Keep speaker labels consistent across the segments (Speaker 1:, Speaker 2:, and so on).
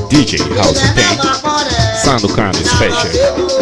Speaker 1: DJ House Thing. Sound kind of special.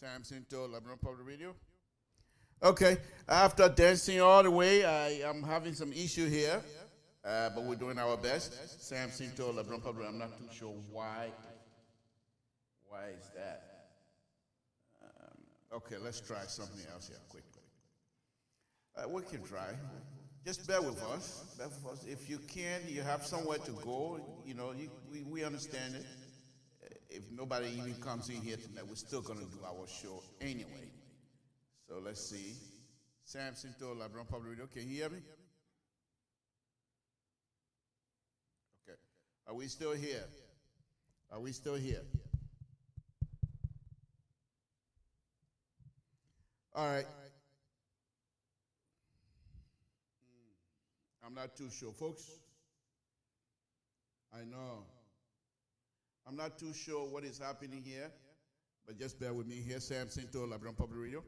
Speaker 2: Samson to Lebanon Public Radio. Okay, after dancing all the way, I am having some issue here, but we're doing our best. Samson to Lebanon Public. I'm not too sure why. Why is that? Okay, let's try something else here quickly. We can try. Just bear with us. Bear with us. If you can, you have somewhere to go. You know, we understand it. If nobody even comes in here tonight, we're still going to do our show anyway. So let's see. Samson to LeBron Public Radio. Can you hear me? Okay. Are we still here? Are we still here? All right. I'm not too sure, folks. I know. I'm not too sure what is happening here, but just bear with me here. Samson to LeBron Public Radio.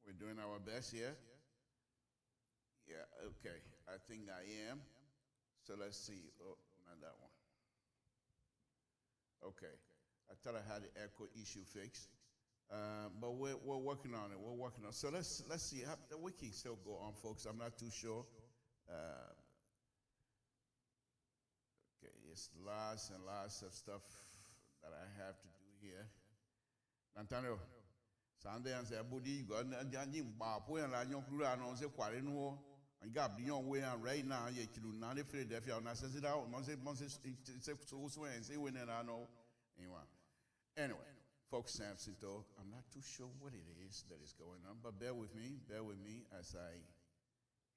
Speaker 2: We're doing our best here. Yeah, okay. I think I am. So let's see. Oh, not that one. Okay. I thought I had the echo issue fixed. But we're working on it. We're working on it. So let's see. We can still go on, folks. I'm not too sure. Okay, it's lots and lots of stuff that I have to do here. Antonio, Sunday and say, "Budi, go and janji bapu and la nyong kura no se kware no and gab the young way and right now ye kilu na de Philadelphia na se sit out no se so and say when I know anyway. Folks, Samson, though, I'm not too sure what it is that is going on, but bear with me as I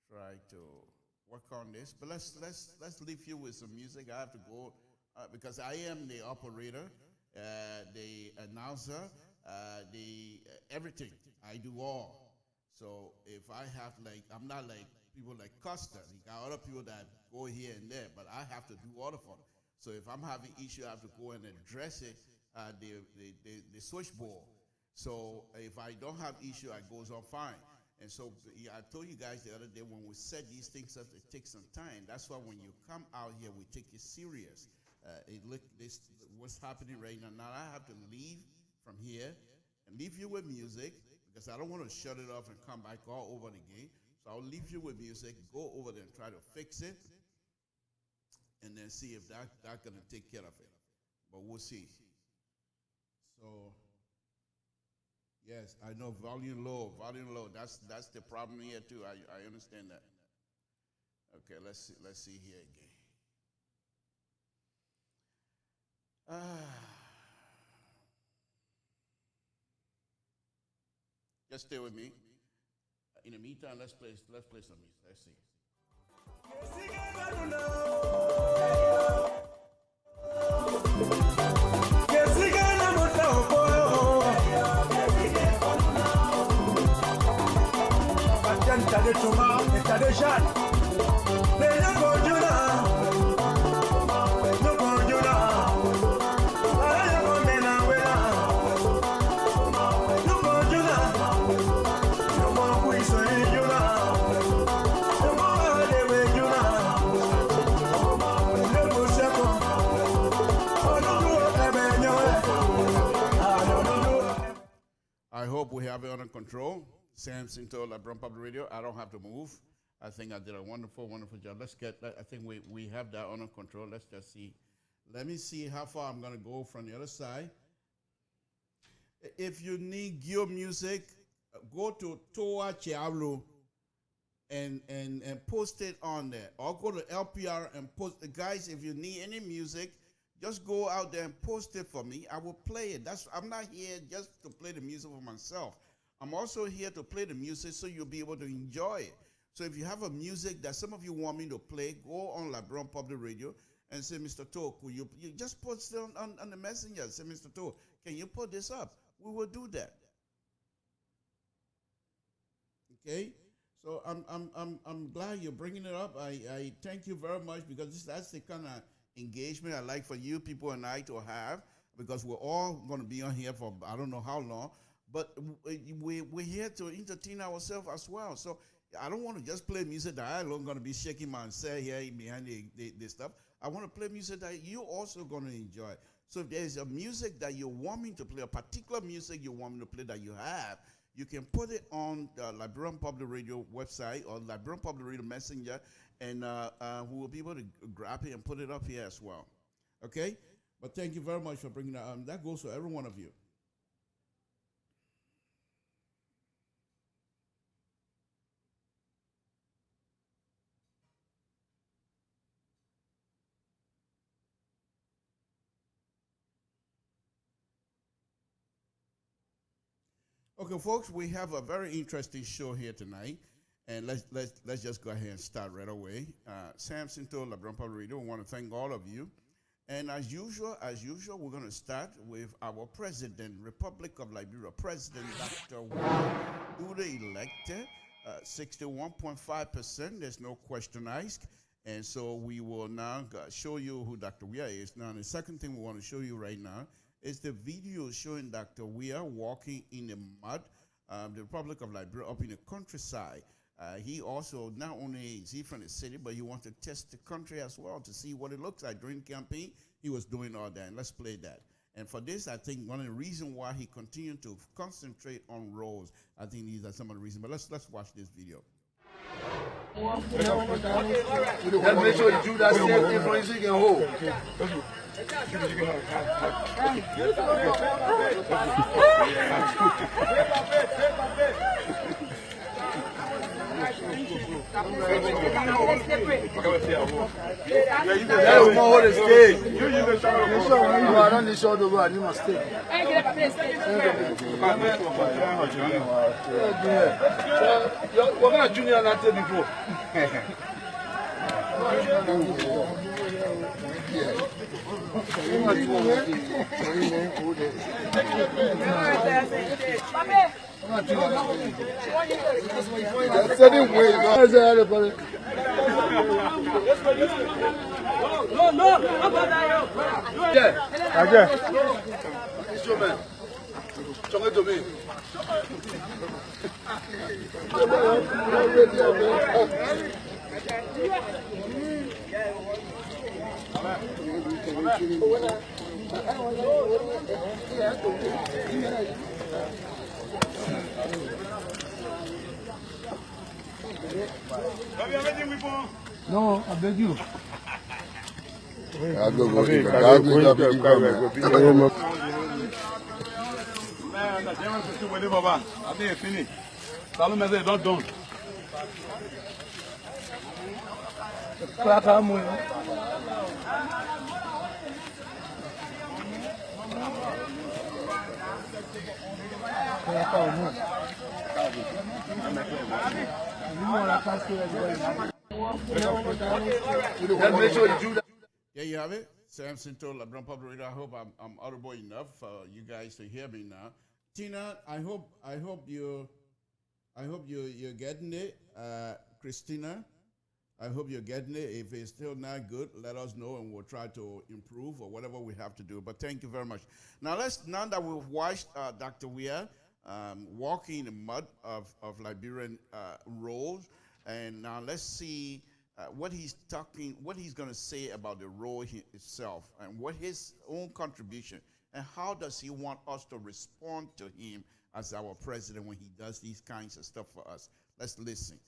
Speaker 2: try to work on this. But let's leave you with some music. I have to go because I am the operator, the announcer, everything. I do all. So if I have I'm not like people like Costa. You got other people that go here and there, but I have to do all of them. So if I'm having issue, I have to go and address it, the switchboard. So if I don't have issue, it goes on fine. And so I told you guys the other day when we set these things up, it takes some time. That's why when you come out here, we take it serious. What's happening right now. Now I have to leave from here and leave you with music because I don't want to shut it off and come back all over again. So I'll leave you with music, go over there and try to fix it, and then see if that's going to take care of it. But we'll see. So, yes, I know volume low. That's the problem here too. I understand that. Okay, let's see here again. Just stay with me. In the meantime, let's play some music. Let's see. I hope we have it under control. Sam Sinto, LIBERIA Public Radio. I don't have to move. I think I did a wonderful, wonderful job. Let's get that. I think we have that under control. Let's just see. Let me see how far I'm going to go from the other side. If you need your music, go to Toa Chiablo and post it on there. Or go to LPR and post. Guys, if you need any music, just go out there and post it for me. I will play it. I'm not here just to play the music for myself. I'm also here to play the music so you'll be able to enjoy it. So if you have a music that some of you want me to play, go on LIBERIA Public Radio and say, Mr. To, could you just post it on the messenger. Say, Mr. To, can you put this up? We will do that. Okay? So I'm glad you're bringing it up. I thank you very much because that's the kind of engagement I like for you people and I to have, because we're all going to be on here for I don't know how long, but we're here to entertain ourselves as well. So I don't want to just play music that I'm going to be shaking my head here behind the stuff. I want to play music that you're also going to enjoy. So if there's a music that you want me to play, a particular music you want me to play that you have, you can put it on the LIBERIA Public Radio website or LIBERIA Public Radio Messenger, and we will be able to grab it and put it up here as well. Okay? But thank you very much for bringing that. That goes to every one of you. Okay, folks, we have a very interesting show here tonight. And let's just go ahead and start right away. Sam Sinto, LIBERIA Public Radio. We want to thank all of you. And as usual, we're going to start with our president, Republic of Liberia, President Dr. Duly elected, 61.5%. There's no question asked. And so we will now show you who Dr. Weah is. Now, the second thing we want to show you right now is the video showing Dr. Weah walking in the mud, the Republic of Liberia, up in the countryside. He also, not only is he from the city, but he wants to test the country as well to see what it looks like. During the campaign, he was doing all that. And let's play that. And for this, I think one of the reasons why he continued to concentrate on roads, I think these are some of the reasons. But let's watch this video.
Speaker 3: Okay, all right. Let's make sure you do that same thing for you so you can hold. You hold the stage. I don't need show the road. You must stay. We're going to junior that before. No, I beg you.
Speaker 4: Man, the Germans are still waiting for that. I think it's finished. Salome said, not done.
Speaker 2: There you have it. Samson told LeBron Public Radio. I hope I'm audible enough for you guys to hear me now. Tina, I hope you're getting it. Christina, I hope you're getting it. If it's still not good, let us know and we'll try to improve or whatever we have to do. But thank you very much. Now that we've watched Dr. Weir walking in the mud of Liberian roles, and now let's see what he's going to say about the role itself and what his own contribution and how does he want us to respond to him as our president when he does these kinds of stuff for us. Let's listen.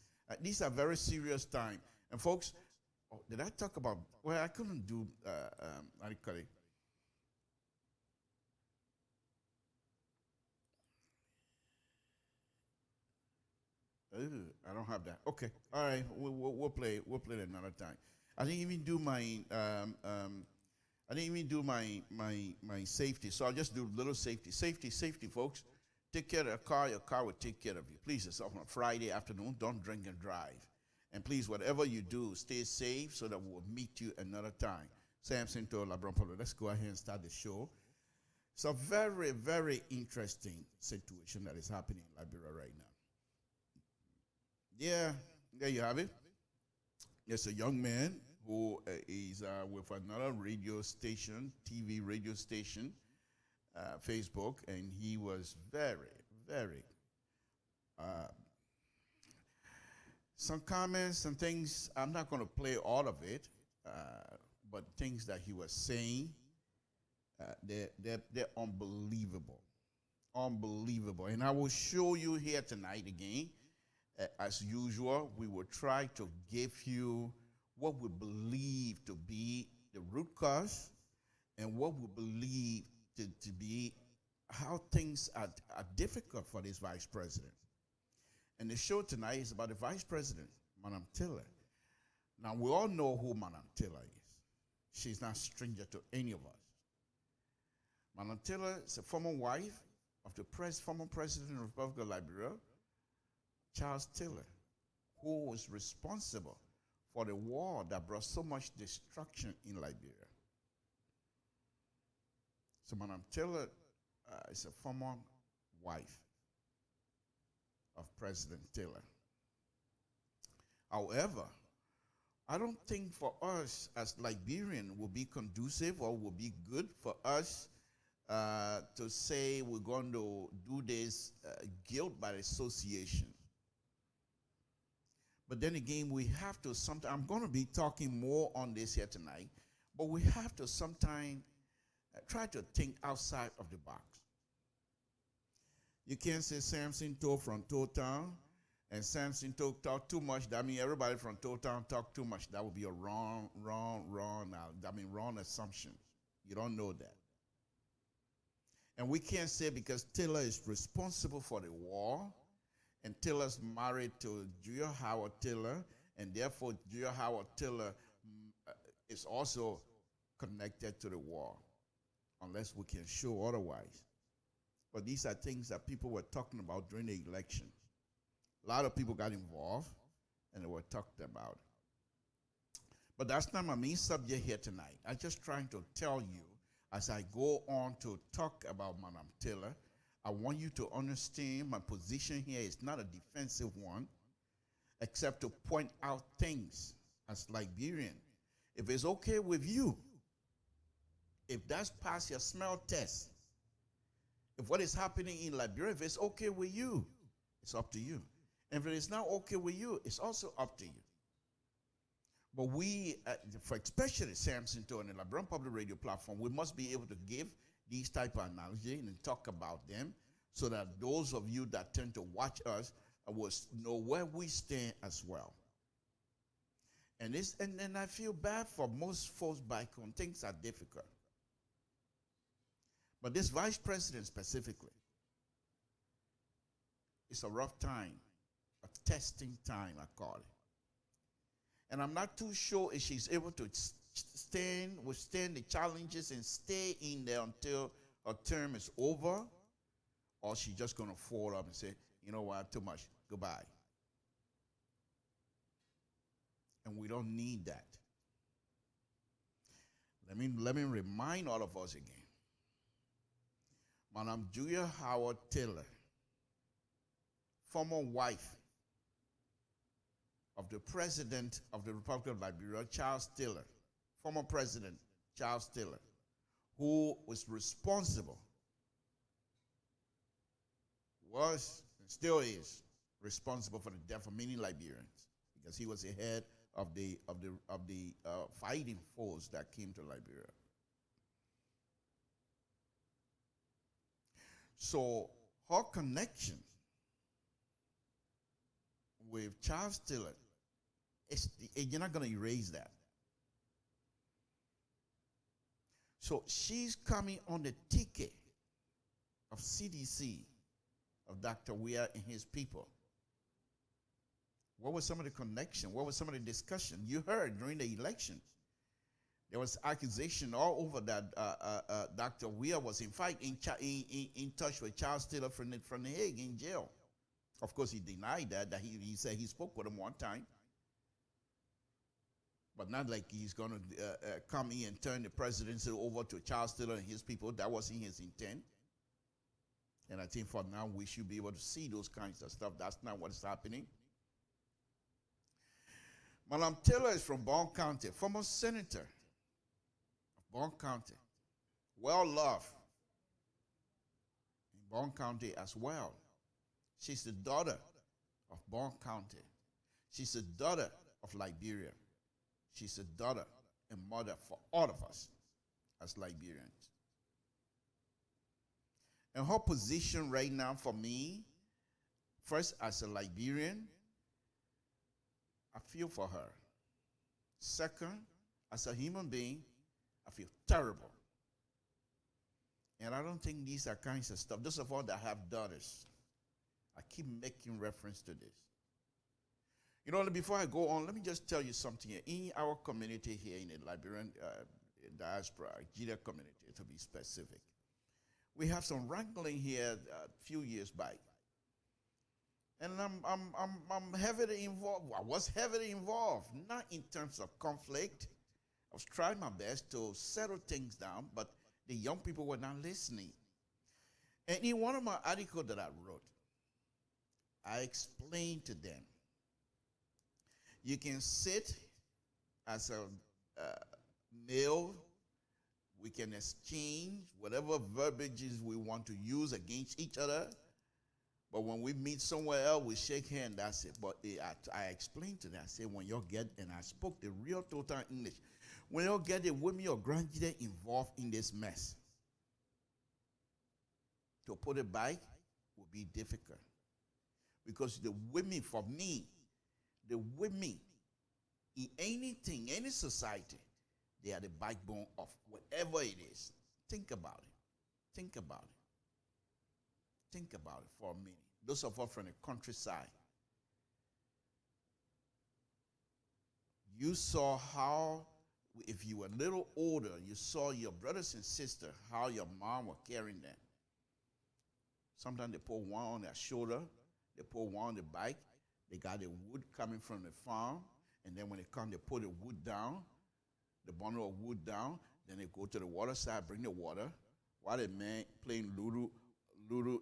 Speaker 2: These are very serious times. And folks, did I talk about, well, I couldn't do, how do you call it? I don't have that. Okay, all right. We'll play it another time. I didn't even do my safety. So I'll just do little safety. Safety, folks. Take care of your car. Your car will take care of you. Please, it's on a Friday afternoon. Don't drink and drive. And please, whatever you do, stay safe so that we'll meet you another time. Samson to LeBron Polo. Let's go ahead and start the show. It's a very, very interesting situation that is happening in Liberia right now. Yeah, there you have it. There's a young man who is with another radio station, TV radio station, Facebook, and he was very, very, some comments and things, I'm not going to play all of it, but things that he was saying, they're unbelievable. Unbelievable. And I will show you here tonight again. As usual, we will try to give you what we believe to be the root cause and what we believe to be how things are difficult for this vice president. And the show tonight is about the vice president, Madam Tiller. Now, we all know who Madam Tiller is. She's not a stranger to any of us. Madam Tiller is a former wife of the former president of the Republic of Liberia, Charles Tiller, who was responsible for the war that brought so much destruction in Liberia. So Madam Tiller is a former wife of President Tiller. However, I don't think for us as Liberian will be conducive or will be good for us to say we're going to do this guilt by association. But then again, we have to sometimes, I'm going to be talking more on this here tonight, but we have to sometimes try to think outside of the box. You can't say Samson told from Town, and Samson talk too much. That means everybody from Town talk too much. That would be a wrong assumption. You don't know that. And we can't say because Taylor is responsible for the war, and Taylor's married to Julia Howard Taylor, and therefore Julia Howard Taylor is also connected to the war, unless we can show otherwise. But these are things that people were talking about during the election. A lot of people got involved, and they were talked about. But that's not my main subject here tonight. I'm just trying to tell you, as I go on to talk about Madam Taylor, I want you to understand my position here is not a defensive one, except to point out things as Liberian. If it's okay with you, if that's past your smell test, if what is happening in Liberia, if it's okay with you, it's up to you. And if it is not okay with you, it's also up to you. But we, for especially Samson on the Liberian Public Radio platform, we must be able to give these type of analogy and talk about them so that those of you that tend to watch us will know where we stand as well. And I feel bad for most folks back home. Things are difficult. But this vice president specifically, it's a rough time, a testing time, I call it. And I'm not too sure if she's able to withstand the challenges and stay in there until her term is over, or she's just going to fall up and say, you know what, too much, goodbye. And we don't need that. Let me remind all of us again. Madam Julia Howard Taylor, former wife of the President of the Republic of Liberia, Charles Taylor, former President Charles Taylor, who was responsible, was and still is responsible for the death of many Liberians, because he was the head of the fighting force that came to Liberia. So her connection with Charles Taylor, you're not going to erase that. So she's coming on the ticket of CDC, of Dr. Weir and his people. What was some of the connection? What was some of the discussion? You heard during the election, there was accusation all over that Dr. Weir was in touch with Charles Taylor from the Hague in jail. Of course, he denied that he said he spoke with him one time. But not like he's going to come in and turn the presidency over to Charles Taylor and his people. That wasn't his intent. And I think for now, we should be able to see those kinds of stuff. That's not what's happening. Madam Taylor is from Bond County, former senator of Bond County. Well loved in Bond County as well. She's the daughter of Bond County. She's the daughter of Liberia. She's a daughter and mother for all of us as Liberians. And her position right now for me, first as a Liberian, I feel for her. Second, as a human being, I feel terrible. And I don't think these are kinds of stuff. Those of us that have daughters, I keep making reference to this. You know, before I go on, let me just tell you something here. In our community here in the Liberian diaspora, Gita community to be specific, we have some wrangling here a few years back. And I'm heavily involved. I was heavily involved, not in terms of conflict. I was trying my best to settle things down, but the young people were not listening. And in one of my articles that I wrote, I explained to them, you can sit as a male, we can exchange whatever verbiages we want to use against each other, but when we meet somewhere else, we shake hands, that's it. But I explained to them, I said, when y'all get, and I spoke the real total English, when y'all get the women or grandchildren involved in this mess, to put it back will be difficult. Because the women, for me, the women in anything, any society, they are the backbone of whatever it is. Think about it. Think about it. Think about it for a minute. Those of us from the countryside, you saw how, if you were a little older, you saw your brothers and sisters, how your mom was carrying them. Sometimes they put one on their shoulder, they put one on the bike, they got the wood coming from the farm, And then when they come, they put the wood down, the bundle of wood down. Then they go to the water side, bring the water, while the man playing ludo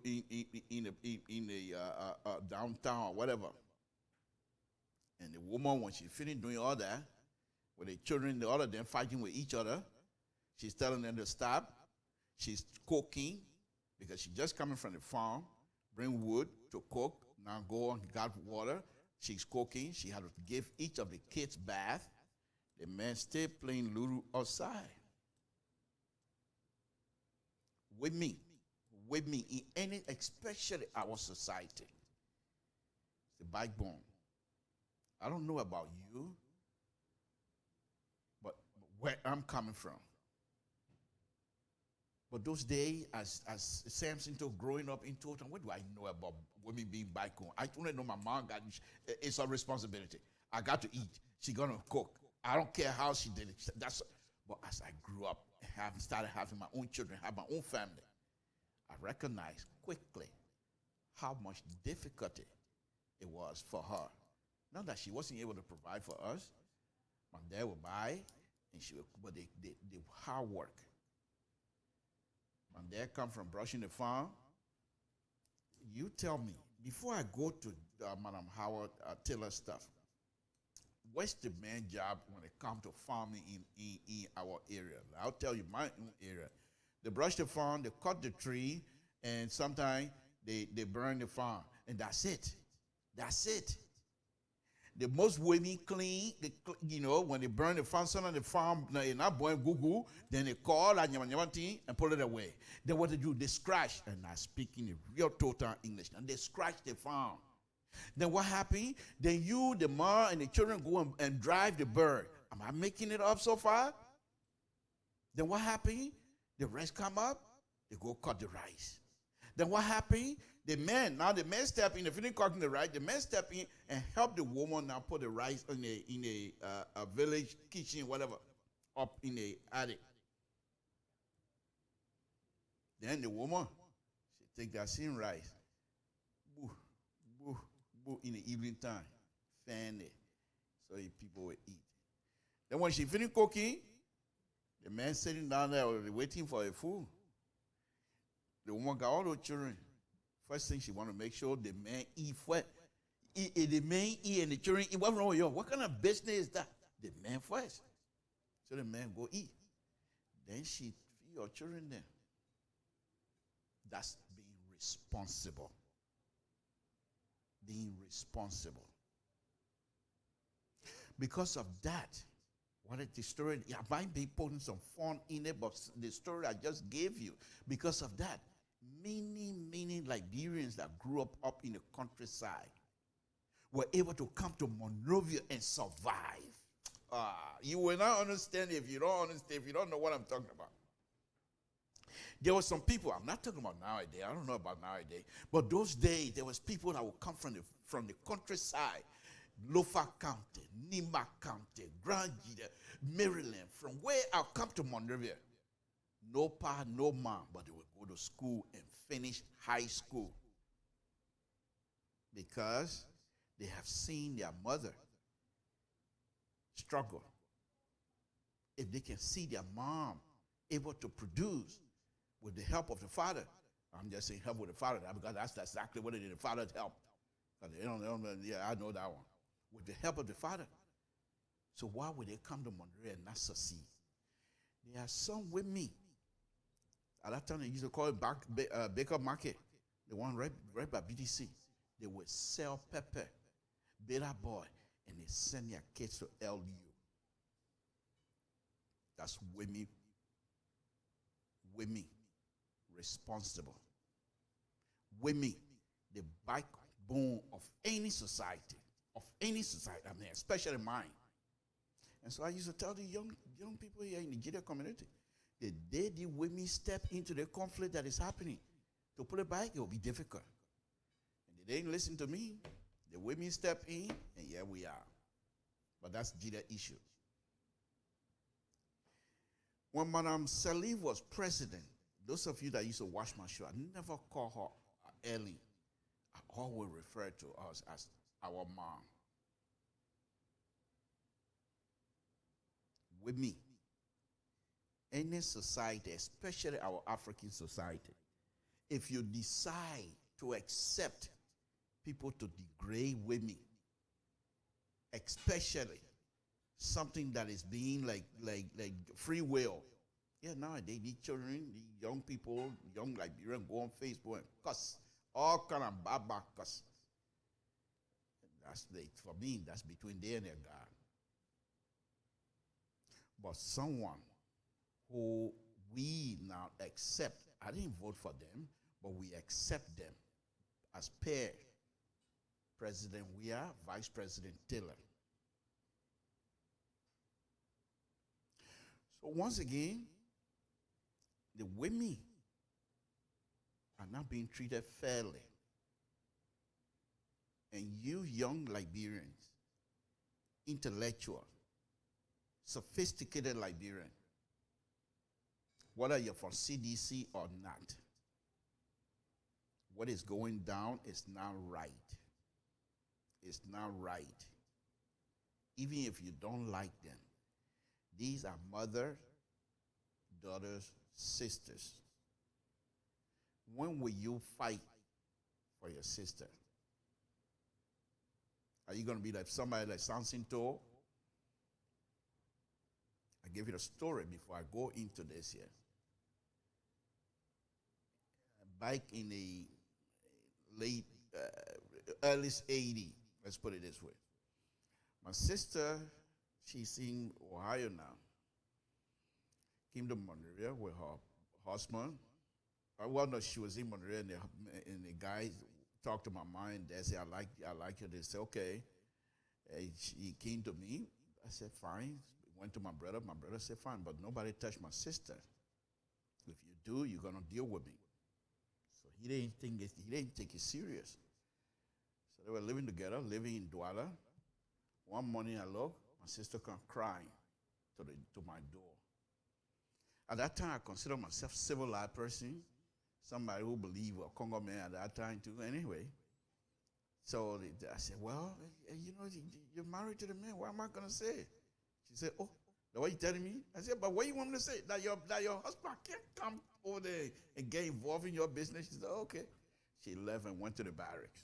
Speaker 2: in the downtown or whatever. And the woman, when she finished doing all that, with the children, the other them fighting with each other, she's telling them to stop. She's cooking because she's just coming from the farm, bring wood to cook, now go and got water. She's cooking. She had to give each of the kids bath. The man still playing ludo outside. With me, in any, especially our society, it's the backbone. I don't know about you, but where I'm coming from. But those days, as Samson to growing up in Totem, what do I know about women being back home? I only know my mom got, it's a responsibility. I got to eat. She gonna cook. I don't care how she did it. But as I grew up, started having my own children, have my own family, I recognized quickly how much difficulty it was for her. Not that she wasn't able to provide for us. My dad would buy, and she would, but the hard work. My dad come from brushing the farm. You tell me, before I go to Madam Howard Taylor stuff, what's the main job when it comes to farming in our area? I'll tell you my own area. They brush the farm, they cut the tree, and sometimes they burn the farm. And that's it. That's it. The most women clean, when they burn the farm, some of the farm, they're not burn Google, then they call and put it away. Then what they do, they scratch, and I'm speaking in real total English, and they scratch the farm. Then what happens? Then you, the mom, and the children go and drive the bird. Am I making it up so far? Then what happens? The rice come up, they go cut the rice. Then what happens? The man step in, if you didn't cook the rice, the man step in and help the woman now put the rice in a village kitchen, whatever, up in the attic. Then the woman, she take that same rice, in the evening time, fan it, so people will eat. Then when she finished cooking, the man sitting down there waiting for her food. The woman got all those children. First thing she want to make sure the man eat first. The man eat and the children eat. What kind of business is that? The man first. So the man go eat. Then she feed your children then. That's being responsible. Being responsible. Because of that, what is the story? I might be putting some fun in it, but the story I just gave you, because of that, many Liberians that grew up in the countryside were able to come to Monrovia and survive. You will not understand if you don't understand, if you don't know what I'm talking about. There were some people, I'm not talking about nowadays, I don't know about nowadays, but those days there was people that would come from the countryside, Lofa County, Nima County, Grand Gita, Maryland, from where I'll come to Monrovia. No pa, no mom, but they would go to school and finish high school because they have seen their mother struggle. If they can see their mom able to produce with the help of the father, I'm just saying help with the father because that's exactly what it is, the father's help. They don't, yeah, I know that one. With the help of the father. So why would they come to Monterey and not succeed? There are some with me. At that time, they used to call it Baker Market, the one right by BDC. They would sell pepper, bitter boy, and they send their kids to LU. That's women, responsible. Women, the backbone of any society, I mean, especially mine. And so I used to tell the young people here in the Nigeria community, the day the women step into the conflict that is happening, to put it back, it will be difficult. And they didn't listen to me. The women step in, and here we are. But that's Jida issue. When Madame Salif was president, those of you that used to watch my show, I never call her Ellie. I always refer to us as our mom. with me. Any society, especially our African society, if you decide to accept people to degrade women, especially something that is being like free will. Yeah, nowadays these children, these young people, young Liberians go on Facebook and cuss, all kind of bad cuss. For me, that's between them and their God. But someone who we now accept, I didn't vote for them, but we accept them as pair. President Weah, Vice President Taylor. So once again, the women are not being treated fairly. And you young Liberians, intellectual, sophisticated Liberian, whether you're from CDC or not, what is going down is not right. It's not right. Even if you don't like them, these are mothers, daughters, sisters. When will you fight for your sister? Are you going to be like somebody like Sansinto? I give you a story before I go into this here. Back in the late, early 80s, let's put it this way. My sister, she's in Ohio now, came to Monrovia with her husband. Well, no, she was in Monrovia, and the guy talked to my mom, and they said, I like you. They said, okay. He came to me. I said, fine. Went to my brother. My brother said, fine, but nobody touched my sister. If you do, you're going to deal with me. So he didn't take it serious. So they were living together, living in Douala. One morning I look, my sister come crying to my door. At that time, I consider myself a civilized person, somebody who believed a Congo man at that time too. Anyway, so I said, well, you're married to the man. What am I going to say? She said, oh, what are you telling me? I said, but what do you want me to say? That your husband can't come over there and get involved in your business? She said, okay. She left and went to the barracks.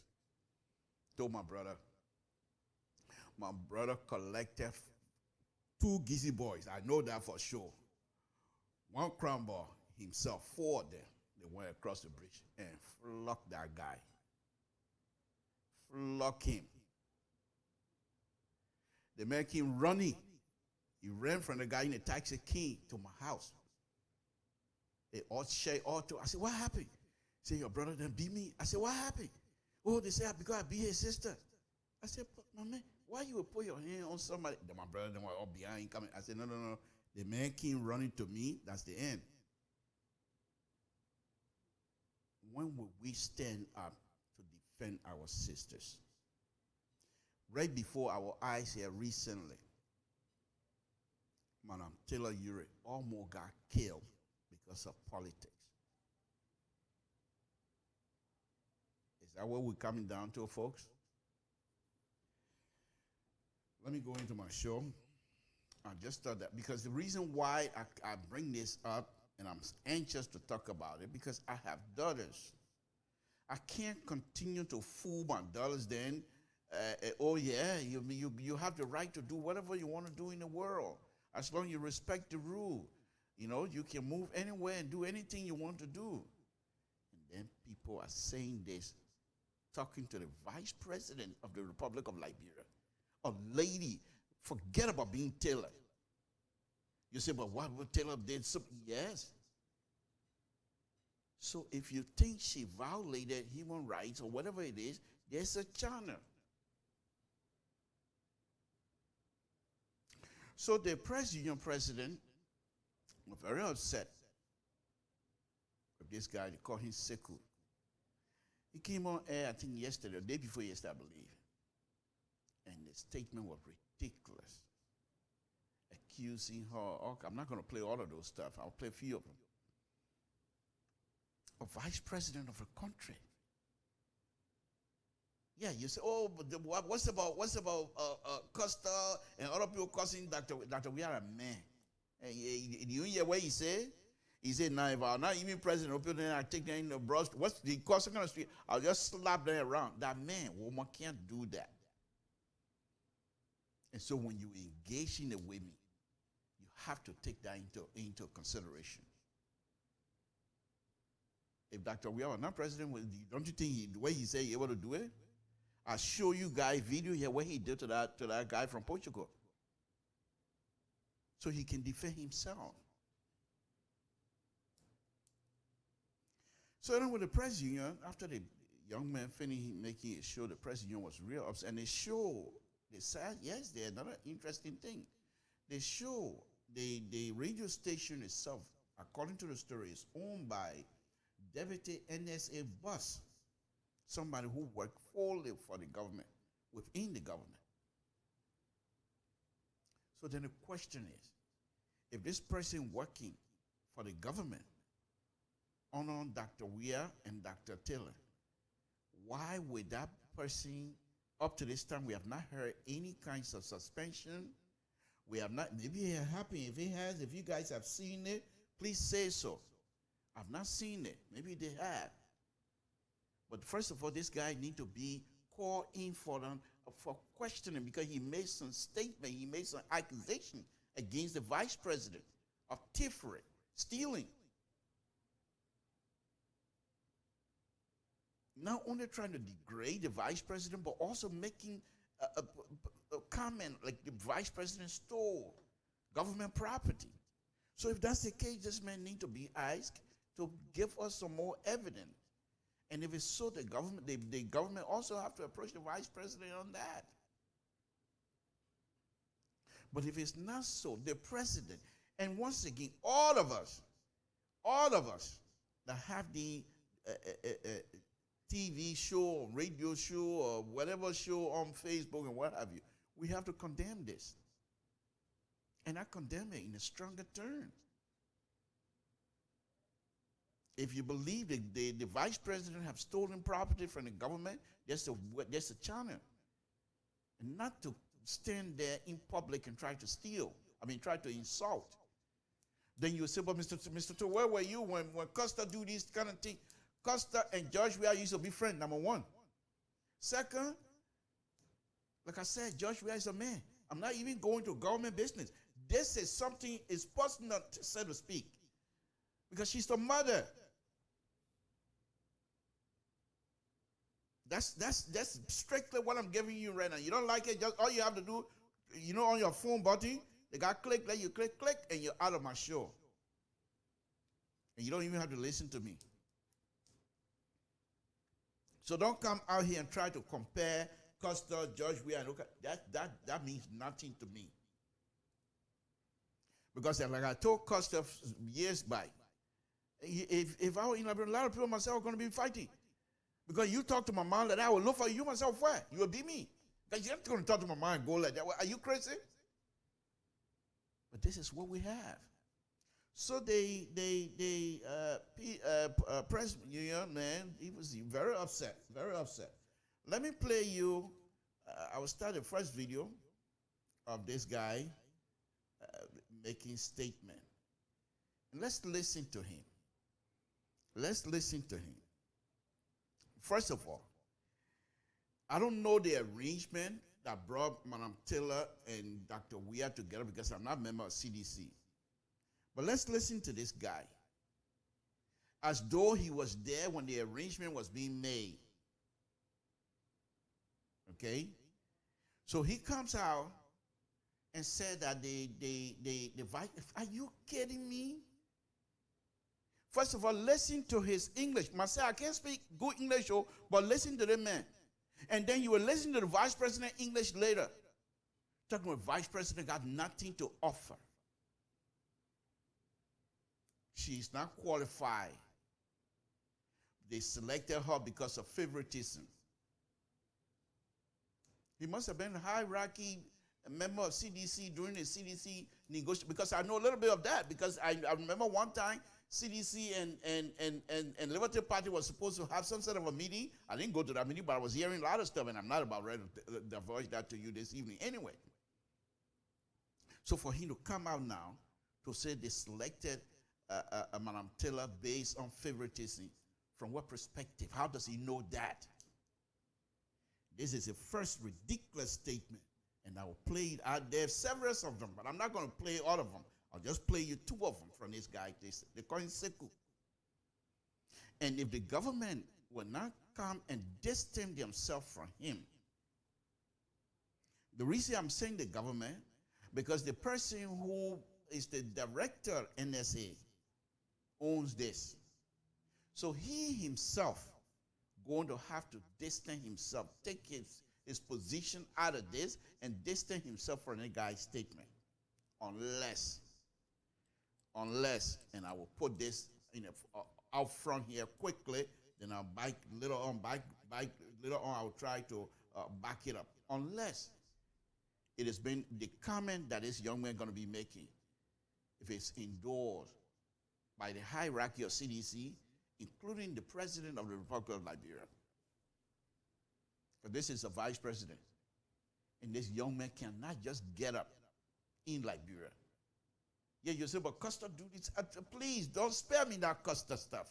Speaker 2: Told my brother. My brother collected 2 Gizzy boys. I know that for sure. 1 crown ball, himself, 4 of them. They went across the bridge and flogged that guy. Flogged him. The man came running. He ran from the guy in the taxi, came to my house. They all shared all two. I said, what happened? He said, your brother done beat me. I said, what happened? Oh, they said, because I beat his sister. I said, but my man, why you would put your hand on somebody? Then my brother then were all behind coming. I said, no. The man came running to me. That's the end. When will we stand up to defend our sisters? Right before our eyes here recently, Madam Taylor Urey almost got killed because of politics. Is that what we're coming down to, folks? Let me go into my show. I just thought that because the reason why I bring this up and I'm anxious to talk about it because I have daughters. I can't continue to fool my daughters then. Oh yeah, you have the right to do whatever you want to do in the world. As long as you respect the rule. You can move anywhere and do anything you want to do. And then people are saying this, talking to the Vice President of the Republic of Liberia. A lady, forget about being Taylor. You say, but what would Taylor did? Yes. So if you think she violated human rights or whatever it is, there's a channel. So the press union president was very upset with this guy. They call him Sekou. He came on air, I think yesterday, or the day before yesterday, I believe. And the statement was ridiculous. Accusing her. I'm not going to play all of those stuff. I'll play a few of them. A vice president of a country. Yeah, you say, oh, but what's about Costa and other people causing Dr. We are a man. And you hear what he said? He said, now if I'm not even president, I take them in the brush. What's the cost of the street? I'll just slap them around. That man, woman can't do that. And so when you engage in the women, you have to take that into consideration. If Dr. Weah was not president, don't you think the way he said he able to do it? I'll show you guys video here what he did to that guy from Portugal. So he can defend himself. So then with the press union, after the young man finished making a show, the press union was real upset. And they said, yes, there's another interesting thing. They show the radio station itself, according to the story, is owned by Deputy NSA boss, somebody who worked fully for the government, within the government. So then the question is, if this person working for the government honor Dr. Weah and Dr. Taylor, why would that person, up to this time, we have not heard any kinds of suspension? We have not, maybe it happened. If it has, if you guys have seen it, please say so. I've not seen it. Maybe they have. But first of all, this guy need to be called in for questioning because he made some statement, he made some accusation against the vice president of thievery, stealing. Not only trying to degrade the vice president, but also making a comment like the vice president stole government property. So if that's the case, this man need to be asked to give us some more evidence. And if it's so, the government also have to approach the vice president on that. But if it's not so, the president, and once again, all of us that have the TV show or radio show or whatever show on Facebook and what have you, we have to condemn this. And I condemn it in a stronger term. If you believe that the vice president have stolen property from the government, that's a channel. And not to stand there in public and try to steal. Try to insult. Then you say, but Mr. Toe, where were you when Costa do this kind of thing? Costa and George Weah used to be friends, number one. Second, like I said, George Weah is a man. I'm not even going to government business. This is something is personal, so to speak. Because she's the mother. That's strictly what I'm giving you right now. You don't like it, just all you have to do, on your phone button, they got click, let you click, and you're out of my show. And you don't even have to listen to me. So don't come out here and try to compare Costa, George Weah, and that means nothing to me. Because like I told Costa years back, if I were in Liberia, a lot of people myself are going to be fighting. Because you talk to my mom like that, I will look for you myself where? You will be me. Because you're not going to talk to my mom and go like that. Are you crazy? But this is what we have. So press union, man, he was very upset, very upset. Let me play you, I will start the first video of this guy making statement. And let's listen to him. Let's listen to him. First of all, I don't know the arrangement that brought Madam Taylor and Dr. Weah together because I'm not a member of CDC. But let's listen to this guy. As though he was there when the arrangement was being made. Okay? So he comes out and said that the vice, are you kidding me? First of all, listen to his English. Myself, I can't speak good English, but listen to the man. And then you will listen to the vice president English later. Talking about vice president got nothing to offer. She's not qualified. They selected her because of favoritism. He must have been a hierarchy, a member of CDC during the CDC negotiation, because I know a little bit of that, because I remember one time CDC and Liberty Party was supposed to have some sort of a meeting. I didn't go to that meeting, but I was hearing a lot of stuff, and I'm not about ready to divulge that to you this evening anyway. So for him to come out now to say they selected Madam Taylor based on favoritism. From what perspective? How does he know that? This is a first ridiculous statement, and I will play it out. There are several of them, but I'm not going to play all of them. I'll just play you two of them from this guy. They call him Seku. And if the government will not come and distance themselves from him, the reason I'm saying the government, because the person who is the director NSA owns this. So he himself going to have to distance himself, take his position out of this and distance himself from the guy's statement. Unless, and I will put this out front here quickly, then I'll later on I'll try to back it up. Unless it has been the comment that this young man going to be making, if it's endorsed by the hierarchy of CDC, including the president of the Republic of Liberia. But this is a vice president. And this young man cannot just get up in Liberia. Yeah, you say, but Costa do this. Please, don't spare me that Costa stuff.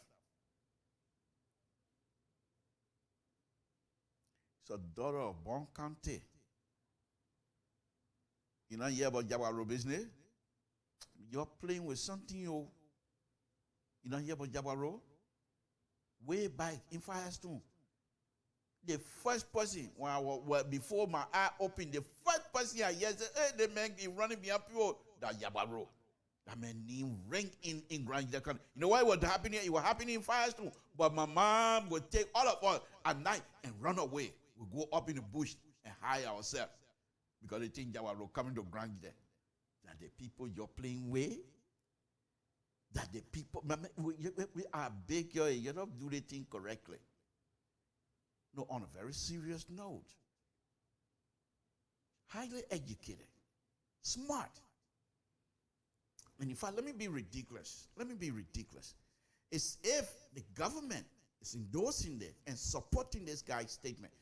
Speaker 2: It's a daughter of Bon County. You know, hear about Jabaro business? You're playing with something, you don't hear about Jabaro? Way back in Firestone. The first person, before my eye opened, the first person I heard said, hey, the man been running me up here, that Jabaro. That man name ring in Grand Japan. You know what was happening? It was happening in Firestone. But my mom would take all of us at night and run away. We'll go up in the bush and hide ourselves. Because they think Jabaro coming to Grand there. That the people you're playing with, that the people, we are big here, you don't do the thing correctly. No, on a very serious note. Highly educated, smart. And in fact, let me be ridiculous. It's if the government is endorsing this and supporting this guy's statement,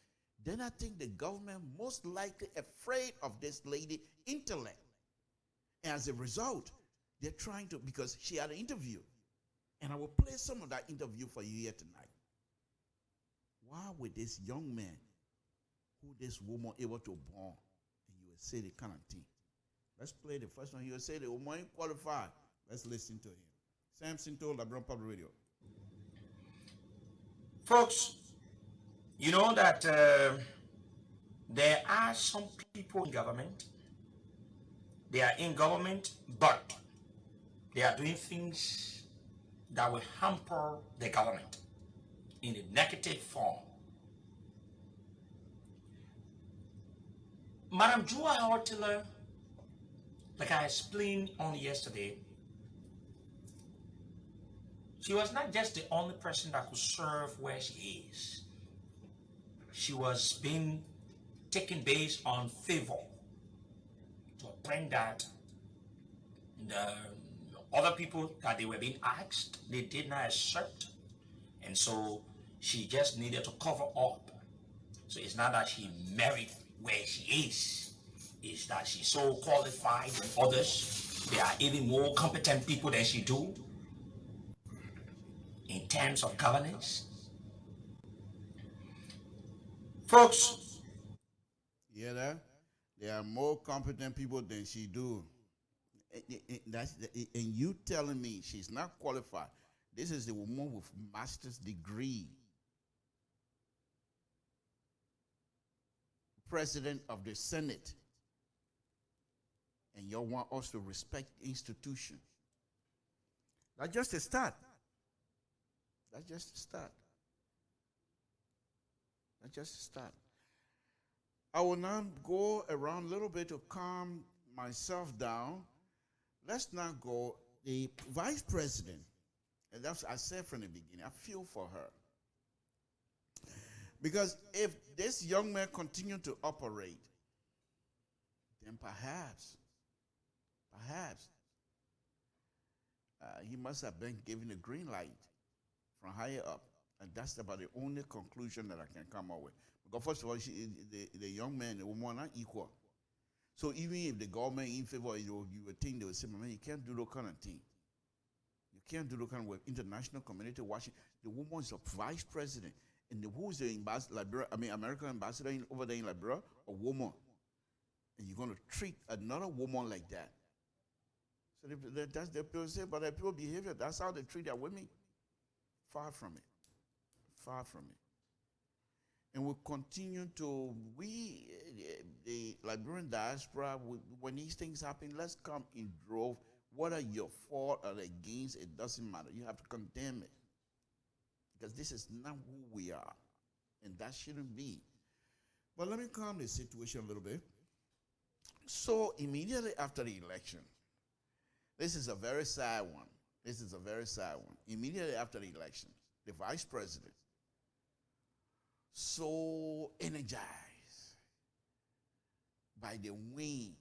Speaker 2: then I think the government most likely afraid of this lady intellect. And as a result, they're trying to, because she had an interview. And I will play some of that interview for you here tonight. Why would this young man, who this woman able to born, and you will say the kind of thing? Let's play the first one. He will say the woman qualified. Let's listen to him. Sam Sinto, LeBron Public Radio.
Speaker 5: Folks, you know that there are some people in government. They are in government, but they are doing things that will hamper the government in a negative form. Madam Jua Howard-Taylor, like I explained on yesterday, she was not just the only person that could serve where she is. She was being taken based on favor to bring that. The other people that they were being asked, they did not accept. And so she just needed to cover up. So it's not that she married where she is. It's that she's so qualified than others. They are even more competent people than she do in terms of governance. Folks.
Speaker 2: Yeah, that? There are more competent people than she do. And you telling me she's not qualified. This is the woman with master's degree. President of the Senate. And you want us to respect the institution. That's just a start. That's just a start. That's just a start. I will now go around a little bit to calm myself down. Let's now go, the vice president, and that's what I said from the beginning, I feel for her. Because if this young man continued to operate, then perhaps, he must have been given a green light from higher up. And that's about the only conclusion that I can come up with. Because first of all, the young man and the woman are equal. So even if the government in favor, you would think they would say, man, you can't do that kind of thing. You can't do that kind of work. International community watching. The woman is a vice president. And who is the ambassador, American ambassador over there in Liberia? A woman. And you're going to treat another woman like that. So that's the people say, but the people behavior, that's how they treat their women. Far from it. Far from it. And we'll continue to, the Liberian diaspora, when these things happen, let's come in drove. Whether you're for or against, it doesn't matter. You have to condemn it. Because this is not who we are. And that shouldn't be. But let me calm the situation a little bit. So immediately after the election, this is a very sad one. This is a very sad one. Immediately after the election, the vice president, so energized by the wind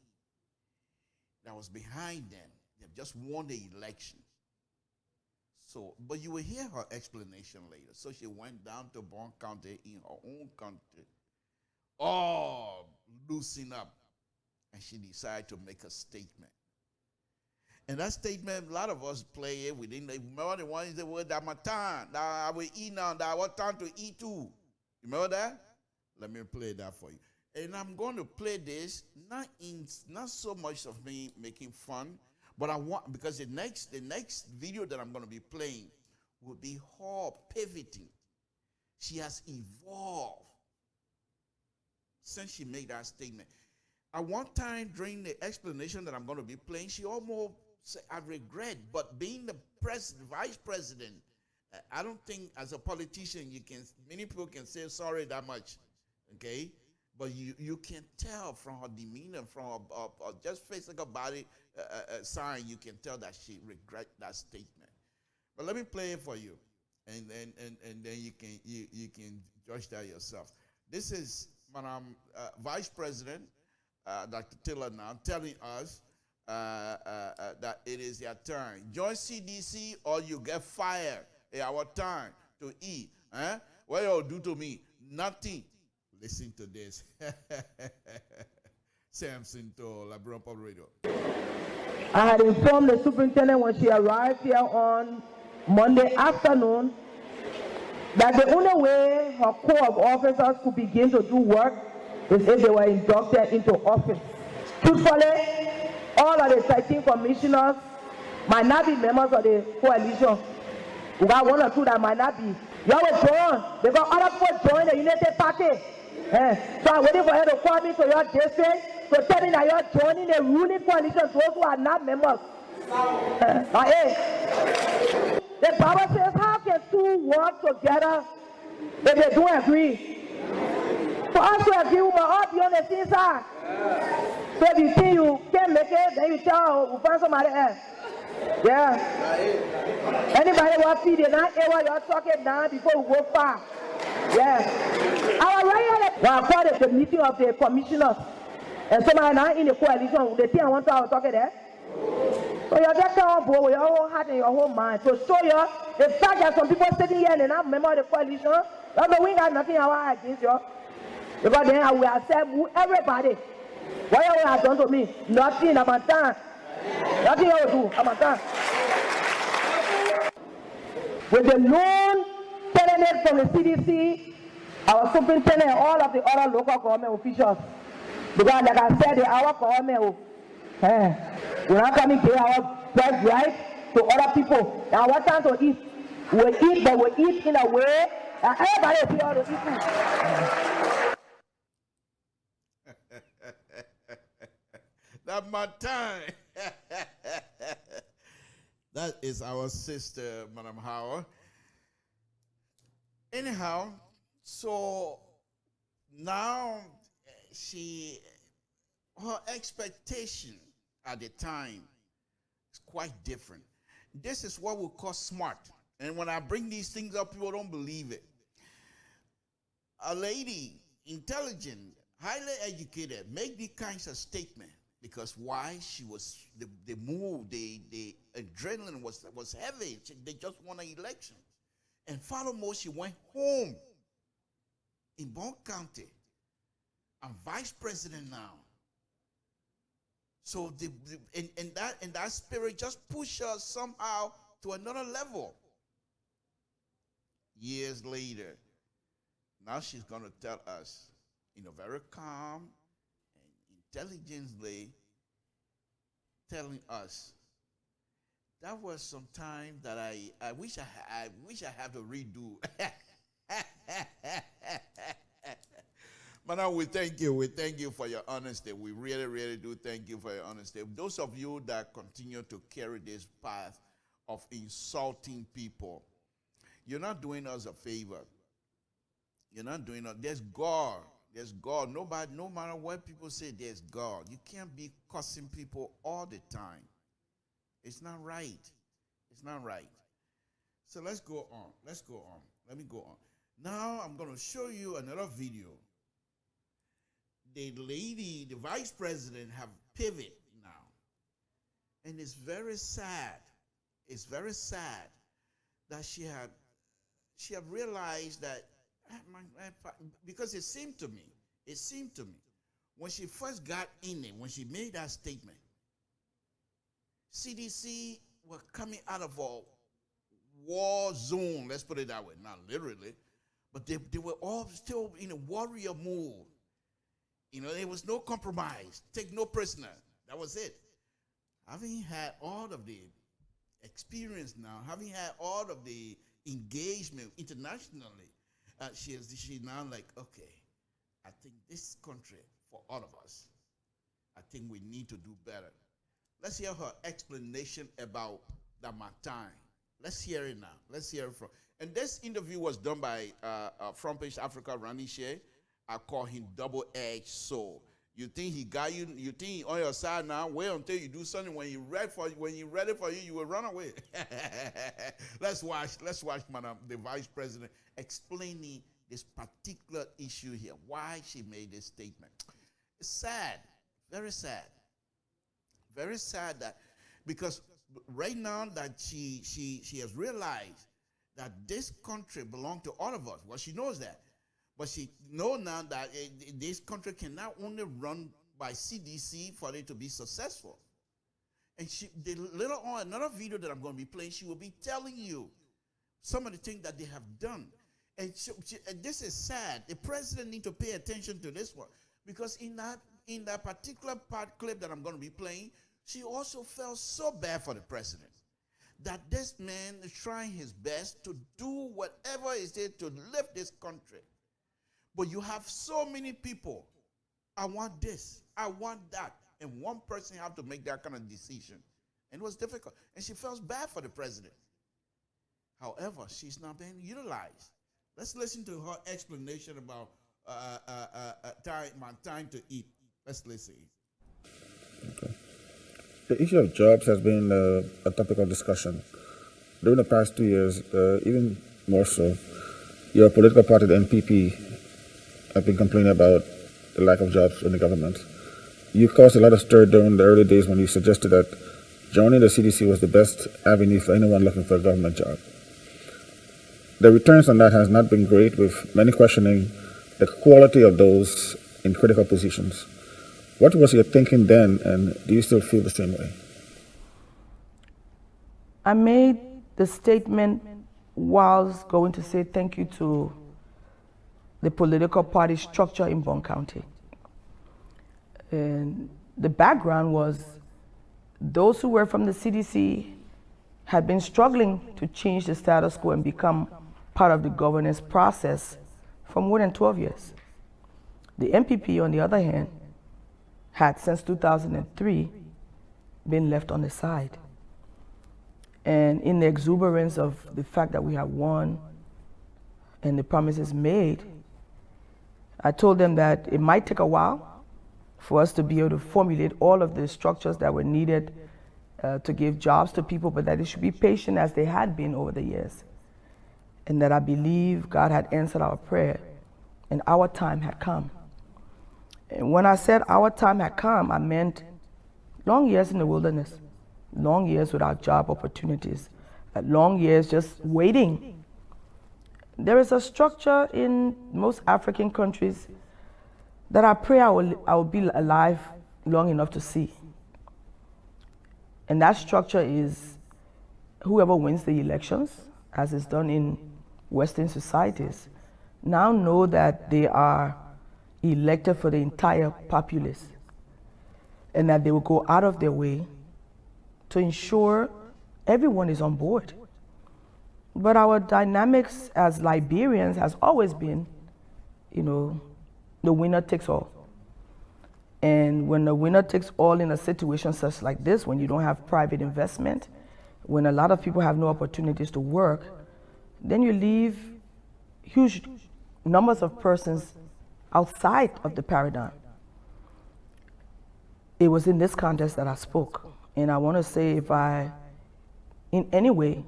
Speaker 2: that was behind them. They've just won the election. So, but you will hear her explanation later. So she went down to Bon County in her own country, all loosen up, and she decided to make a statement. And that statement, a lot of us play it. We didn't remember the one is the word that my time, that I will eat now, that I want time to eat too. You remember that? Let me play that for you. And I'm going to play this not so much of me making fun, but I want, because the next video that I'm going to be playing will be her pivoting. She has evolved since she made that statement. At one time during the explanation that I'm going to be playing, she almost said, I regret, but being the vice president, I don't think as a politician many people can say sorry that much, okay? But you can tell from her demeanor, from her just physical body sign, you can tell that she regret that statement. But let me play it for you, and then you can judge that yourself. This is Madam Vice President Dr. Taylor now telling us that it is your turn. Join CDC or you get fired. It's our time to eat. What y'all do to me? Nothing. Listen to this. Samson to Liberian Public Radio.
Speaker 6: I had informed the superintendent when she arrived here on Monday afternoon that the only way her corps of officers could begin to do work is if they were inducted into office. Truthfully, all of the 13 commissioners might not be members of the coalition. We got one or two that might not be. Y'all will join because other people join the United Party. So I'm waiting for her to call me to your district to tell me that you're joining the ruling coalition, those who are not members. The Bible says, how can two work together if they don't agree? For us to agree, we must all be on the same side. So if you think you can't make it, then you tell we'll find somebody else. Yeah. Anybody want to feed it now? You're talking down before we go far. Yeah. Our right now, called the meeting of the commissioners. And somebody now in the coalition, the thing I want to talk there. So you're just on board with your whole heart and your whole mind. To show you the fact that some people sitting here and they're not members of the coalition, but we got nothing against you. Because then I will accept everybody. What you have done to me? Nothing. I'm on time. Nothing you will do. I'm on time. With the known candidate from the CDC, our superintendent and all of the other local government officials. Because like I said, our government we're not coming to our best right to other people. Now what time to eat? We'll eat, but we'll eat in a way that everybody will be able to eat food.
Speaker 2: That's my time. That is our sister, Madam Howard. Anyhow, so now her expectation at the time is quite different. This is what we call smart. And when I bring these things up, people don't believe it. A lady, intelligent, highly educated, make these kinds of statements because why? She was, the mood, the adrenaline was heavy. They just won an election. And furthermore, she went home in Bon County. I'm vice president now. So and that spirit just pushed us somehow to another level. Years later, now she's going to tell us in a very calm and intelligently, telling us that was some time that I wish I have to redo. Madam, we thank you. We thank you for your honesty. We really, really do thank you for your honesty. Those of you that continue to carry this path of insulting people, you're not doing us a favor. You're not doing us. There's God. There's God. Nobody, no matter what people say, there's God. You can't be cussing people all the time. It's not right. It's not right. So let's go on. Let's go on. Let me go on. Now I'm going to show you another video. The lady, the vice president, have pivoted now. And it's very sad. It's very sad that she had realized that, because it seemed to me, when she first got in it, when she made that statement, CDC were coming out of a war zone, let's put it that way, not literally, but they were all still in a warrior mode. You know, there was no compromise, take no prisoner. That was it. Having had all of the experience now, having had all of the engagement internationally, she's now like, okay, I think this country, for all of us, I think we need to do better. Let's hear her explanation about the Martin. Let's hear it now. Let's hear it from. And this interview was done by Front Page Africa, Randy Shea. I call him double-edged sword. You think he got you? You think he on your side now? Wait until you do something. When he's ready for you, you will run away. Let's watch, Madam, the Vice President explaining this particular issue here. Why she made this statement. It's sad, very sad, very sad that because right now that she has realized that this country belongs to all of us. Well, she knows that. But she knows now that this country can not only run by CDC for it to be successful. And later on, another video that I'm going to be playing, she will be telling you some of the things that they have done. And this is sad. The president needs to pay attention to this one. Because in that particular clip that I'm going to be playing, she also felt so bad for the president. That this man is trying his best to do whatever it is to lift this country. But you have so many people. I want this. I want that. And one person have to make that kind of decision. And it was difficult. And she felt bad for the president. However, she's not being utilized. Let's listen to her explanation about my time to eat. Let's listen.
Speaker 7: Okay. The issue of jobs has been a topic of discussion. During the past 2 years, even more so, your political party, the NPP, have been complaining about the lack of jobs in the government. You caused a lot of stir during the early days when you suggested that joining the CDC was the best avenue for anyone looking for a government job. The returns on that has not been great, with many questioning the quality of those in critical positions. What was your thinking then, and do you still feel the same way?
Speaker 6: I made the statement whilst going to say thank you to the political party structure in Bond County. And the background was those who were from the CDC had been struggling to change the status quo and become part of the governance process for more than 12 years. The NPP, on the other hand, had since 2003 been left on the side. And in the exuberance of the fact that we have won and the promises made, I told them that it might take a while for us to be able to formulate all of the structures that were needed to give jobs to people, but that they should be patient as they had been over the years. And that I believe God had answered our prayer and our time had come. And when I said our time had come, I meant long years in the wilderness, long years without job opportunities, long years just waiting. There is a structure in most African countries that I pray I will be alive long enough to see. And that structure is whoever wins the elections, as is done in Western societies, now know that they are elected for the entire populace and that they will go out of their way to ensure everyone is on board. But our dynamics as Liberians has always been, the winner takes all. And when the winner takes all in a situation such like this, when you don't have private investment, when a lot of people have no opportunities to work, then you leave huge numbers of persons outside of the paradigm. It was in this context that I spoke. And I want to say, if I in any way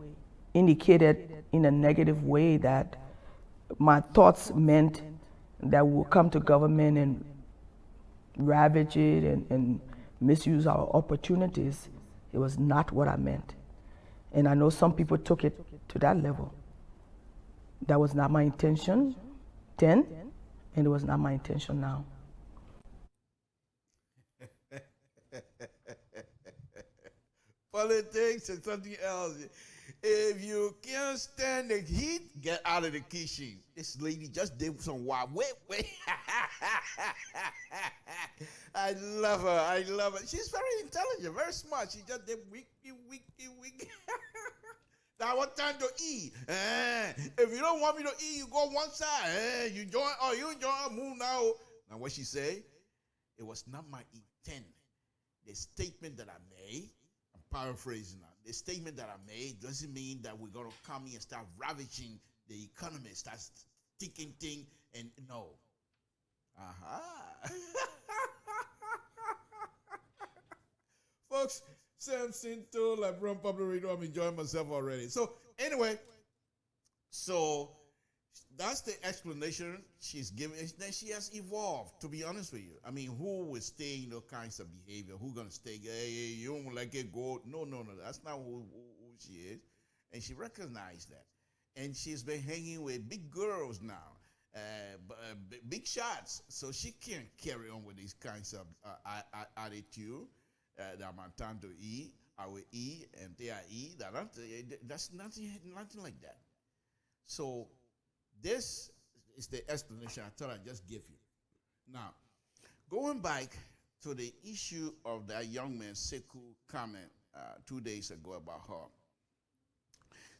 Speaker 6: indicated in a negative way that my thoughts meant that we'll come to government and ravage it and misuse our opportunities, it was not what I meant. And I know some people took it to that level. That was not my intention then, and it was not my intention now.
Speaker 2: Politics and something else. If you can't stand the heat, get out of the kitchen. This lady just did some wild. Wait. I love her. She's very intelligent, very smart. She just did weak. Now what time to eat? If you don't want me to eat, you go one side. You join, move now. Now what she say? It was not my intent. The statement that I made, I'm paraphrasing now. The statement that I made doesn't mean that we're going to come here and start ravaging the economy, start sticking things, and no. Folks, Samson told LIBERIA Public Radio, I'm enjoying myself already. So, anyway, that's the explanation she's giving. Then she has evolved, to be honest with you. I mean, who will stay in those kinds of behavior? Who's going to stay, hey, you don't let it go? No. That's not who she is. And she recognized that. And she's been hanging with big girls now, big shots. So she can't carry on with these kinds of attitude. That I'm time to eat, I will eat, and they are eat. That's nothing like that. So this is the explanation I thought I'd just give you. Now, going back to the issue of that young man, Sekou comment 2 days ago about her.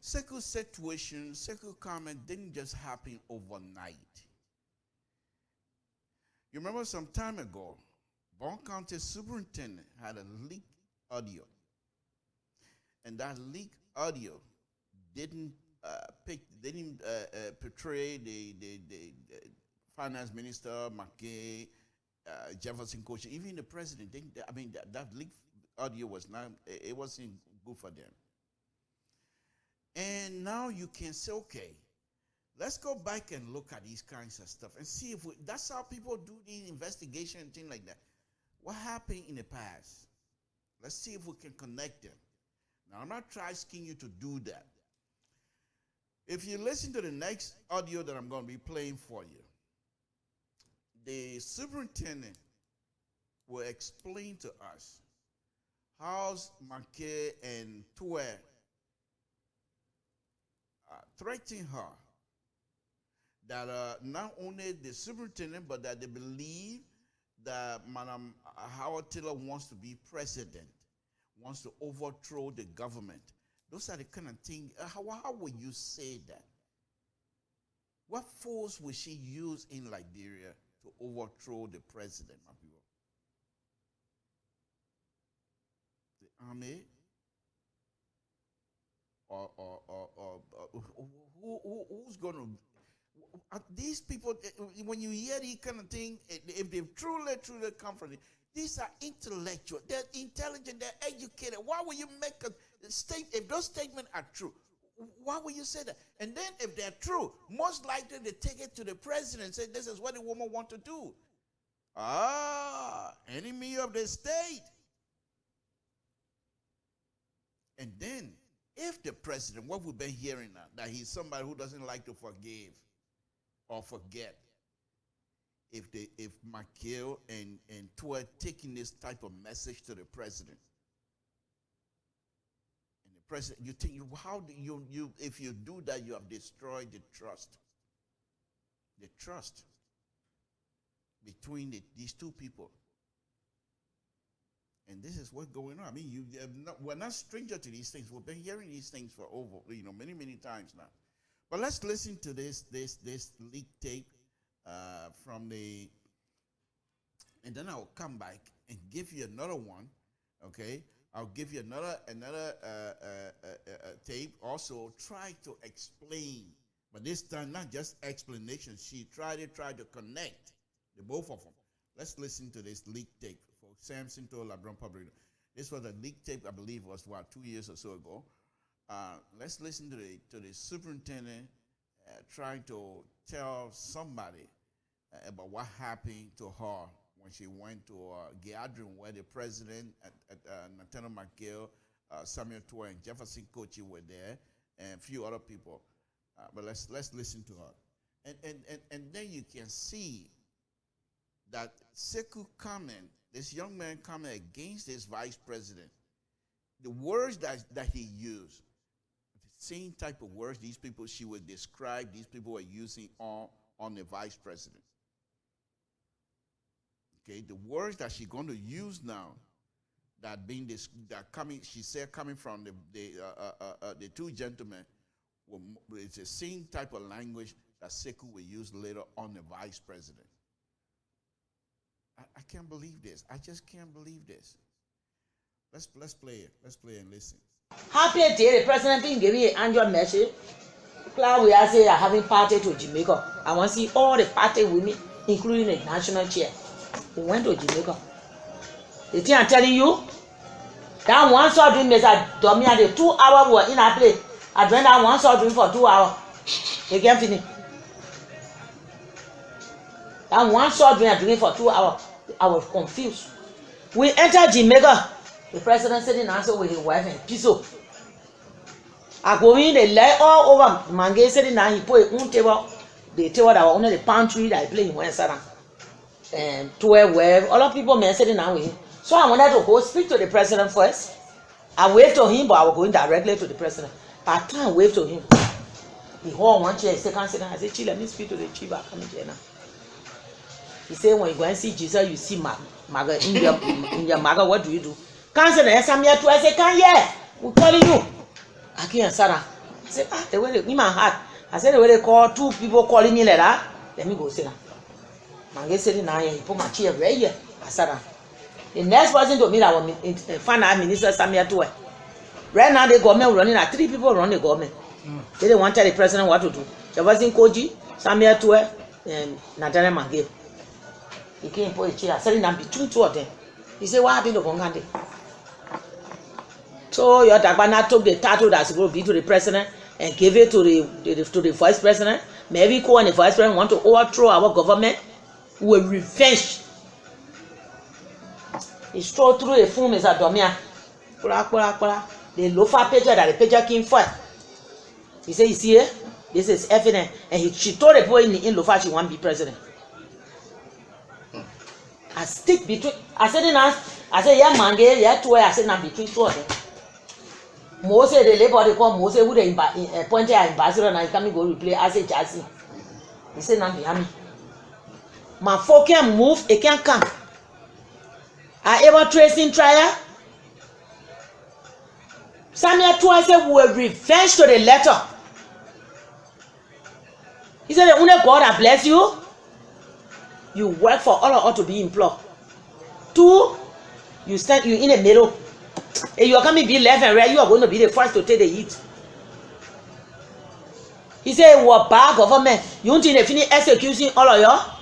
Speaker 2: Sekou's situation, Sekou comment didn't just happen overnight. You remember some time ago, Bon County Superintendent had a leaked audio. And that leaked audio didn't portray the finance minister, McKay, Jefferson Coach, even the president. That leaked audio wasn't good for them. And now you can say, okay, let's go back and look at these kinds of stuff and see if that's how people do the investigation and things like that. What happened in the past? Let's see if we can connect them. Now, I'm not asking you to do that. If you listen to the next audio that I'm going to be playing for you, the superintendent will explain to us how McKay and Tue threatening her that not only the superintendent, but that they believe that Madam Howard Taylor wants to be president, wants to overthrow the government. Those are the kind of things. How would you say that? What force will she use in Liberia to overthrow the president, my people? The army? Or who's going to? These people, when you hear these kind of thing, if they truly come from it, these are intellectual. They're intelligent. They're educated. Why would you make a statement? If those statements are true, why would you say that? And then if they're true, most likely they take it to the president and say, this is what the woman wants to do. Enemy of the state. And then, if the president, what we've been hearing now, that he's somebody who doesn't like to forgive or forget, if McKay and Tue taking this type of message to the president, president, you think, how do you if you do that, you have destroyed the trust. The trust between these two people. And this is what's going on. I mean, we're not stranger to these things. We've been hearing these things for over, many, many times now. But let's listen to this leaked tape from the, and then I'll come back and give you another one, okay? I'll give you another tape. Also, try to explain, but this time not just explanation. She tried to connect the both of them. Let's listen to this leaked tape for Samson to LeBron Public. This was a leaked tape, I believe, was 2 years or so ago. Let's listen to the superintendent trying to tell somebody about what happened to her when she went to a gathering where the president, Nathaniel McGill, Samuel Toy, and Jefferson Kochi were there, and a few other people. But let's listen to her, and then you can see that Sekou comment, this young man comment against this vice president. The words that he used, the same type of words these people she would describe these people were using on the vice president. Okay, the words that she's going to use now, she said coming from the two gentlemen, it's the same type of language that Sekou will use later on the vice president. I can't believe this. I just can't believe this. Let's play it. Let's play and listen.
Speaker 8: Happy day, the president didn't give me an annual message. Cloud, we are saying having party to Jamaica. I want to see all the party women, including the national chair. We went to Jamaica. The thing I'm telling you, that one saw dream is a dummy and the 2 hours were in a play. I drank that one saw dream for 2 hours. They can't finish. That one saw dream I drank for 2 hours. I was confused. We entered Jamaica. The president sitting answer with his wife and Piso. I go in, they lay all over. Mange sitting down, he put a table. The table that was under the pantry that I play in one side. And 12 where all of people men sitting down with him. So I wanted to go speak to the president first. I waved to him, but I was going directly to the president. I turned and waved to him. He hold one chair, he said, "Can't sit down." I said, "Chill, let me speak to the chief. I come here now." He said, "When you go and see Jesus, you see Maga in your Maga, what do you do?" "Can't sit down." I said, "Can't, yeah, we're calling you." I can't sit down. I said, the way they in my heart. I said, the way they call 2 people calling me like that, let me go sit down. Mange sitting down here, he put my chair right here. I sat down. The next person to me that was finance minister Samuel Toy. Right now the government running at 3 people run the government. They didn't want to tell the president what to do. Jefferson Koji, Samuel Toy, and Nathaniel McGill. He came for a chair, sitting down between 2 of them. He said, "What happened to Bongande?" So your Dagbana took the title that's supposed to be to the president and gave it to the vice president. Maybe Ko and the vice president want to overthrow our government. We will revenge. He strode through a phone, Mr. Domia. The loafer pager that the pager came for. He said, "You see here? This is evident." And she told the boy in loafer she want to be president. I stick between. I said, "Yeah, Mange, yeah, 2. I said, "Now between 2 of them." Mose, the labor they call Mose, who they appointed an ambassador, and he coming go replay. I said, "Jazzy." He said, "Now behind me. My folk can't move, it can't come." I ever tracing trial. Samuel Toy said, "We will revenge to the letter." He said, "The only God that bless you, you work for all of us to be employed. 2, you in the middle. If you are coming to be left and right, you are going to be the first to take the heat." He said, "What bad government? You want to finish executing all of you?"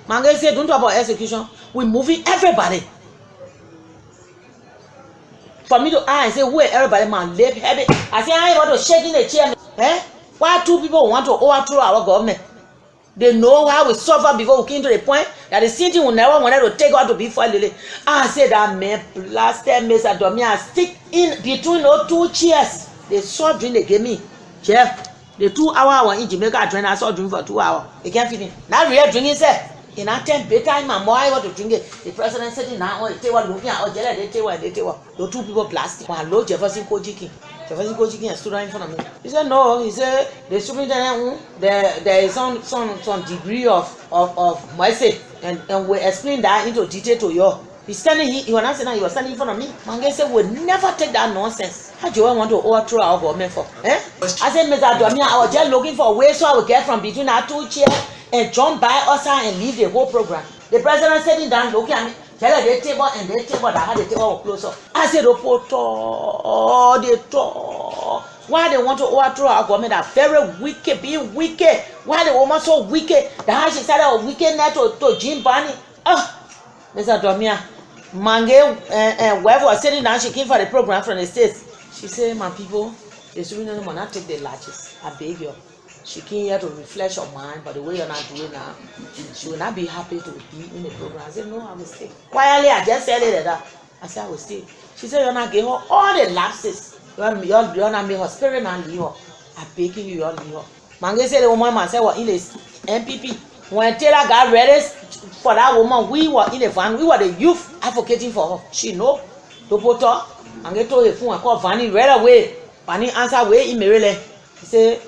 Speaker 8: Mange said, "Don't talk about execution. We're moving everybody." For me to I say, "Where everybody man live heavy?" I say, "I ain't want to shake in the chair." Why 2 people want to overthrow our government? They know how we suffer before we came to the point that the city will never wanted to take out to be finally. I said, "That man blasted Mr. Domia stick in between those 2 chairs." They saw drink they gave me. Chef, the 2 hour I was in Jamaica, I drank, I saw drink for 2 hours. They can't finish. Now we are drinking, sir. In a 10 bedtime, my boy, what to drink it. The president sitting now, or they were looking at, or they were, the two people blasting. One low Jefferson Kojiki. Jefferson Kojiki stood right in front of me. He said, no, he said, the superintendent, there is some degree of mercy. And we explain that into detail to you. He's standing here, he was not saying he was standing in front of me. Mange said, we'll never take that nonsense. How do you want to overthrow our government for? Eh? I said, Mr. Domia, I was just looking for a way so I would get from between our two chairs and jump by us and leave the whole program. The president sitting down looking at me, tell her the table and the table that had the table closer. I said, oh, they talk. Why they want to overthrow our government? Are very wicked, being wicked. Why the woman so wicked? The how she said a wickedness to Jim Barney. Mr. Domia, Mange wife was sitting down, she came for the program from the States. She said, my people, the Suriname will not take the largest. I beg you. She came here to refresh her mind, but the way you're not doing now, she will not be happy to be in the program. I said, no, I will stay. Quietly, I just said it that. I said, I will stay. She said, you're not giving her all the lapses. You're not making her spirit and leave her. I beg you, you're leave her. Mange said, the woman said, well, in the MPP. When Taylor got ready for that woman, we were in the van. We were the youth advocating for her. She know. To put her, and get to the phone and call Vanny right away. Vanny answer way in Maryland. He said,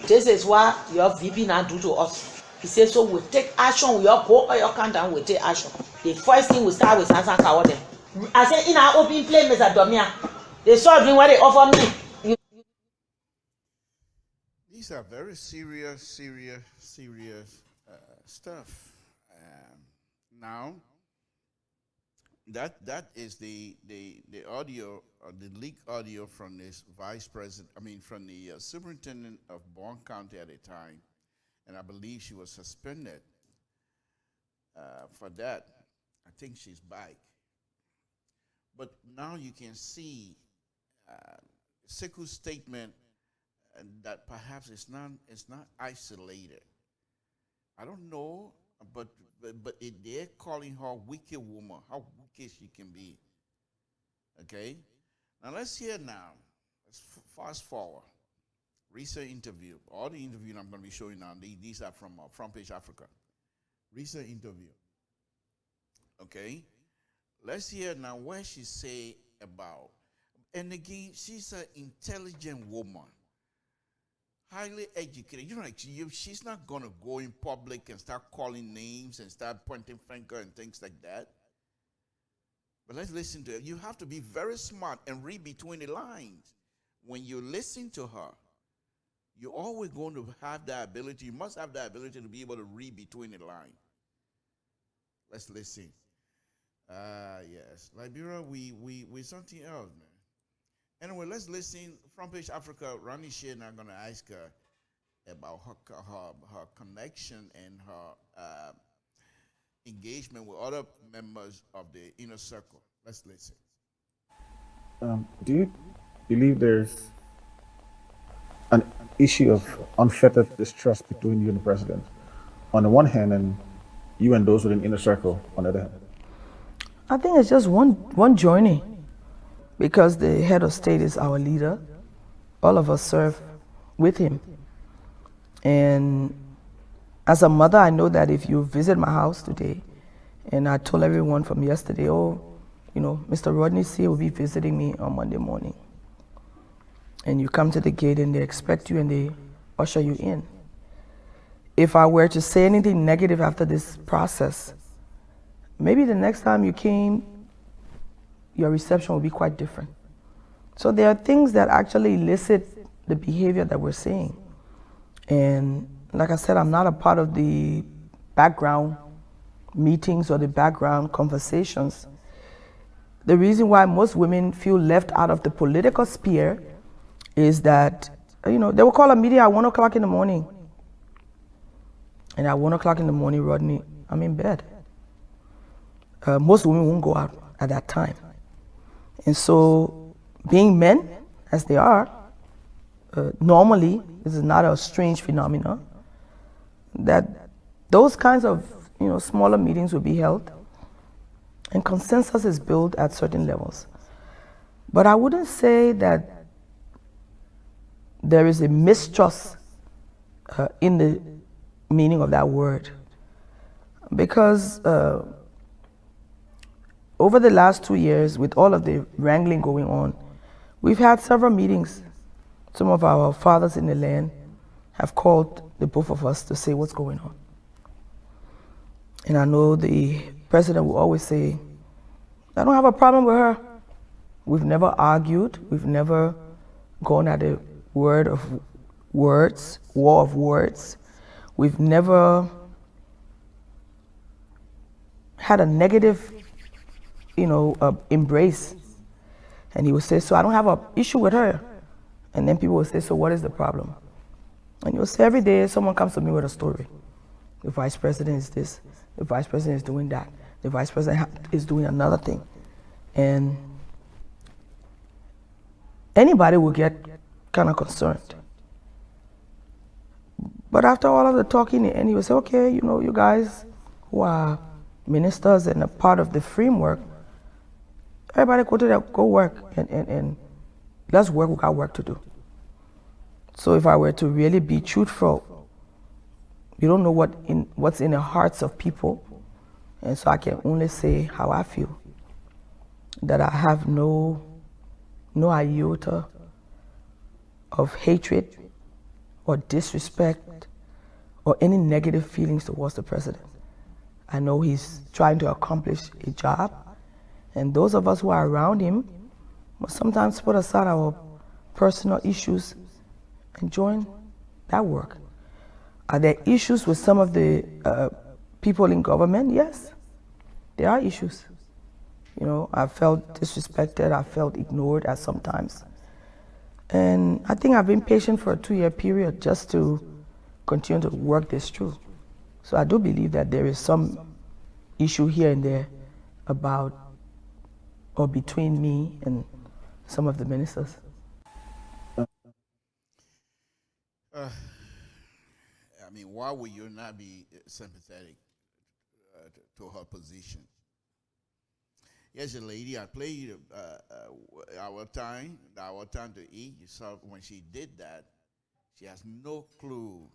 Speaker 8: this is what your VP now do to us. He said, so we take action. We all go or your countdown, we take action. The first thing we start with Sansan Kawadem. I said, in our open play, Mr. Domia, they saw doing what they offer me.
Speaker 2: These are very serious stuff. Now, that is the audio, the leaked audio from this vice president. I mean, from the superintendent of Bond County at the time, and I believe she was suspended for that. I think she's back. But now you can see Seku's statement that perhaps it's not isolated. I don't know, but they're calling her a wicked woman. How wicked she can be. Okay? Now let's hear now. Let's fast forward. Recent interview. All the interviews I'm going to be showing now, these are from Front Page Africa. Recent interview. Okay? Let's hear now what she say about. And again, she's an intelligent woman. Highly educated. You know, like she's not going to go in public and start calling names and start pointing finger and things like that. But let's listen to her. You have to be very smart and read between the lines. When you listen to her, you're always going to have that ability. You must have that ability to be able to read between the lines. Let's listen. Yes. Liberia, we something else, man. Anyway, let's listen. Front Page Africa, Ronnie Shane, I'm going to ask her about her connection and her engagement with other members of the inner circle. Let's listen.
Speaker 7: Do you believe there's an issue of unfettered distrust between you and the president on the one hand, and you and those within inner circle on the other hand?
Speaker 6: I think it's just one journey, because the head of state is our leader. All of us serve with him. And as a mother, I know that if you visit my house today, and I told everyone from yesterday, Mr. Rodney C. will be visiting me on Monday morning. And you come to the gate and they expect you and they usher you in. If I were to say anything negative after this process, maybe the next time you came, your reception will be quite different. So there are things that actually elicit the behavior that we're seeing. And like I said, I'm not a part of the background meetings or the background conversations. The reason why most women feel left out of the political sphere is that, they will call a meeting at 1 o'clock in the morning. And at 1 o'clock in the morning, Rodney, I'm in bed. Most women won't go out at that time. And so, being men, as they are, normally, this is not a strange phenomenon, that those kinds of smaller meetings will be held, and consensus is built at certain levels. But I wouldn't say that there is a mistrust in the meaning of that word. Because over the last 2 years, with all of the wrangling going on, we've had several meetings. Some of our fathers in the land have called the both of us to say what's going on. And I know the president will always say, I don't have a problem with her. We've never argued. We've never gone at a war of words. We've never had a negative, embrace. And he would say, so I don't have an issue with her. And then people would say, so what is the problem? And you'll say every day someone comes to me with a story. The vice president is this, the vice president is doing that, the vice president is doing another thing. And anybody will get kind of concerned. But after all of the talking, and he would say, okay, you guys who are ministers and a part of the framework, everybody go work and let's work, we got work to do. So if I were to really be truthful, you don't know what's in the hearts of people, and so I can only say how I feel. That I have no iota of hatred or disrespect or any negative feelings towards the president. I know he's trying to accomplish a job, and those of us who are around him must sometimes put aside our personal issues and join that work. Are there issues with some of the people in government? Yes, there are issues. I felt disrespected, I felt ignored at some times. And I think I've been patient for a 2-year period just to continue to work this through. So I do believe that there is some issue here and there about or between me and some of the ministers.
Speaker 2: Why would you not be sympathetic to her position? Yes, a lady, I played our time to eat. You saw when she did that, she has no clue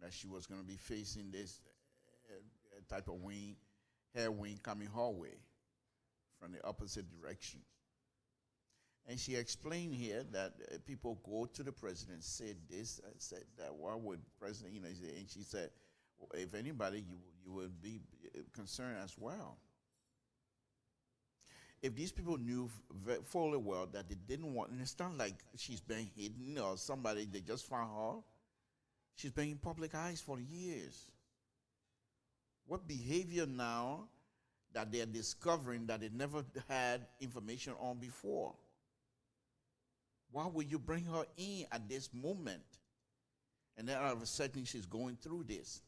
Speaker 2: that she was going to be facing this type of hair wind coming her way from the opposite direction. And she explained here that people go to the president, said this, said that. Why would president, and she said, well, if anybody, you would be concerned as well. If these people knew fully well that they didn't want, and it's not like she's been hidden or somebody, they just found her. She's been in public eyes for years. What behavior now that they're discovering that they never had information on before? Why would you bring her in at this moment? And then all of a sudden she's going through this.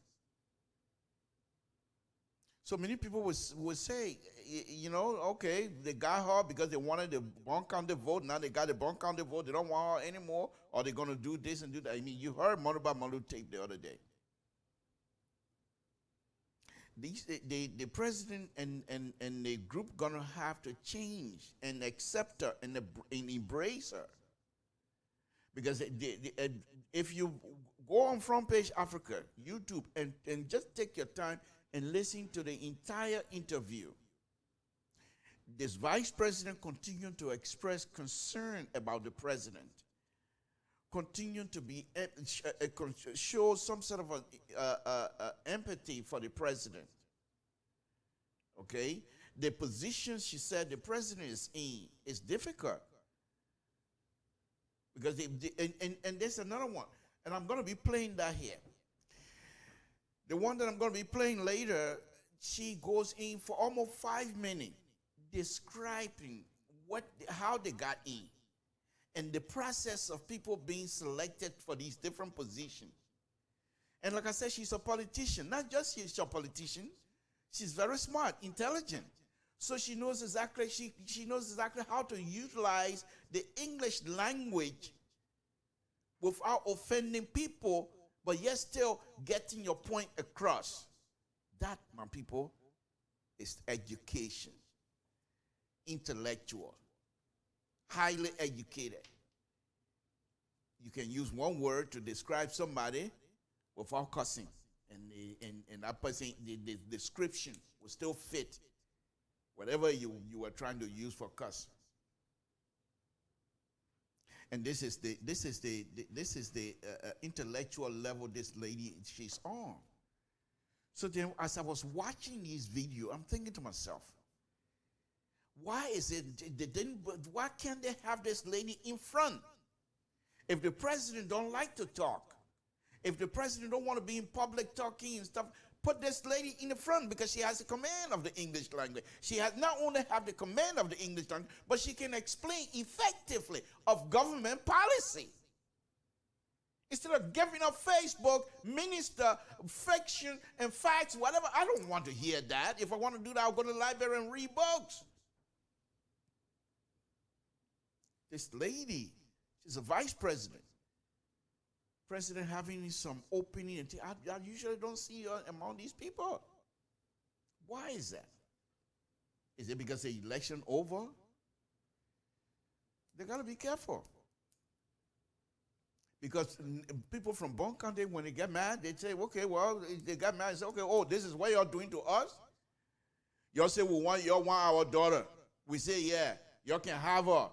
Speaker 2: So many people would say, okay, they got her because they wanted the bond counted vote. Now they got the bond counted vote. They don't want her anymore. Or they're going to do this and do that. You heard Moruba Malu tape the other day. The president and the group going to have to change and accept her and embrace her. Because if you go on Front Page Africa, YouTube, and just take your time and listen to the entire interview, this vice president continued to express concern about the president, continued to be show some sort of empathy for the president. Okay, the position she said the president is in is difficult because and there's another one, and I'm going to be playing that here. The one that I'm going to be playing later, she goes in for almost 5 minutes describing how they got in and the process of people being selected for these different positions. And like I said, she's a politician. Not just she's a politician, she's very smart, intelligent. So she knows exactly she knows exactly how to utilize the English language without offending people, but yet still getting your point across. That, my people, is education. Intellectual. Highly educated. You can use one word to describe somebody without cussing and that person, the description will still fit whatever you were trying to use for cuss. And this is the intellectual level this lady she's on. So then, as I was watching this video, I'm thinking to myself, why is it why can't they have this lady in front? If the president don't like to talk, if the president don't want to be in public talking and stuff, put this lady in the front, because she has the command of the English language. She has not only have the command of the English language, but she can explain effectively of government policy. Instead of giving up Facebook, minister, fiction, and facts, whatever. I don't want to hear that. If I want to do that, I'll go to the library and read books. This lady, she's a vice president. President having some opening. I usually don't see her among these people. Why is that? Is it because the election over? They got to be careful. Because people from Bon County, when they get mad, they say, okay, well, they got mad and say, okay, oh, this is what y'all doing to us? Y'all say, y'all want our daughter. We say, yeah, y'all can have her.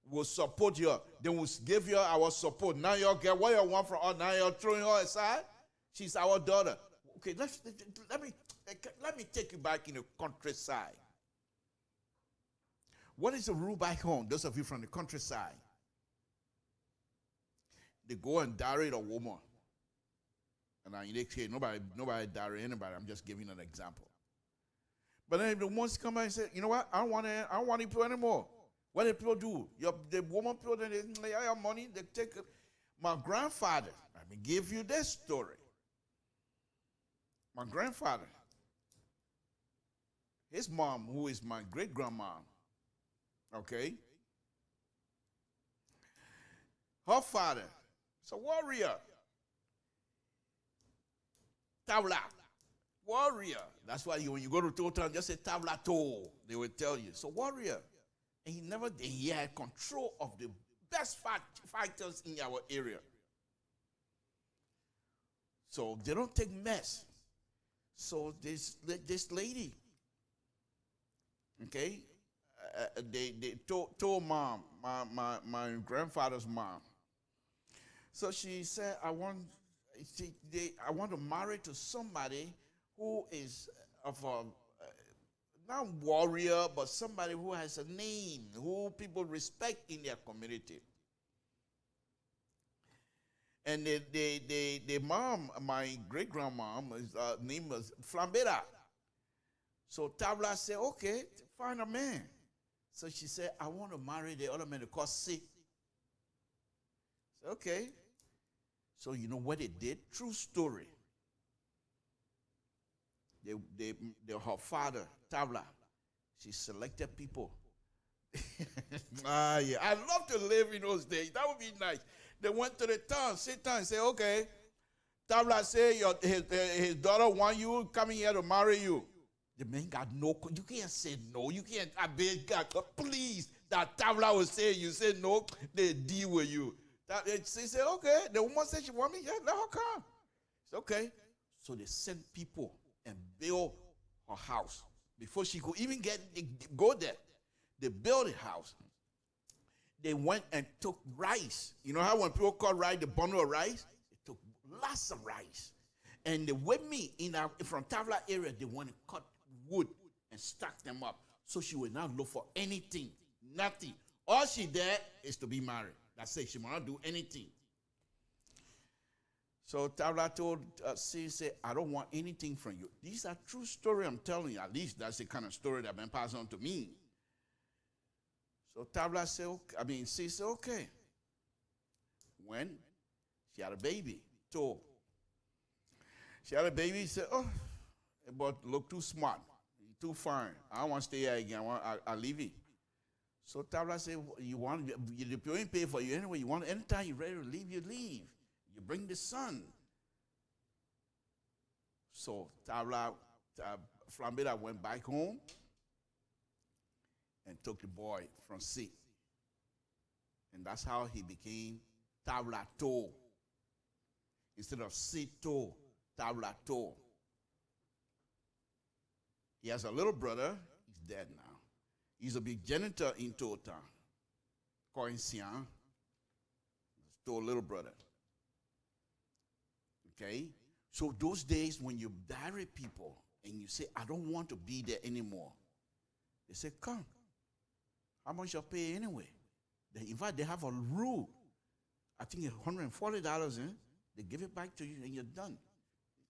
Speaker 2: We'll support you. Then we'll give you our support. Now y'all get what you want from us. Now you're throwing her aside. She's our daughter. Okay, let me take you back in the countryside. What is the rule back home? Those of you from the countryside. They go and marry a woman. And in this case, nobody marry anybody. I'm just giving an example. But then if the woman come back and say, you know what? I don't want you people anymore. What do people do? The woman people, they have money, they take it. My grandfather, let me give you this story. My grandfather, his mom, who is my great-grandma, okay? Her father, is a warrior. Tabla. Warrior. That's why when you go to Total, just say Tabla To. They will tell you. So warrior. And he had control of the best fighters in our area. So they don't take mess. So this lady, okay, they told mom, my grandfather's mom. So she said, I want to marry to somebody who is of a not warrior, but somebody who has a name, who people respect in their community. And the mom, my great-grandmom, name was Flambera. So Tabla said, okay, find a man. So she said, I want to marry the other man called C. Said, okay. So you know what they did? True story. Her father, Tabla, she selected people. Yeah. I'd love to live in those days. That would be nice. They went to the town, sit down and say, okay, Tabla say his daughter want you, coming here to marry you. The man got no, you can't say no. You can't, I beg God, please, that Tabla will say, you say no, they deal with you. She said, okay. The woman said she want me, yeah, let her come. It's okay. So they sent people and build her house. Before she could even go there, they built a house. They went and took rice. You know how when people cut rice, the bundle of rice? They took lots of rice. And with me, from Tavla area, they went to cut wood and stack them up. So she would not look for anything, nothing. All she did is to be married. That's it. She will not do anything. So Tabla told she said, I don't want anything from you. These are true stories I'm telling you. At least that's the kind of story that been passed on to me. So Tabla said, okay, she said, okay. When she had a baby, she had a baby, she said, oh, but look too smart, too fine. I don't want to stay here again. I leave it. So Tabla said, the parent pay for you anyway. You want anytime you're ready to leave, you leave. You bring the son. So Flambera went back home and took the boy from sea. And that's how he became Tabla To. Instead of Sito, Tablato. He has a little brother. He's dead now. He's a big janitor in Tota. Coincian. To a little brother. Okay? So those days when you direct people and you say, I don't want to be there anymore. They say, come. How much you pay anyway? In fact, they have a rule. I think $140, they give it back to you and you're done.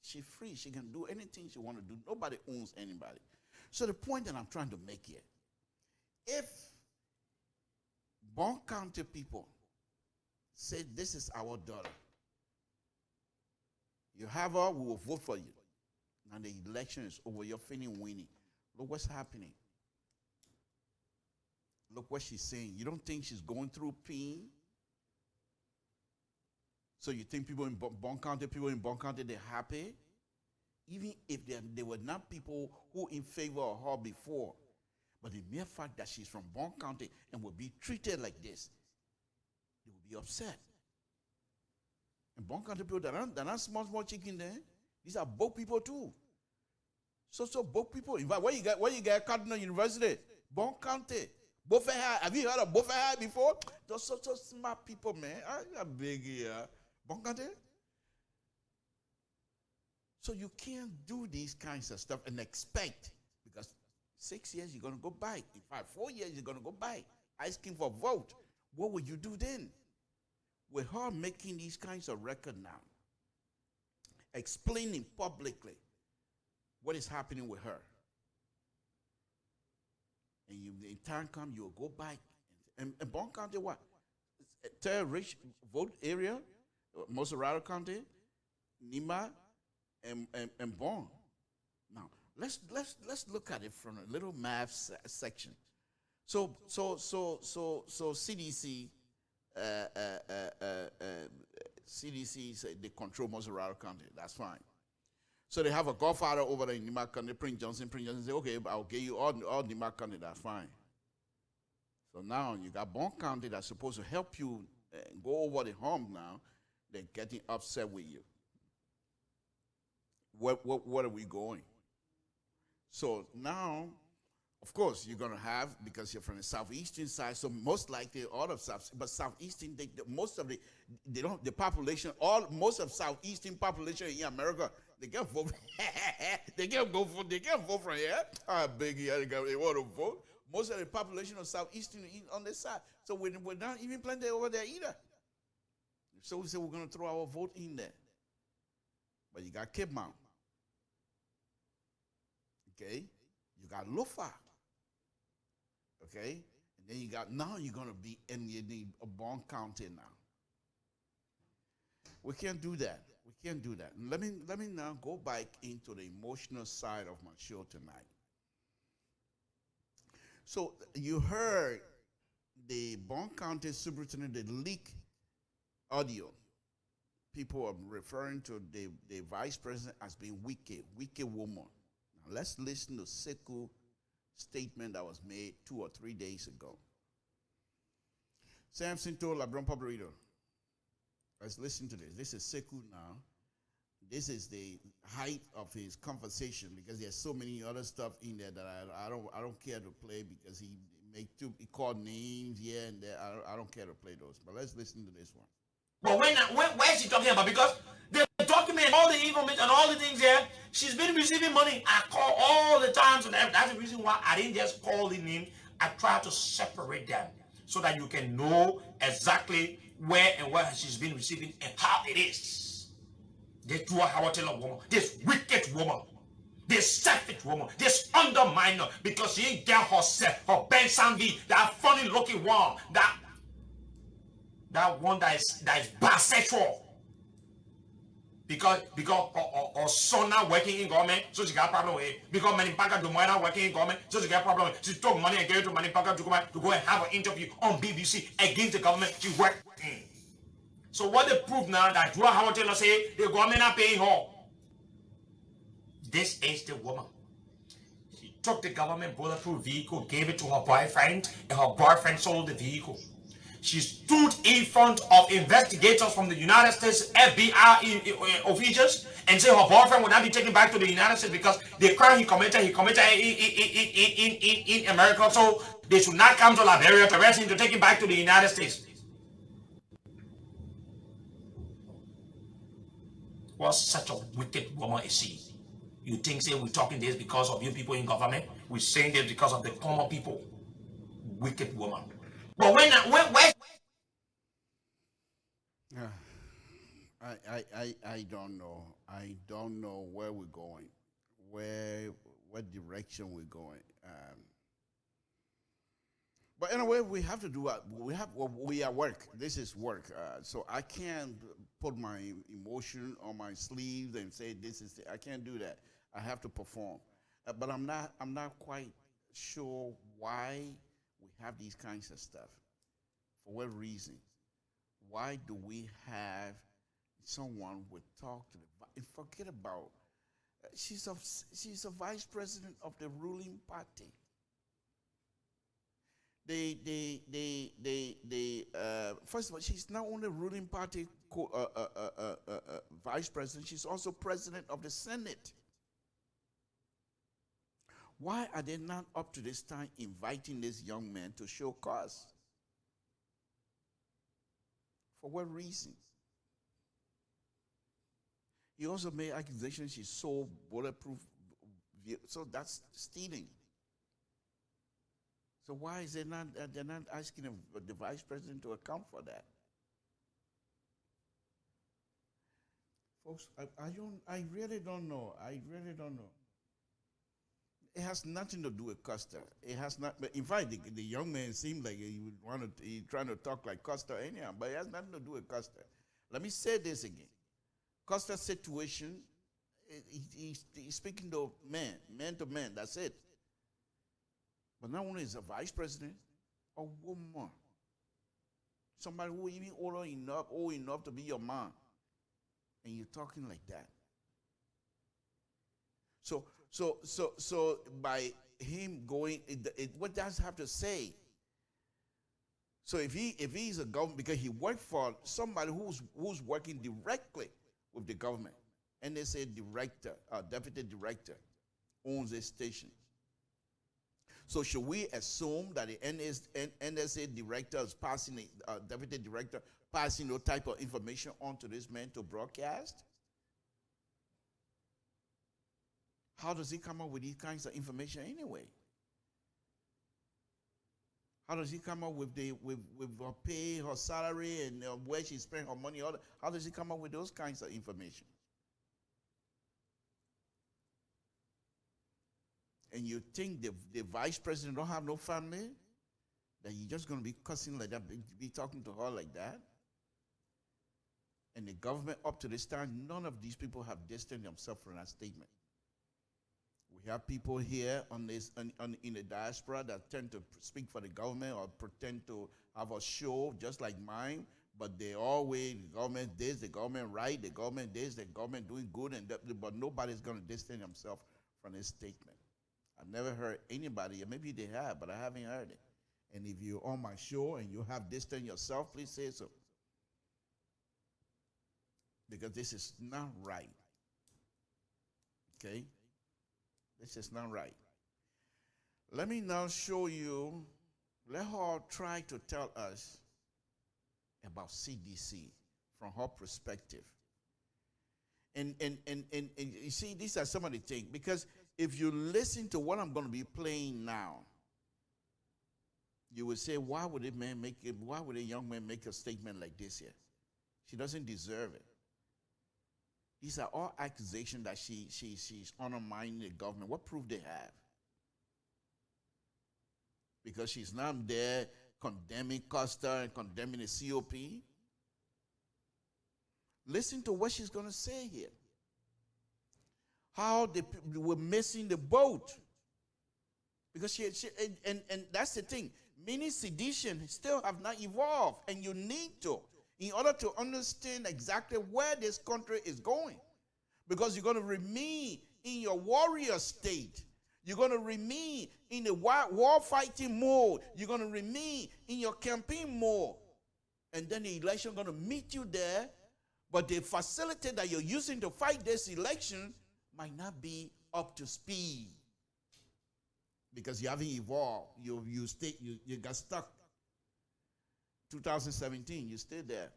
Speaker 2: She's free. She can do anything she want to do. Nobody owns anybody. So the point that I'm trying to make here, if Bon County people say this is our daughter, you have her, we will vote for you. Now the election is over. You're feeling winning. Look what's happening. Look what she's saying. You don't think she's going through pain? So you think people in Bon County, they're happy? Even if they were not people who in favor of her before. But the mere fact that she's from Bon County and will be treated like this, they will be upset. And Bon County people, they're not small chicken there. These are Book people too. So Book people. In fact, where you get Cardinal University? Bon County. Beaufort. Have you heard of Beaufort before? Those so smart people, man. I'm big here. Bon County. So you can't do these kinds of stuff and expect, because 6 years you're going to go by. In fact, 4 years you're going to go by. Asking for vote. What would you do then? With her making these kinds of record now, explaining publicly what is happening with her. And in time come, you'll go back. And Bon County, what? Terror-rich vote area, Moserado County, Nima, and Bon. Now, let's look at it from a little math section. So CDC, CDC say they control Moserado County. That's fine. So they have a godfather over there in Nima County, Prince Johnson say, okay, I'll give you all Nima County. That's fine. So now you got Bon County that's supposed to help you go over the hump now. They're getting upset with you. What are we going? So now, of course, you're going to have, because you're from the southeastern side, so most likely all of southeastern, most of the population, most of southeastern population in America, they can't vote. They can't vote from here. I beg you, they want to vote. Most of the population of southeastern on this side, so we're not even planted over there either. So we say we're going to throw our vote in there. But you got Cape Mount. Okay? You got Lofa. Okay? And then you're going to be in Bon County now. We can't do that. We can't do that. Let me now go back into the emotional side of my show tonight. So you heard the Bon County Superintendent, the leak audio. People are referring to the vice president as being wicked woman. Now let's listen to Seku's statement that was made 2 or 3 days ago. Samson told LeBron Pobrito. Let's listen to this. This is Seku now. This is the height of his conversation, because there's so many other stuff in there that I don't care to play, because he called names here and there. I don't care to play those. But let's listen to this one.
Speaker 5: But where is she talking about? Because they document all the information and all the things here. She's been receiving money. I call all the time. So that's the reason why I didn't just call the name. I try to separate them so that you can know exactly where and where she's been receiving and how it is. This Hawatela woman, this wicked woman, this selfish woman, this underminer, because she ain't get herself, her Ben Sanvi, that funny looking one, that one that is bisexual. Because her son now working in government, so she got a problem with it. Because Manipaka Dumoina working in government, so she got a problem with it. She took money and gave it to Manipaka to go and have an interview on BBC against the government she worked in. So what they prove now that Dua Howard Taylor say the government are paying her. This is the woman. She took the government bulletproof vehicle, gave it to her boyfriend, and her boyfriend sold the vehicle. She stood in front of investigators from the United States FBI officials and say her boyfriend would not be taken back to the United States because the crime he committed in America, so they should not come to Liberia to arrest him to take him back to the United States. What such a wicked woman is she? You think, say, we're talking this because of you people in government? We're saying this because of the common people. Wicked woman. But when
Speaker 2: I don't know. I don't know where we're going, what direction we're going. But anyway, we have to do we are work. This is work. So I can't put my emotion on my sleeves and say this is. I can't do that. I have to perform. But I'm not quite sure why we have these kinds of stuff. For what reason? Why do we have someone would talk to and forget about? She's a vice president of the ruling party. First of all, she's not only ruling party vice president, she's also president of the Senate. Why are they not up to this time inviting this young man to show cause? For what reason? He also made accusations she sold bulletproof, so that's stealing. So why is they're not asking the vice president to account for that? Folks, I really don't know. I really don't know. It has nothing to do with Costa. It has not. But in fact, the young man seemed like he's trying to talk like Costa anyhow, but it has nothing to do with Costa. Let me say this again. Costa's situation, he's speaking to man to man. That's it. But not only is a vice president, a woman, somebody who even old enough to be your mom, and you're talking like that. So by him going, what does have to say? So if he's a government, because he worked for somebody who's working directly with the government, and they say deputy director owns a station. So should we assume that the NSA director is passing, deputy director passing no type of information on to this man to broadcast? How does he come up with these kinds of information anyway? How does he come up with her pay, her salary, and where she spent her money? How does he come up with those kinds of information? And you think the vice president don't have no family? That you're just going to be cussing like that, be talking to her like that? And the government up to this time, none of these people have distanced themselves from that statement. We have people here in the diaspora that tend to speak for the government or pretend to have a show just like mine, but they always, the government this, the government right, the government this, the government doing good, but nobody's going to distance themselves from this statement. I've never heard anybody, maybe they have, but I haven't heard it. And if you're on my show and you have distanced yourself, please say so. Because this is not right. Okay? This is not right. Let me now show you, let her try to tell us about CDC from her perspective. And you see, these are some of the things, because if you listen to what I'm going to be playing now, you will say, why would a young man make a statement like this here? She doesn't deserve it. These are all accusations that she's undermining the government. What proof they have? Because she's not there condemning Costa and condemning the COP. Listen to what she's going to say here. How they were missing the boat. Because and that's the thing. Many sedition still have not evolved, and you need to, in order to understand exactly where this country is going. Because you're going to remain in your warrior state. You're going to remain in the war fighting mode. You're going to remain in your campaign mode. And then the election is going to meet you there. but the facility that you're using to fight this election might not be up to speed because you haven't evolved. You got stuck. 2017, you stayed there.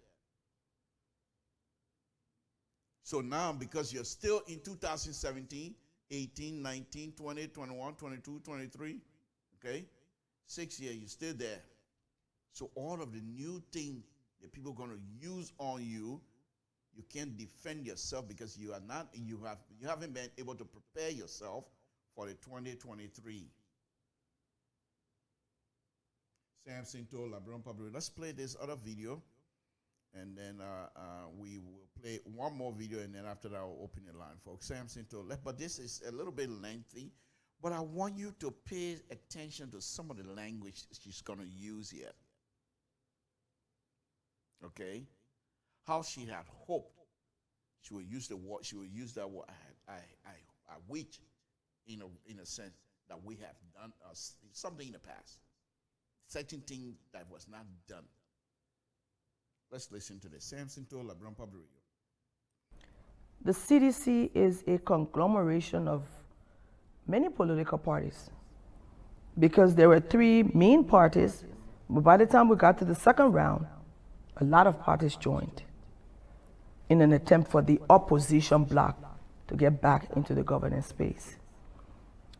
Speaker 2: So now, because you're still in 2017, 18, 19, 20, 21, 22, 23, okay? 6 years, you still there. So all of the new things that people are going to use on you, you can't defend yourself because you haven't been able to prepare yourself for the 2023. Samson told LIBERIA Public, let's play this other video, and then we will play one more video, and then after that I'll open the line, folks. Samson told, but this is a little bit lengthy, but I want you to pay attention to some of the language she's going to use here. Okay? How she had hoped she would use the word, she would use that word, I wish, in a sense, that we have done something in the past. Certain thing that was not done. Let's listen to this. Samson told LIBERIA Public Radio.
Speaker 6: The CDC is a conglomeration of many political parties because there were 3 main parties, but by the time we got to the second round, a lot of parties joined in an attempt for the opposition bloc to get back into the governance space.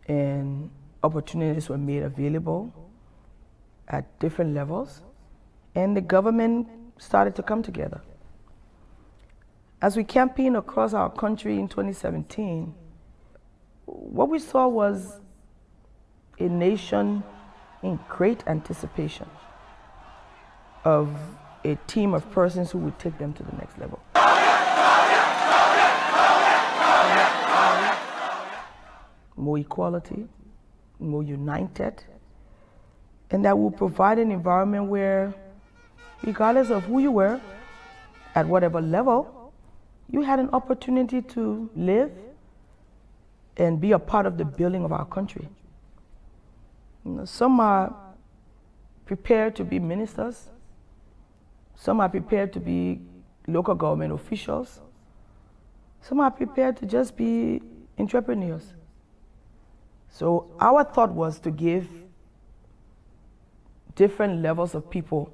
Speaker 6: And opportunities were made available at different levels, and the government started to come together. As we campaigned across our country in 2017, what we saw was a nation in great anticipation of a team of persons who would take them to the next level. More equality, more united, and that will provide an environment where, regardless of who you were, at whatever level, you had an opportunity to live and be a part of the building of our country. Some are prepared to be ministers. Some are prepared to be local government officials. Some are prepared to just be entrepreneurs. So our thought was to give different levels of people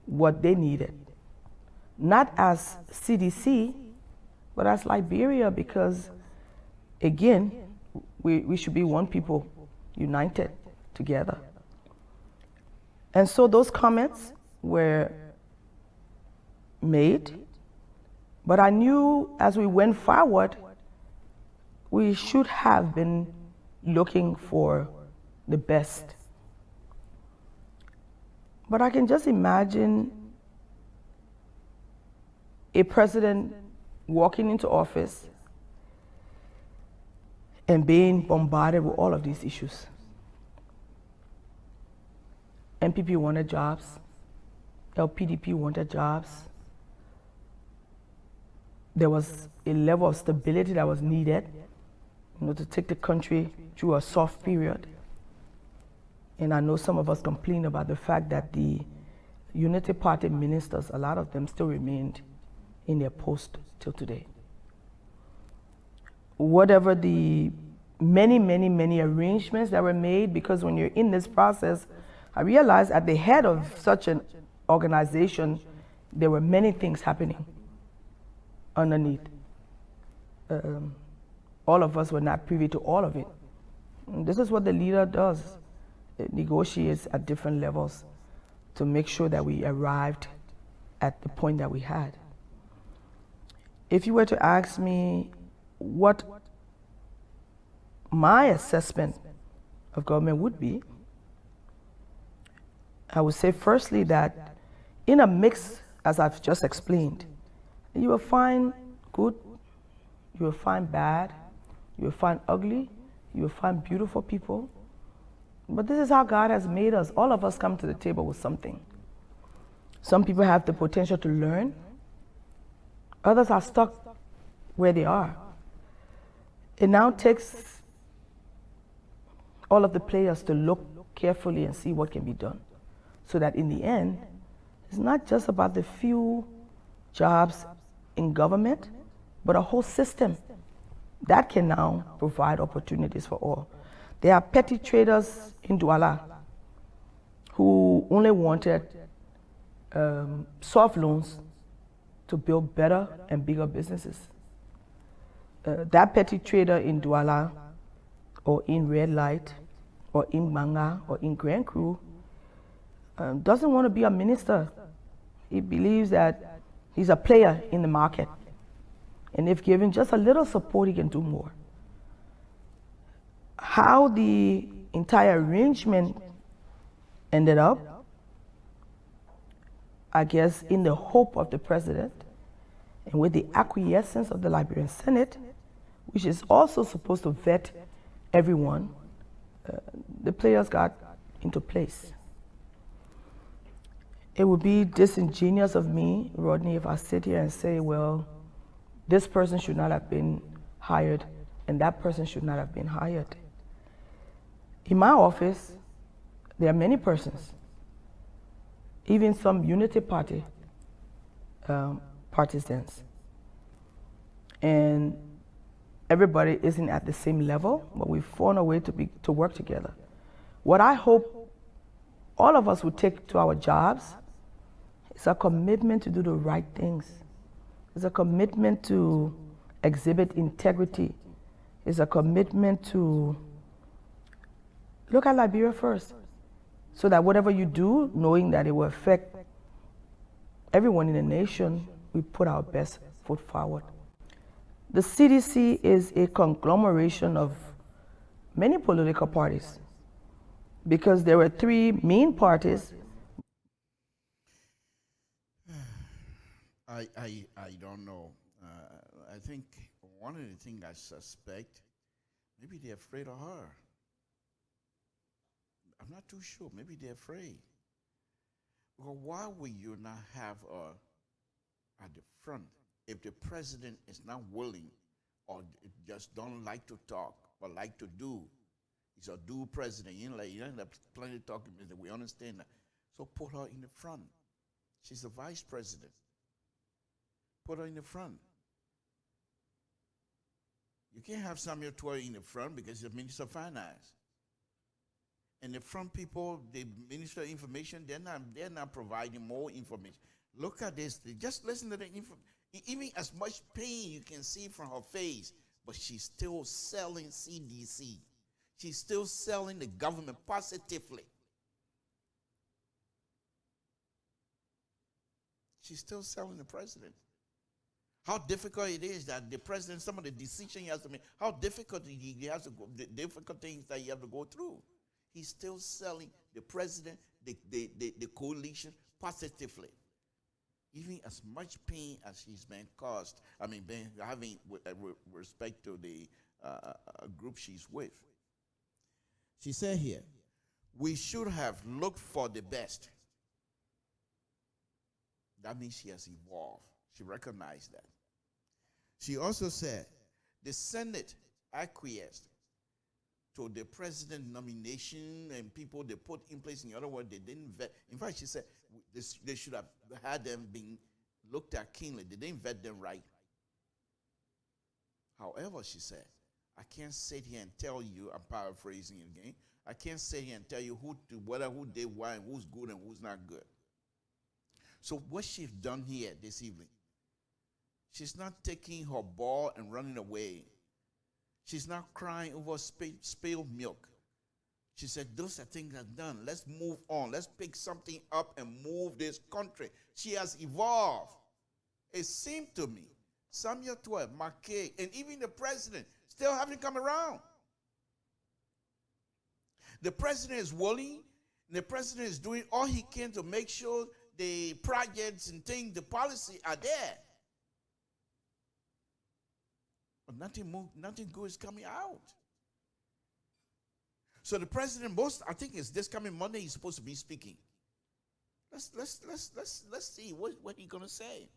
Speaker 6: what they needed. Not as CDC, but as LIBERIA, because again, we should be one people, united together. And so those comments were made, but I knew as we went forward, we should have been looking for the best. But I can just imagine a president walking into office and being bombarded with all of these issues. MPP wanted jobs, LPDP wanted jobs. There was a level of stability that was needed, to take the country through a soft period. And I know some of us complain about the fact that the Unity Party ministers, a lot of them still remained in their post till today. Whatever the many arrangements that were made, because when you're in this process, I realized at the head of such an organization, there were many things happening underneath. All of us were not privy to all of it. And this is what the leader does. It negotiates at different levels to make sure that we arrived at the point that we had. If you were to ask me what my assessment of government would be, I would say firstly that in a mix, as I've just explained, you will find good, you will find bad, you will find ugly, you will find beautiful people. But this is how God has made us. All of us come to the table with something. Some people have the potential to learn. Others are stuck where they are. It now takes all of the players to look carefully and see what can be done, so that in the end, it's not just about the few jobs in government, but a whole system that can now provide opportunities for all. There are petty traders in Douala who only wanted soft loans to build better and bigger businesses. That petty trader in Douala or in Red Light or in Manga or in Grand Cru doesn't want to be a minister. He believes that he's a player in the market. And if given just a little support, he can do more. How the entire arrangement ended up, I guess, in the hope of the president and with the acquiescence of the Liberian Senate, which is also supposed to vet everyone, the players got into place. It would be disingenuous of me, Rodney, if I sit here and say, well, this person should not have been hired and that person should not have been hired. In my office, there are many persons, even some Unity Party partisans. And everybody isn't at the same level, but we've found a way to work together. What I hope all of us would take to our jobs is a commitment to do the right things. It's a commitment to exhibit integrity. It's a commitment to look at Liberia first, so that whatever you do, knowing that it will affect everyone in the nation, we put our best foot forward. The CDC is a conglomeration of many political parties, because there were three main parties.
Speaker 2: I don't know. I think one of the things I suspect, maybe they're afraid of her. I'm not too sure. Maybe they're afraid. Well, why would you not have her at the front if the president is not willing or just don't like to talk but like to do? He's a do president. You end up plenty talking. We understand that. So put her in the front. She's the vice president. Put her in the front. You can't have Samuel Toure in the front because he's the Minister of Finance. And the front people, the Minister of Information, they're not providing more information. Look at this. Just listen to the information. Even as much pain you can see from her face, but she's still selling CDC. She's still selling the government positively. She's still selling the president. How difficult it is that the president, some of the decisions he has to make, how difficult he has to go, the difficult things that he has to go through. He's still selling the president, the coalition positively. Even as much pain as he's been caused, having with respect to the group she's with. She said here, we should have looked for the best. That means she has evolved. She recognized that. She also said the Senate acquiesced to the president nomination and people they put in place. In other words, they didn't vet. In fact, she said they should have had them being looked at keenly. They didn't vet them right. However, she said, I can't sit here and tell you, I'm paraphrasing it again, I can't sit here and tell you who did what and who's good and who's not good. So what she's done here this evening, she's not taking her ball and running away. She's not crying over spilled milk. She said, those are things that are done. Let's move on. Let's pick something up and move this country. She has evolved. It seemed to me, Samuel Toure, McKay, and even the president still haven't come around. The president is willing. The president is doing all he can to make sure the projects and things, the policy are there. But nothing good is coming out. So the president, I think it's this coming Monday, he's supposed to be speaking. Let's see what he's gonna say.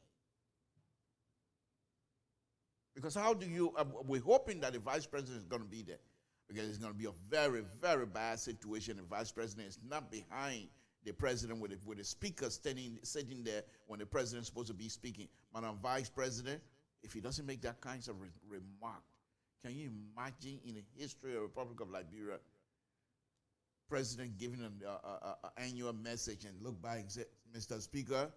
Speaker 2: Because how do you? We're hoping that the vice president is gonna be there, because it's gonna be a very, very bad situation. The vice president is not behind the president with the speaker sitting there when the president's supposed to be speaking. Madam Vice President, if he doesn't make that kinds of remark, can you imagine in the history of the Republic of Liberia, president giving an annual message and look back and say, Mr. Speaker,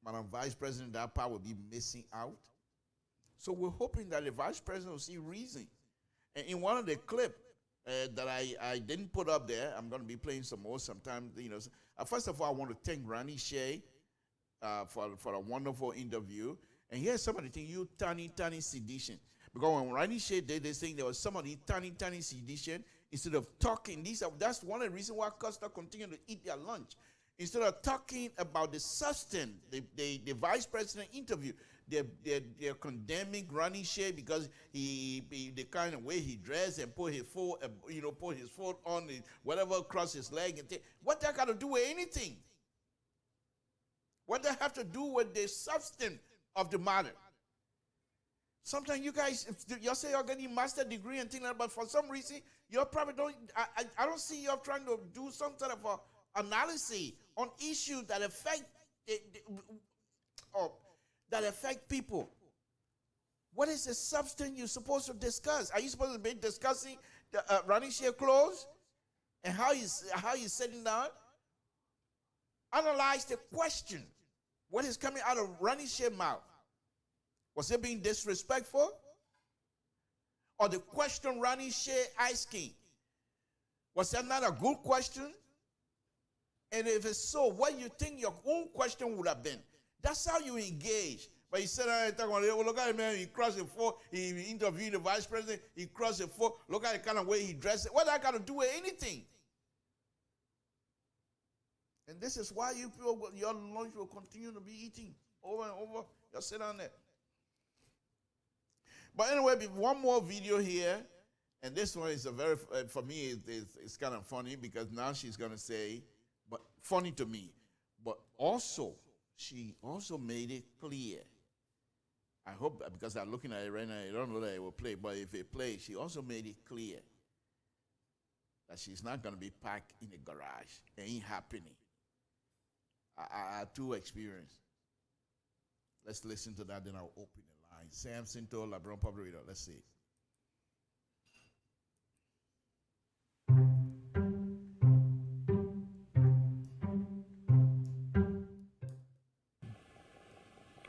Speaker 2: Madam Vice President, that part will be missing out. So we're hoping that the Vice President will see reason. And in one of the clips that I didn't put up there, I'm going to be playing some more sometime. First of all, I want to thank Ronnie Shea for a wonderful interview. And here's some of the things, you tiny sedition. Because when Ronnie Shea did this thing, there was some of the tiny sedition. Instead of talking, that's one of the reasons why Costa continue to eat their lunch. Instead of talking about the substance, the Vice President interview, they're condemning Ronnie Shea because the kind of way he dressed and put his foot on whatever across his leg and what that got to do with anything? What that have to do with the substance of the matter? Sometimes you guys, you say you're getting master's degree and things like that, but for some reason, you probably don't, I don't see you trying to do some sort of a analysis on issues that affect people. What is the substance you're supposed to discuss? Are you supposed to be discussing the Ronnie Shea clothes and how he's sitting down? Analyze the question. What is coming out of Ronnie Shea's mouth? Was it being disrespectful? Or the question Ronnie Shea asking, was that not a good question? And if it's so, what you think your own question would have been? That's how you engage. But he said, look at him, man, he crossed the floor, he interviewed the Vice President, he crossed the floor, look at the kind of way he dressed. What that got to do with anything? And this is why you people, your lunch will continue to be eating over and over. Just sit down there. But anyway, one more video here. And this one is for me, it's kind of funny because now she's going to say, but funny to me. But also, she also made it clear. I hope, because I'm looking at it right now, I don't know that it will play, but if it plays, she also made it clear that she's not going to be packed in a garage. It ain't happening. I had two experiences. Let's listen to that, then I'll open the line. Sam Sinto, LeBron Public Radio. Let's see.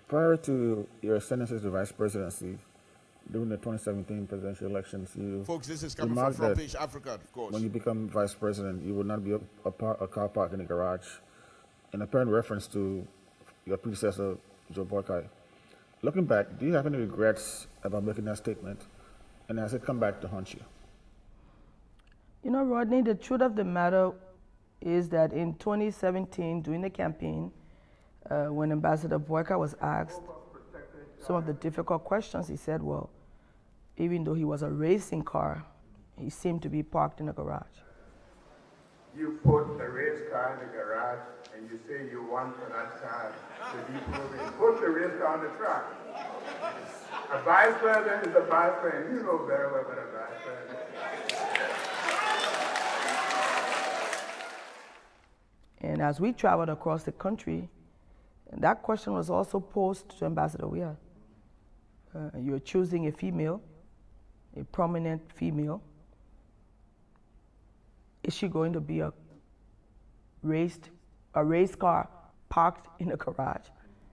Speaker 7: Prior to your ascendance as the vice presidency, during the 2017 presidential elections, you
Speaker 2: folks, this is coming from Front Page Africa, of course.
Speaker 7: When you become vice president, you will not be a car park in the garage. In apparent reference to your predecessor, Joe Boykai. Looking back, do you have any regrets about making that statement? And has it come back to haunt you?
Speaker 6: You know, Rodney, the truth of the matter is that in 2017, during the campaign, when Ambassador Boyka was asked some of the difficult questions, he said, well, even though he was a racing car, he seemed to be parked in a garage.
Speaker 9: You put a race car in the garage and you say you want for that car to be moving. Put the race car on the track. A vice president is a vice president. You know very well what a vice president is.
Speaker 6: And as we traveled across the country, that question was also posed to Ambassador Weah. You're choosing a female, a prominent female. Is she going to be a race car parked in a garage?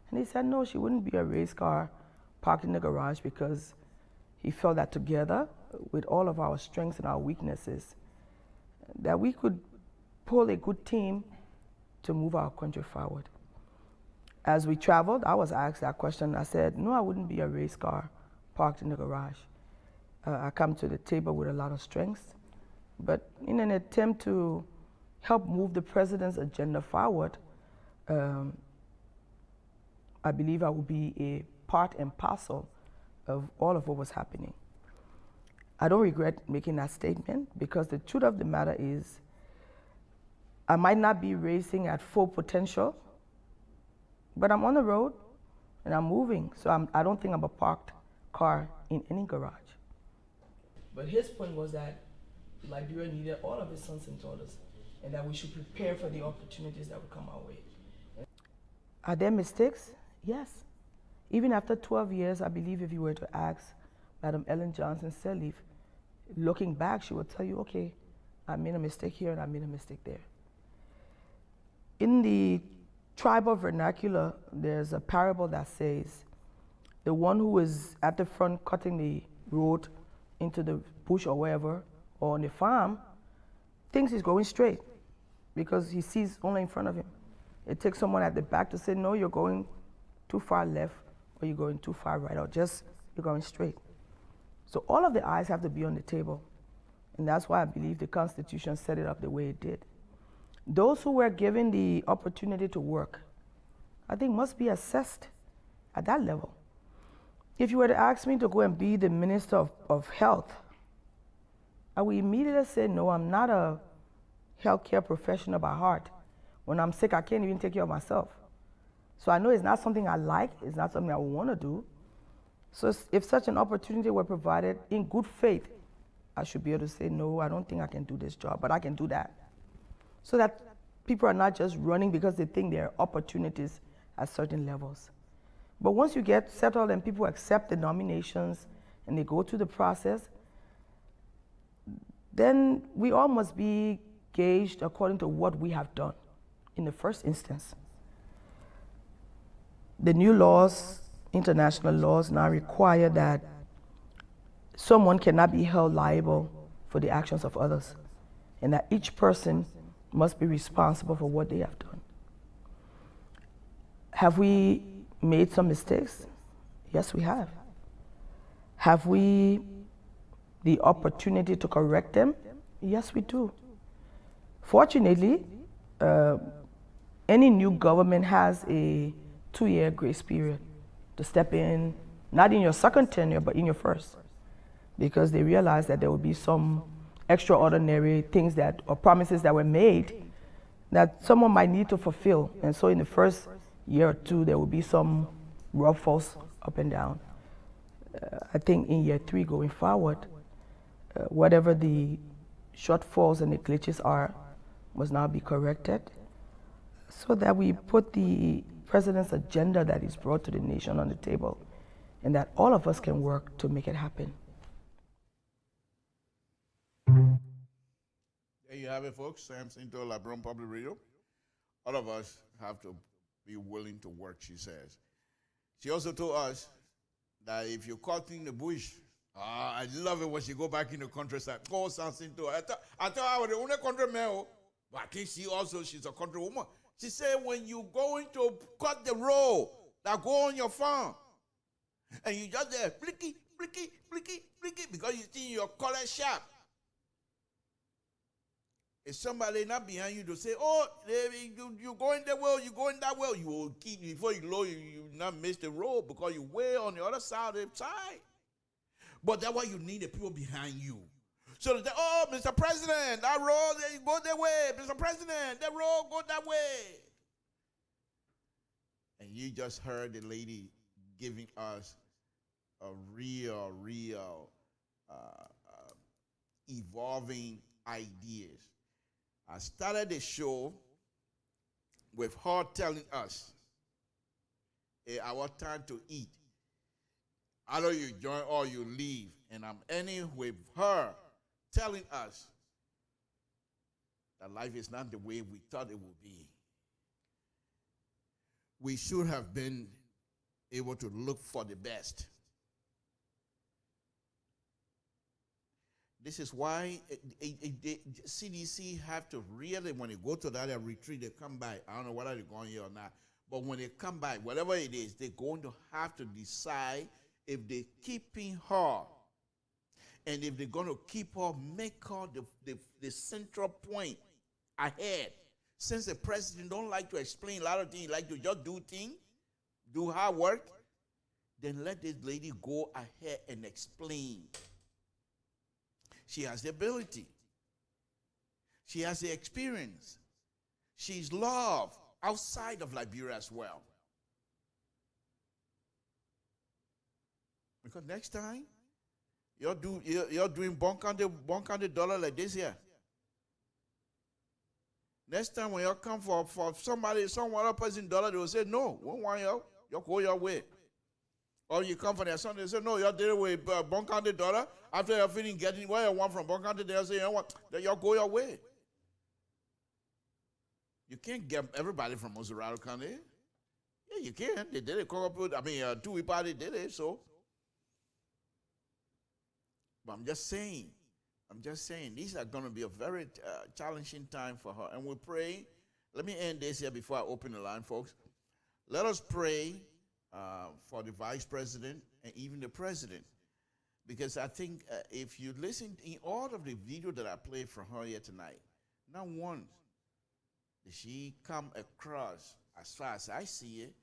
Speaker 6: And he said, no, she wouldn't be a race car parked in the garage, because he felt that together, with all of our strengths and our weaknesses, that we could pull a good team to move our country forward. As we traveled, I was asked that question. I said, no, I wouldn't be a race car parked in the garage. I come to the table with a lot of strengths, but in an attempt to help move the president's agenda forward, I believe I will be a part and parcel of all of what was happening. I don't regret making that statement, because the truth of the matter is I might not be racing at full potential, but I'm on the road and I'm moving, so I don't think I'm a parked car in any garage. But his point was that Liberia needed all of his sons and daughters and that we should prepare for the opportunities that will come our way. Are there mistakes? Yes. Even after 12 years, I believe if you were to ask Madam Ellen Johnson Sirleaf, looking back, she would tell you, okay, I made a mistake here and I made a mistake there. In the tribal vernacular, there's a parable that says, the one who is at the front cutting the road into the bush or wherever, or on the farm, thinks he's going straight because he sees only in front of him. It takes someone at the back to say, no, you're going too far left, or you're going too far right, or just you're going straight. So all of the eyes have to be on the table. And that's why I believe the Constitution set it up the way it did. Those who were given the opportunity to work, I think must be assessed at that level. If you were to ask me to go and be the Minister of Health, I would immediately say, no, I'm not a healthcare professional by heart. When I'm sick, I can't even take care of myself. So I know it's not something I like, it's not something I want to do. So if such an opportunity were provided in good faith, I should be able to say, no, I don't think I can do this job, but I can do that. So that people are not just running because they think there are opportunities at certain levels. But once you get settled and people accept the nominations and they go through the process, then we all must be gauged according to what we have done in the first instance. The new laws, international laws, now require that someone cannot be held liable for the actions of others, and that each person must be responsible for what they have done. Have we made some mistakes? Yes, we have. Have we the opportunity to correct them? Yes, we do. Fortunately, any new government has a 2-year grace period to step in, not in your second tenure, but in your first, because they realize that there will be some extraordinary things that, or promises that were made that someone might need to fulfill. And so in the first year or two, there will be some ruffles up and down. I think in year 3 going forward, whatever the shortfalls and the glitches are must now be corrected so that we put the president's agenda that is brought to the nation on the table and that all of us can work to make it happen.
Speaker 2: There you have it, folks. Sam Cinto, LIBERIA Public Radio. All of us have to be willing to work, she says. She also told us that if you're caught in the bush, I love it when she go back in the countryside. Go Sam Cinto. I thought I was the only countryman, but I think she's a country woman. She said when you going to cut the road that go on your farm, and you just there, blicky, blicky, blicky, blicky, because you think you're color sharp. If somebody not behind you to say, oh, you going that way, you going that way, you will keep, before you low, you not miss the road because you way on the other side of the side. But that's why you need the people behind you. So that, oh, Mr. President, that road, go that way. Mr. President, that road, go that way. And you just heard the lady giving us a real evolving ideas. I started the show with her telling us, hey, our time to eat. Either you join or you leave. And I'm ending with her telling us that life is not the way we thought it would be. We should have been able to look for the best. This is why CDC have to really, when they go to that retreat, they come back. I don't know whether they're going here or not. But when they come back, whatever it is, they're going to have to decide if they're keeping her. And if they're going to keep her, make her the central point ahead. Since the president don't like to explain a lot of things, like to just do things, do hard work, then let this lady go ahead and explain. She has the ability. She has the experience. She's loved outside of Liberia as well. Because next time, you're doing bunk on the dollar like this here. Next time when you come for somebody, someone other person dollar, they will say, no, we don't want you go your way. Or you come for their son, they say, no, you're dealing with Bon County dollar. After you're finished getting what you want from Bon County, they'll say, you know what, you go your way. You can't get everybody from Moserado County. Yeah, you can. They did it. Two party did it, so. But I'm just saying, these are going to be a very challenging time for her. And we pray. Let me end this here before I open the line, folks. Let us pray for the vice president and even the president. Because I think if you listen in all of the video that I played for her here tonight, not once did she come across, as far as I see it,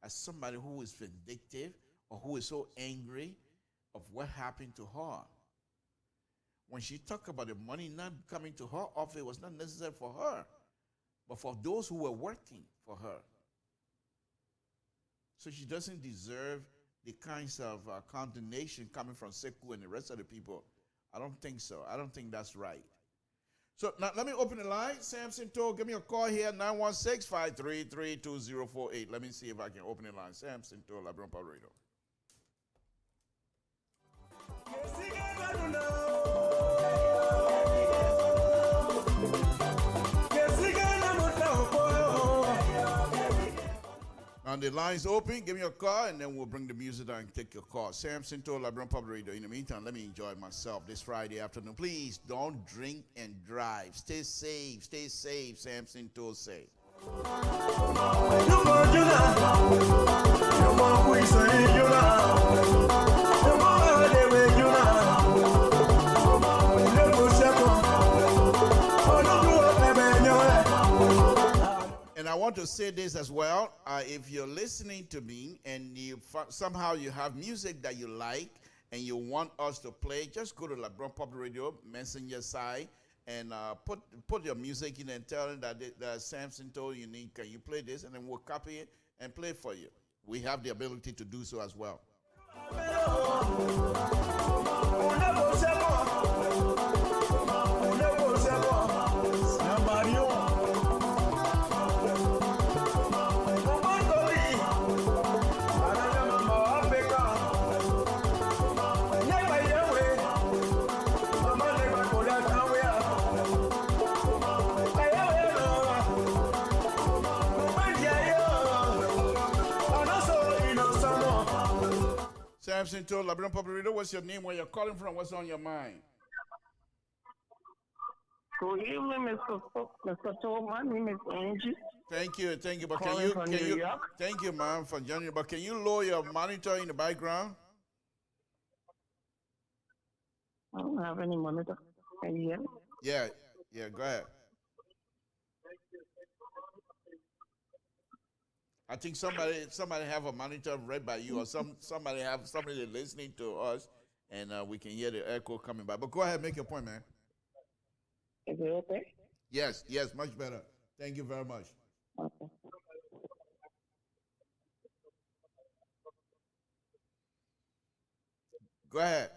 Speaker 2: as somebody who is vindictive or who is so angry of what happened to her. When she talked about the money not coming to her office, it was not necessary for her, but for those who were working for her. So she doesn't deserve the kinds of condemnation coming from Sekou and the rest of the people. I don't think so. I don't think that's right. So now let me open the line. Samson Toll, give me a call here, 916-533-2048. Let me see if I can open the line. Samson Toll, LIBERIA Radio. Now the line's open. Give me a call, and then we'll bring the music down and take your call. Samson Toll, LIBERIA Radio. In the meantime, let me enjoy myself this Friday afternoon. Please don't drink and drive. Stay safe. Stay safe, Samson Toll say. And I want to say this as well. If you're listening to me and somehow you have music that you like and you want us to play, just go to LIBERIA Radio Messenger side and put your music in and tell them that Samson told you need. Can you play this? And then we'll copy it and play it for you. We have the ability to do so as well. Samson Toll, LIBERIA Radio, what's your name? Where you're calling from? What's on your mind?
Speaker 10: Good evening, Mr. Toll. My name is Angie.
Speaker 2: Thank you. But
Speaker 10: Calling from New York.
Speaker 2: Thank you, ma'am, for joining. But can you lower your monitor in the background?
Speaker 10: I don't have any monitor. Can you hear me?
Speaker 2: Yeah, go ahead. I think somebody have a monitor right by you, or somebody listening to us, and we can hear the echo coming by. But go ahead, make your point, man.
Speaker 10: Is it okay?
Speaker 2: Yes, much better. Thank you very much.
Speaker 10: Okay.
Speaker 2: Go ahead.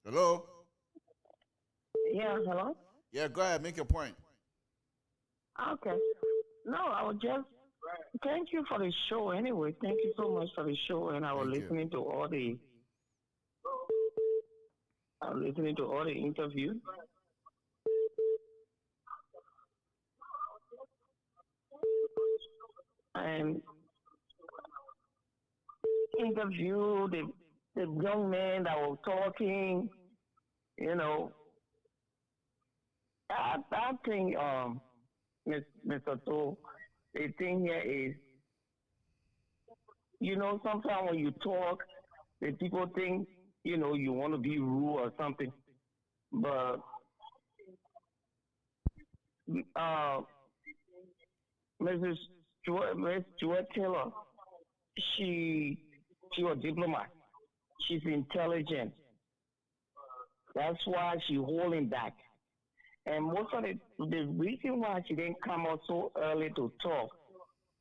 Speaker 2: Hello?
Speaker 10: Yeah, hello?
Speaker 2: Yeah, go ahead, make your point.
Speaker 10: Okay. No, I would just thank you for the show anyway. Thank you so much for the show, and I was listening to all the interviews. And interview the young men that were talking, I think, Mr. Toll, the thing here is, sometimes when you talk, the people think, you want to be rude or something. But Miss Stuart Taylor, she was a diplomat. She's intelligent. That's why she's holding back. And most of the reason why she didn't come out so early to talk,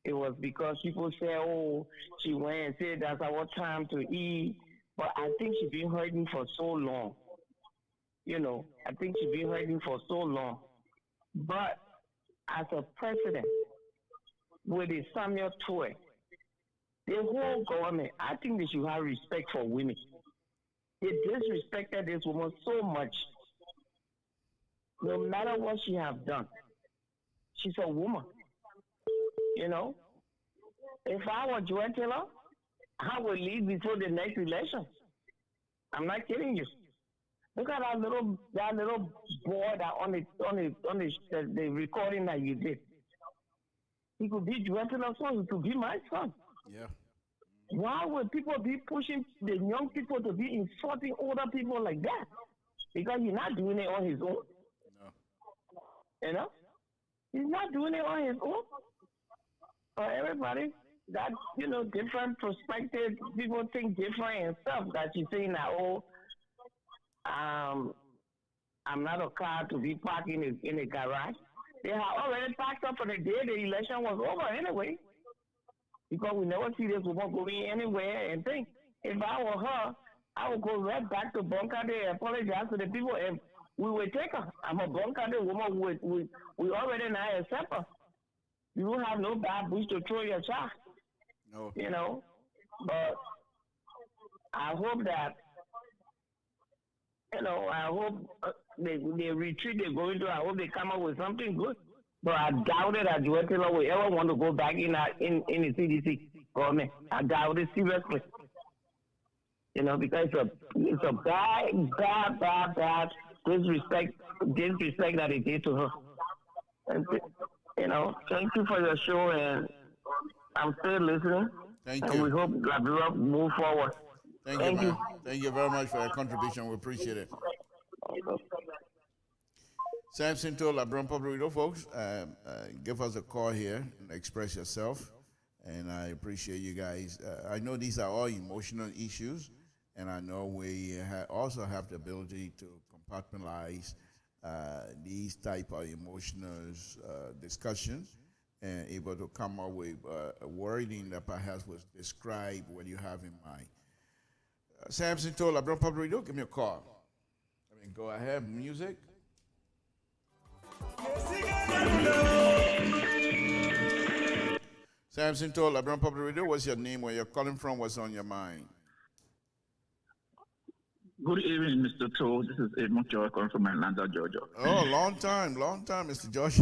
Speaker 10: it was because people say, oh, she went and said that's our time to eat. But I think she's been hurting for so long. You know, I think she's been hurting for so long. But as a president, with the Samuel Toy, the whole government, I think they should have respect for women. They disrespected this woman so much. No matter what she have done, she's a woman. You know, if I were Joanne Taylor, I would leave before the next election. I'm not kidding you. Look at that little boy that on the recording that you did. He could be Joanne Taylor's son. He could be my son.
Speaker 2: Yeah.
Speaker 10: Why would people be pushing the young people to be insulting older people like that? Because he's not doing it on his own.
Speaker 2: No.
Speaker 10: You know? He's not doing it on his own. For everybody, that, you know, different perspective, people think different and stuff. That she's saying that, I'm not a car to be parked in a garage. They have already packed up for the day the election was over anyway. Because we never see this woman going anywhere and think. If I were her, I would go right back to Bunker Day and apologize to the people if we would take her. I'm a Bunker Day woman. We already now accept her. You don't have no bad bush to throw your shot.
Speaker 2: No.
Speaker 10: You know? But I hope that, you know, I hope the retreat they're going to, I hope they come up with something good. But I doubt it that Joanne Taylor will ever want to go back in the CDC government. I doubt it seriously. You know, because it's a bad disrespect that they did to her. And, you know, thank you for your show, and I'm still listening.
Speaker 2: Thank
Speaker 10: and
Speaker 2: you.
Speaker 10: we hope LIBERIA move forward.
Speaker 2: Thank you, man. Thank you very much for your contribution. We appreciate it. Samson told LIBERIA Public Radio folks, give us a call here and express yourself. And I appreciate you guys. I know these are all emotional issues, and I know we also have the ability to compartmentalize these type of emotional discussions and able to come up with a wording that perhaps was described what you have in mind. Samson told LIBERIA Public Radio, give me a call. I mean, go ahead, music. Samson told LIBERIA Public Radio, what's your name, where you're calling from, what's on your mind?
Speaker 11: Good evening, Mr. Toll. This is Edmund George calling from Atlanta, Georgia.
Speaker 2: Oh, long time, Mr. George.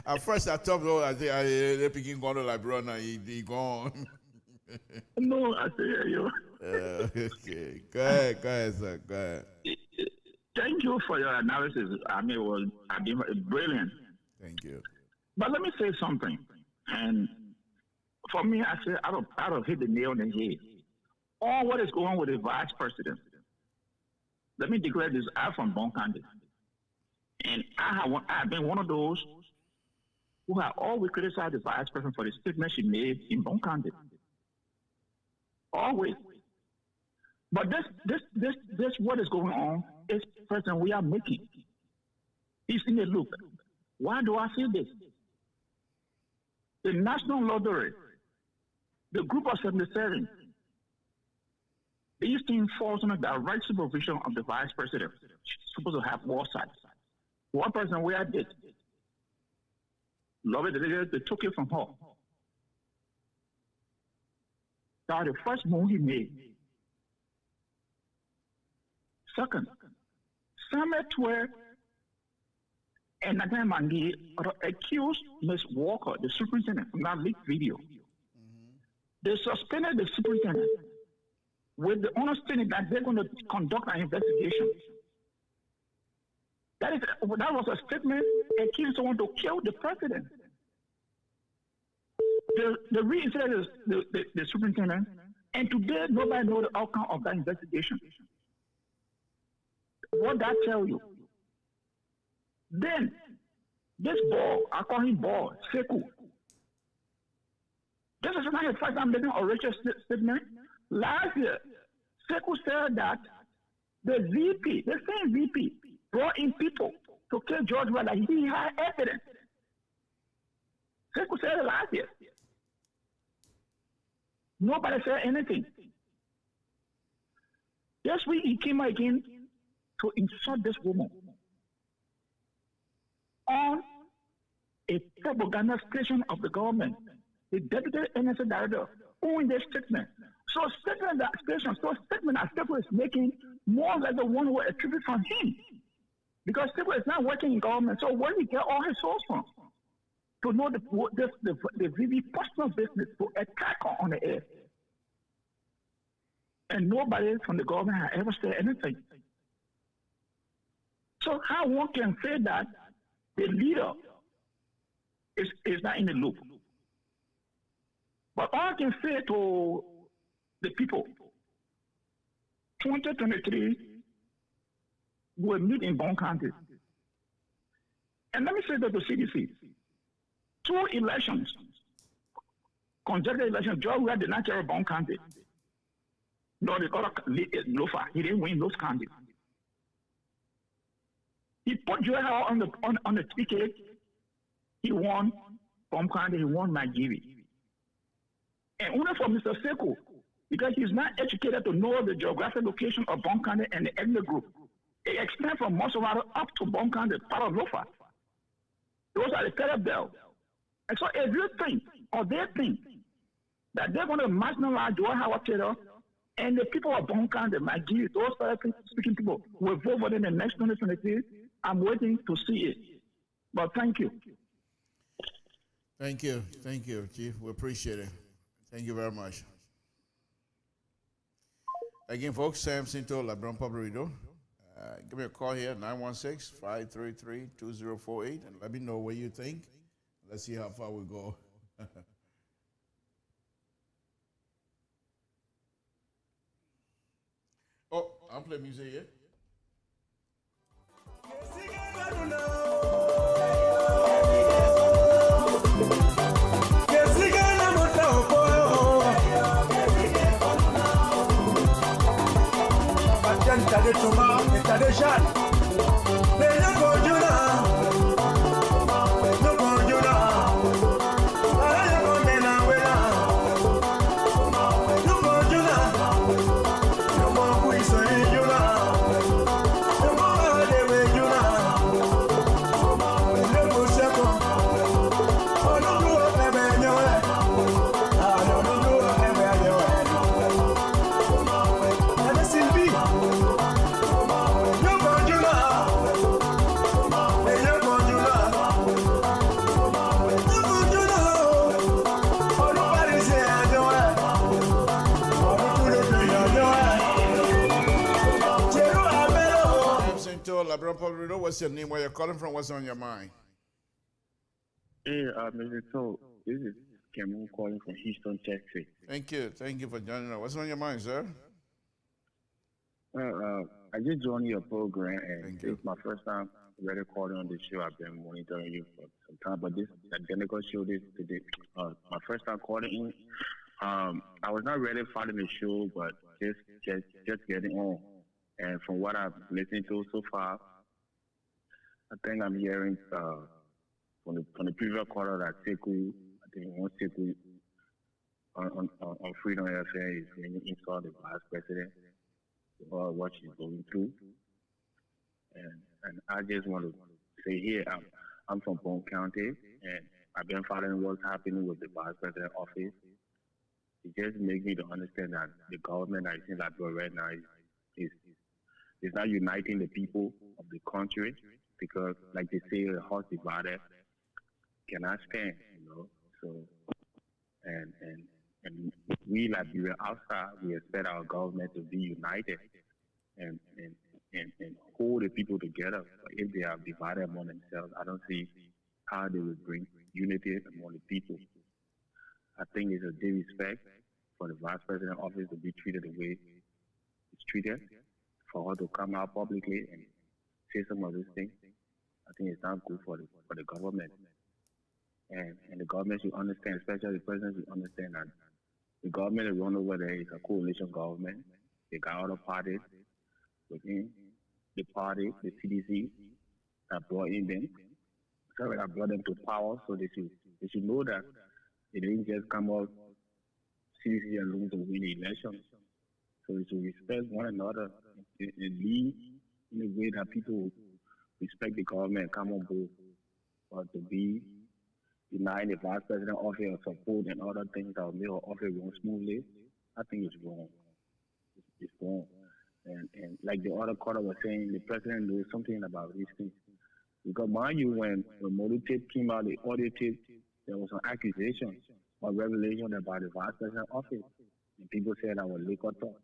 Speaker 2: At first, I thought, they're picking going to LIBERIA now, he gone.
Speaker 11: No, I say you.
Speaker 2: Okay. Go ahead, sir. Go ahead.
Speaker 11: Thank you for your analysis. I mean, it was brilliant.
Speaker 2: Thank you.
Speaker 11: But let me say something. And for me, I say I don't hit the nail on the head. All what is going on with the vice president. Let me declare this: I'm from Boncandé, and I've been one of those who have always criticized the vice president for the statement she made in Boncandé. Always. But this what is going on is president we are making. He's in the loop. Why do I say this? The National Lottery, the group of 77, these things falls under direct supervision of the vice president. She's supposed to have oversight. One person we did. They took it from her. That was the first move he made. Second, Samuel Twer and Nathan Mangi accused Ms. Walker, the superintendent, from that leaked video. They suspended the superintendent with the understanding that they're going to conduct an investigation. That was a statement accusing someone to kill the president. The reinstated the superintendent, and today nobody knows the outcome of that investigation. What that tell you? Then, this ball, I call him ball, Sekou. This is not the first time making a Rachel statement. Last year, Sekou said that the VP, the same VP, brought in people to kill George Weah, that he had evidence. Sekou said it last year. Nobody said anything. This week he came again to insult this woman on a propaganda station of the government. The deputy NSA director owned the statement. So statement that Stephen is making more or less the one who attribute from him. Because Stephen is not working in government. So where did he get all his source from? To know the really personal business to attack on the air. And nobody from the government has ever said anything. So how one can say that the leader is not in the loop? But all I can say to the people, 2023 will meet in Bond County. And let me say that to CDC, 2 elections, consecutive elections, George Weah did not carry Bond County. No, the other Lofa, he didn't win those counties. He put Joel on the ticket. He won Bond County, he won Nigeria. And only for Mr. Seko, because he's not educated to know the geographic location of Bond County and the ethnic group. It extends from Mosovado up to Bond County, part of Lofa. Those are the Terra Bell. And so if you think, or they think, that they're going to marginalize Joel Howard Taylor and the people of Bond County, Nigeria, those speaking people will vote for them in the next 2023, I'm waiting to see it. But thank you.
Speaker 2: Thank you, Chief. We appreciate it. Thank you very much. Again, folks, Sam Cinto, LeBron Public Radio. Give me a call here, 916-533-2048, and let me know what you think. Let's see how far we go. Oh, I'm playing music here. What's your name? Where you're calling from? What's on your mind?
Speaker 12: Hey, Mr. So, this is Cameron calling from Houston, Texas.
Speaker 2: Thank you for joining us. What's on your mind, sir?
Speaker 12: I just joined your program, and it's my first time really calling on the show. I've been monitoring you for some time, but this identical show this today, my first time calling in. I was not really following the show, but just getting on. And from what I've listened to so far, I think I'm hearing from the previous caller that Sekou, I think one Sekou on Freedom FM is going to insult the vice president about what she's going through. And I just want to say here, I'm from Bone County, and I've been following what's happening with the vice president office. It just makes me to understand that the government that is in Liberia right now is not uniting the people of the country. Because, like they say, a horse divided cannot stand, So, and we Liberia outside, we expect our government to be united and hold the people together. But if they are divided among themselves, I don't see how they will bring unity among the people. I think it's a disrespect for the vice president office to be treated the way it's treated, for her to come out publicly and say some of these things. I think it's not good for the government. And the government should understand, especially the president should understand that the government is run over there is a coalition government. They got other parties within the party, the CDC, that brought in them. So that brought them to power, so they should know that they didn't just come out CDC alone to win the election. So they should respect one another and lead in a way that people respect the government and come on board. But to be denying the vice president office or support and other things that will make her office run smoothly, I think it's wrong. It's wrong. And like the other caller was saying, the president knows something about these things. Because mind you, when Modi tape came out, the audio tape, there was an accusation or revelation about the vice president office. And people said that was liquor talk.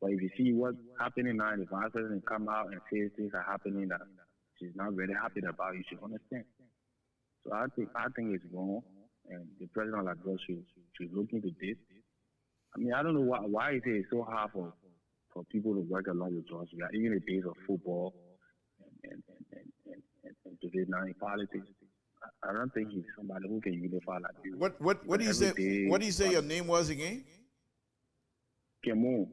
Speaker 12: But if you see what's happening now, the vice president come out and say things are happening that she's not very happy about, you should understand. So I think it's wrong, and the president of Liberia should look into this. I mean, I don't know why is it so hard for people to work along with George. Even the days of football and today now in politics. I don't think he's somebody who can unify like this.
Speaker 2: What do you say? What do you say your name was again?
Speaker 12: Kemo.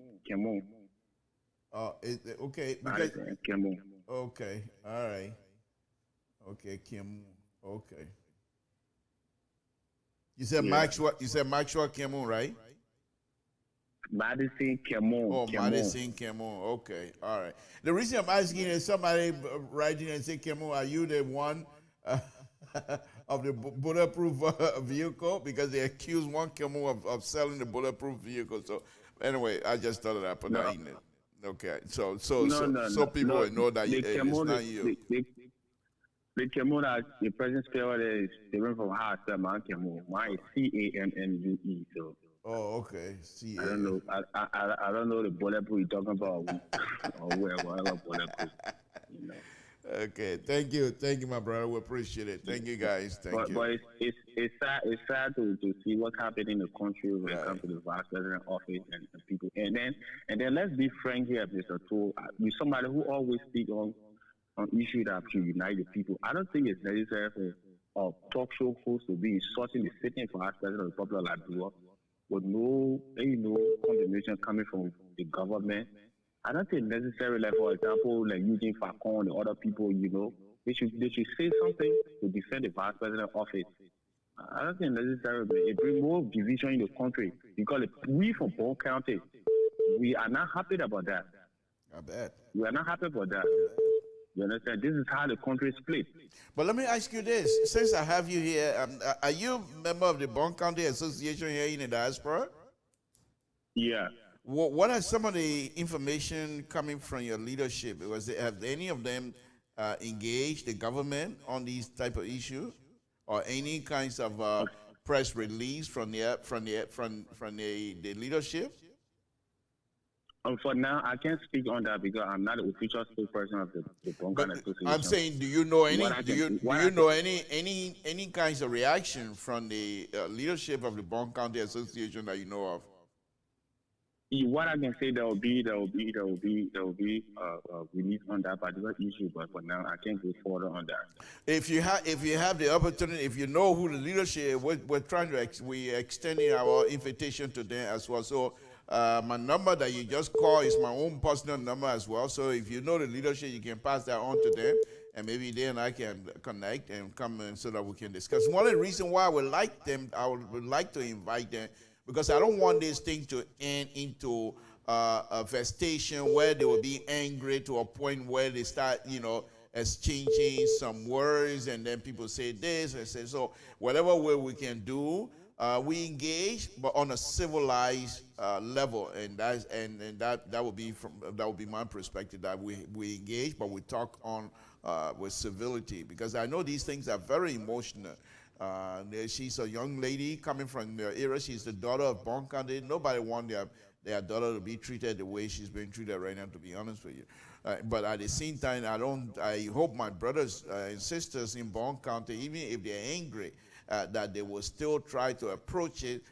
Speaker 2: Okay.
Speaker 12: Kemo.
Speaker 2: Okay. All right. Okay, Kemo. Okay. You said Maxwell. You said Maxwell Kemo, right?
Speaker 12: Madison Kemo.
Speaker 2: Oh, Madison Kemo. Okay. All right. The reason I'm asking is somebody writing and say, Kemo, are you the one of the bulletproof vehicle? Because they accused one Kemo of selling the bulletproof vehicle. So anyway, I just thought of that, but not in it. Okay. So people will know that it's not you.
Speaker 12: The Kemo that the president spelled is different from how I spell my Kemo. Mine is CAMMUE. So.
Speaker 2: Oh, okay.
Speaker 12: I don't know. I don't know the bulletproof you're talking about, or whatever bulletproof. You know.
Speaker 2: Okay. Thank you, my brother. We appreciate it. Thank you, guys. Thank you.
Speaker 12: But it's sad to see what's happening in the country when it comes to the vice president office and people. And then let's be frank here, Mr. Tool. You're somebody who always speak on issues that should unite the people. I don't think it's necessary for a talk show host to be insulting the sitting vice president of the Republic of Liberia with no condemnation coming from the government. I don't think necessary, like for example, like using Falcon and other people, they should say something to defend the vice president office. I don't think necessary, but it brings more division in the country because we from Bone County, we are not happy about that.
Speaker 2: I bet.
Speaker 12: We are not happy about that. You understand? This is how the country is split.
Speaker 2: But let me ask you this. Since I have you here, are you a member of the Bone County Association here in the diaspora?
Speaker 12: Yeah.
Speaker 2: What are some of the information coming from your leadership? Have any of them engaged the government on these type of issues? Or any kinds of press release from the leadership?
Speaker 12: For now, I can't speak on that because I'm not the official spokesperson of the Bone County Association.
Speaker 2: I'm saying, do you know any? Do you know any kinds of reaction from the leadership of the Bone County Association that you know of?
Speaker 12: What I can say, there will be release on that particular issue, but for now, I can't go further on that.
Speaker 2: If you have the opportunity, if you know who the leadership, we're extending our invitation to them as well. So. My number that you just call is my own personal number as well. So if you know the leadership, you can pass that on to them, and maybe they and I can connect and come in so that we can discuss. One of the reasons why I would like to invite them, because I don't want this thing to end into a festation where they will be angry to a point where they start, exchanging some words, and then people say this and say so. Whatever way we can do. We engage, but on a civilized level, and that would be my perspective. That we engage, but we talk on with civility, because I know these things are very emotional. She's a young lady coming from the area. She's the daughter of Bone County. Nobody wants their daughter to be treated the way she's being treated right now, to be honest with you. But at the same time, I hope my brothers and sisters in Bone County, even if they're angry, that they will still try to approach it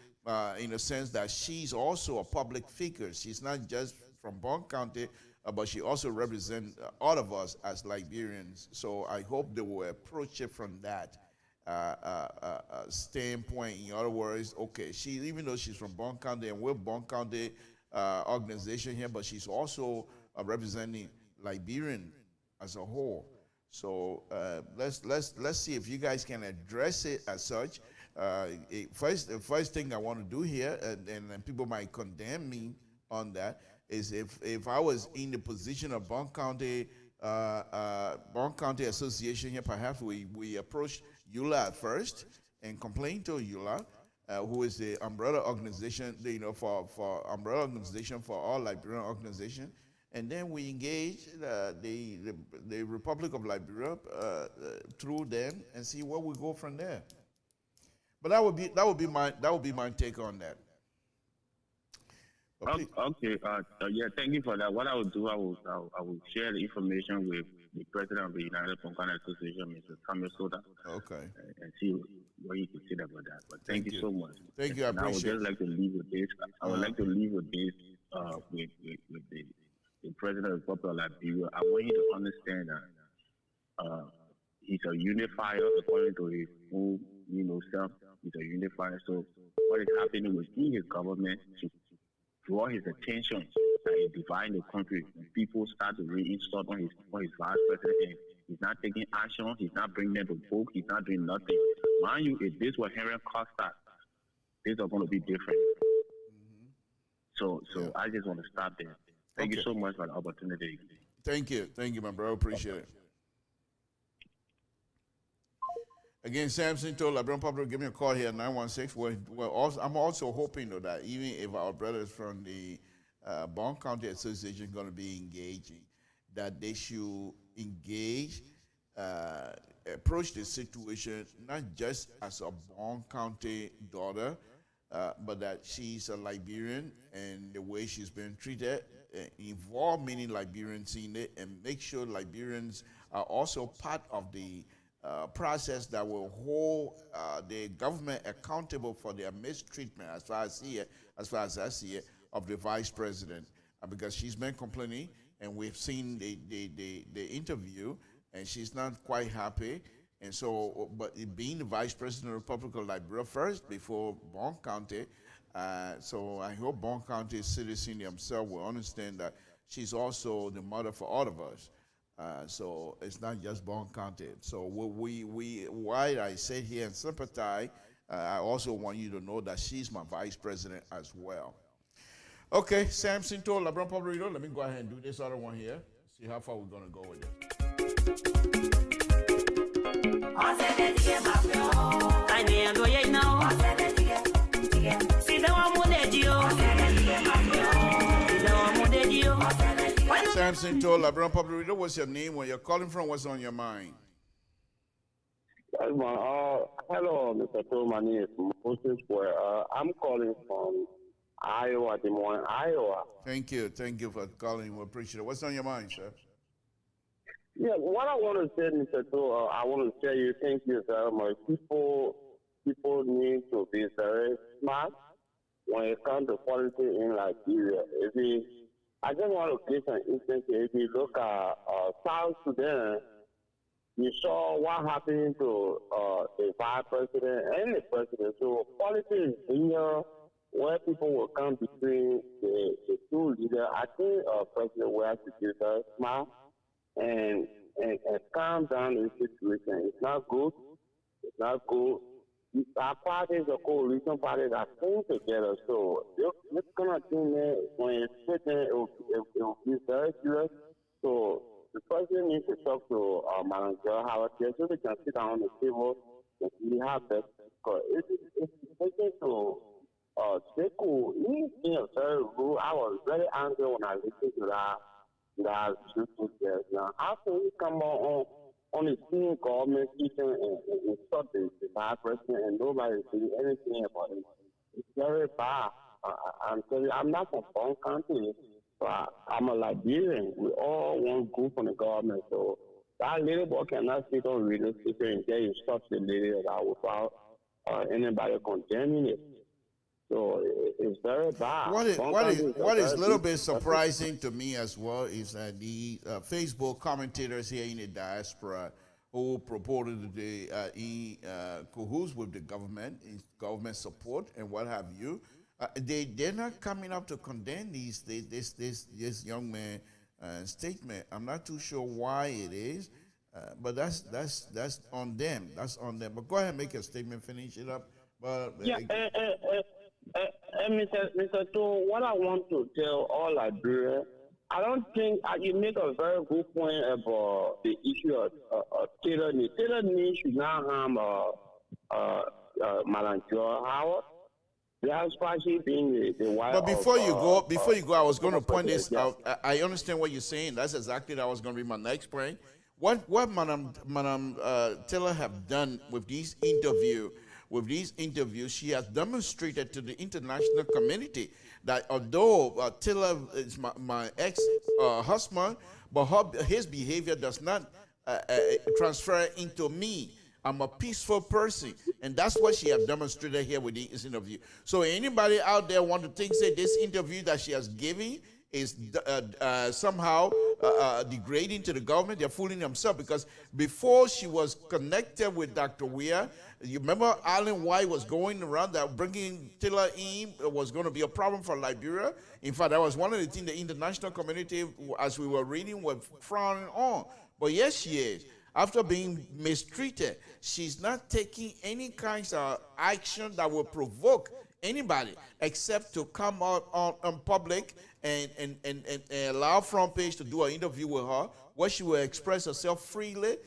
Speaker 2: in a sense that she's also a public figure. She's not just from Bone County, but she also represents all of us as Liberians. So I hope they will approach it from that standpoint. In other words, okay, even though she's from Bone County and we're Bone County organization here, but she's also representing Liberian as a whole. So let's see if you guys can address it as such. The first thing I want to do here, and people might condemn me on that, is if I was in the position of Bone County Bond County Association here, perhaps we approach EULA at first and complain to EULA, who is the umbrella organization, for umbrella organization for all Liberian organizations, and then we engage the Republic of Liberia through them and see where we go from there. But that would be my take on that.
Speaker 12: Okay. Yeah. Thank you for that. What I will do, I will share the information with the president of the United Pancana Association, Mr. Thomas Soda.
Speaker 2: Okay.
Speaker 12: And see what he can say about that. But thank you so much.
Speaker 2: Thank you. I appreciate.
Speaker 12: I would just like to leave with this. I would like to leave with this with the president of the Republic of Liberia. I want you to understand that he's a unifier according to his own self. He's a unifier. So what is happening within his government to draw his attention that he's dividing the country. When people start to reinsult on his vice president, he's not taking action, he's not bringing them to book, he's not doing nothing. Mind you, if this were Henry Costa, things are going to be different. So I just want to stop there. Thank you so much for the opportunity.
Speaker 2: Thank you, my brother. Appreciate it. Again, Samson told Liberian Public, give me a call here at 916. I'm also hoping that even if our brothers from the Bond County Association are going to be engaging, that they should engage, approach the situation not just as a Bond County daughter, but that she's a Liberian and the way she's been treated, involve many Liberians in it, and make sure Liberians are also part of the process that will hold the government accountable for their mistreatment, as far as I see it, of the vice president, because she's been complaining, and we've seen the interview, and she's not quite happy. And so, but being the vice president of the Republic of Liberia first before Bond County, so I hope Bond County citizens themselves will understand that she's also the mother for all of us. So it's not just Bond County. So why I sit here and sympathize, I also want you to know that she's my vice president as well. Okay, Samson told LeBron Public Radio, let me go ahead and do this other one here. See how far we're going to go with it. Samson told LeBron Public Radio, what's your name? Where you're calling from? What's on your mind?
Speaker 13: Hello, Mr. Toll. My name is Moses. I'm calling from Iowa, Des Moines, Iowa.
Speaker 2: Thank you for calling. We appreciate it. What's on your mind, sir?
Speaker 13: Yeah, what I want to say, Mr. Toll, I want to tell you thank you very much. People need to be very smart when it comes to politics in Liberia. I just want to give an instance. If you look at South Sudan, you saw what happened to the vice president and the president. So politics here, where people will come between the two leaders, I think President will have to be very smart and calm down the situation. It's not good. It's not good. Our party is a coalition party that came together. So this kind of thing, when it's sitting, it will be very serious. So the president needs to talk to Madam Joe Howard here so they can sit down on the table and see how best. Because it's taken to Sekou. He's being very rude. I was very angry when I listened to that speech. Now, how can he come on the scene government speaking and stop the vice president and nobody is doing anything about it? It's very bad. I'm telling you, I'm not from Bond County, but I'm a Liberian. We all want good from the government. So that little boy cannot sit on radio station and get you stop the lady that without anybody condemning it. So it's very bad. What
Speaker 2: is a little bit surprising to me as well is that the Facebook commentators here in the diaspora who purported in cahoots with the government, in government support and what have you, they're not coming up to condemn this young man statement. I'm not too sure why it is, but that's on them. That's on them. But go ahead and make a statement, finish it up. But
Speaker 13: Mr. Toh, what I want to tell all Liberians, I don't think you make a very good point about the issue of Taylor Need. Taylor Need should not harm Madam Joy Howard. That's why she being the wife.
Speaker 2: But before you go, I was going to point this
Speaker 13: yeah.
Speaker 2: out. I understand what you're saying. That's exactly that was going to be my next point. What Madam Taylor have done with these interviews, she has demonstrated to the international community that although Taylor is my ex-husband, but his behavior does not transfer into me. I'm a peaceful person, and that's what she has demonstrated here with this interview. So anybody out there want to think, say this interview that she has given is somehow degrading to the government, they're fooling themselves, because before she was connected with Dr. Weir, you remember Alan White was going around that bringing Taylor in was going to be a problem for Liberia. In fact, that was one of the things the international community, as we were reading, were frowning on. But yes, she is. After being mistreated, she's not taking any kinds of action that will provoke anybody except to come out on public and allow Front Page to do an interview with her where she will express herself freely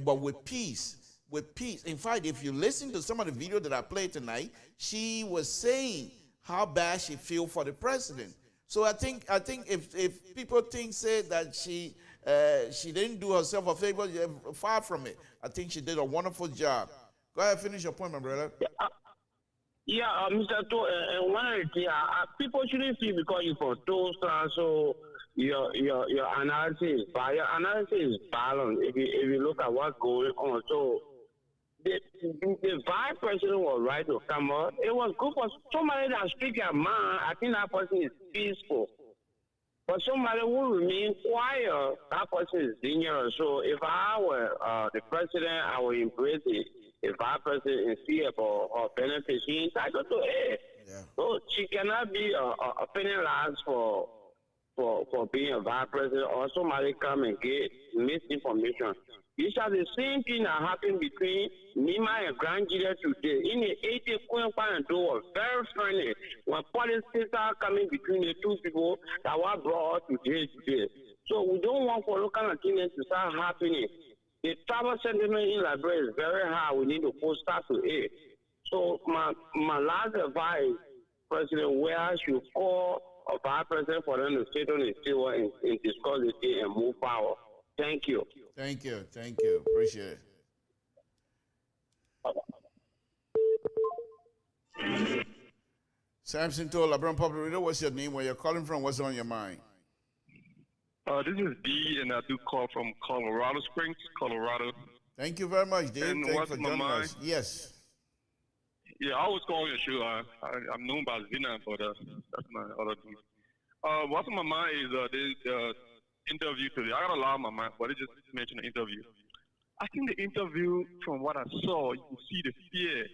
Speaker 2: but with peace. With peace. In fact, if you listen to some of the video that I played tonight, she was saying how bad she feels for the president. So I think if people say that she didn't do herself a favor, far from it. I think she did a wonderful job. Go ahead, finish your point, my brother.
Speaker 13: Yeah, Mr. To, and one of the things, people shouldn't feel because you're from Tulsa, so your analysis is biased. Your analysis is balanced if you look at what's going on. So the vice president was right to come up. It was good for somebody that speak their mind. I think that person is peaceful. But somebody who remain quiet, that person is dangerous. So if I were the president, I would embrace it. If vice president is here for her benefit, she entitled to it. Yeah. So she cannot be a penalized for being a vice president or somebody come and get misinformation. These are the same thing that happened between Nima and Grandjida today. In the 80s, Queen and Do was very friendly. When politics are coming between the two people, that was brought today. So we don't want for local things to start happening. The travel sentiment in Liberia is very high. We need to put start to it. So my last advice, President Weir should call a vice president for them to sit on the table and discuss the thing and move forward. Thank you.
Speaker 2: Thank you. Appreciate it. Samson told LeBron Public Radio, what's your name? Where you're calling from? What's on your mind?
Speaker 14: This is D, and I do call from Colorado Springs, Colorado.
Speaker 2: Thank you very much, D.
Speaker 14: And
Speaker 2: Thanks for joining us. Yes.
Speaker 14: Yeah, I was calling your show. I'm known by Zina, but that's my other thing. What's on my mind is the interview today. I got a lot on my mind, but it just mentioned the interview. I think the interview, from what I saw, you can see the fear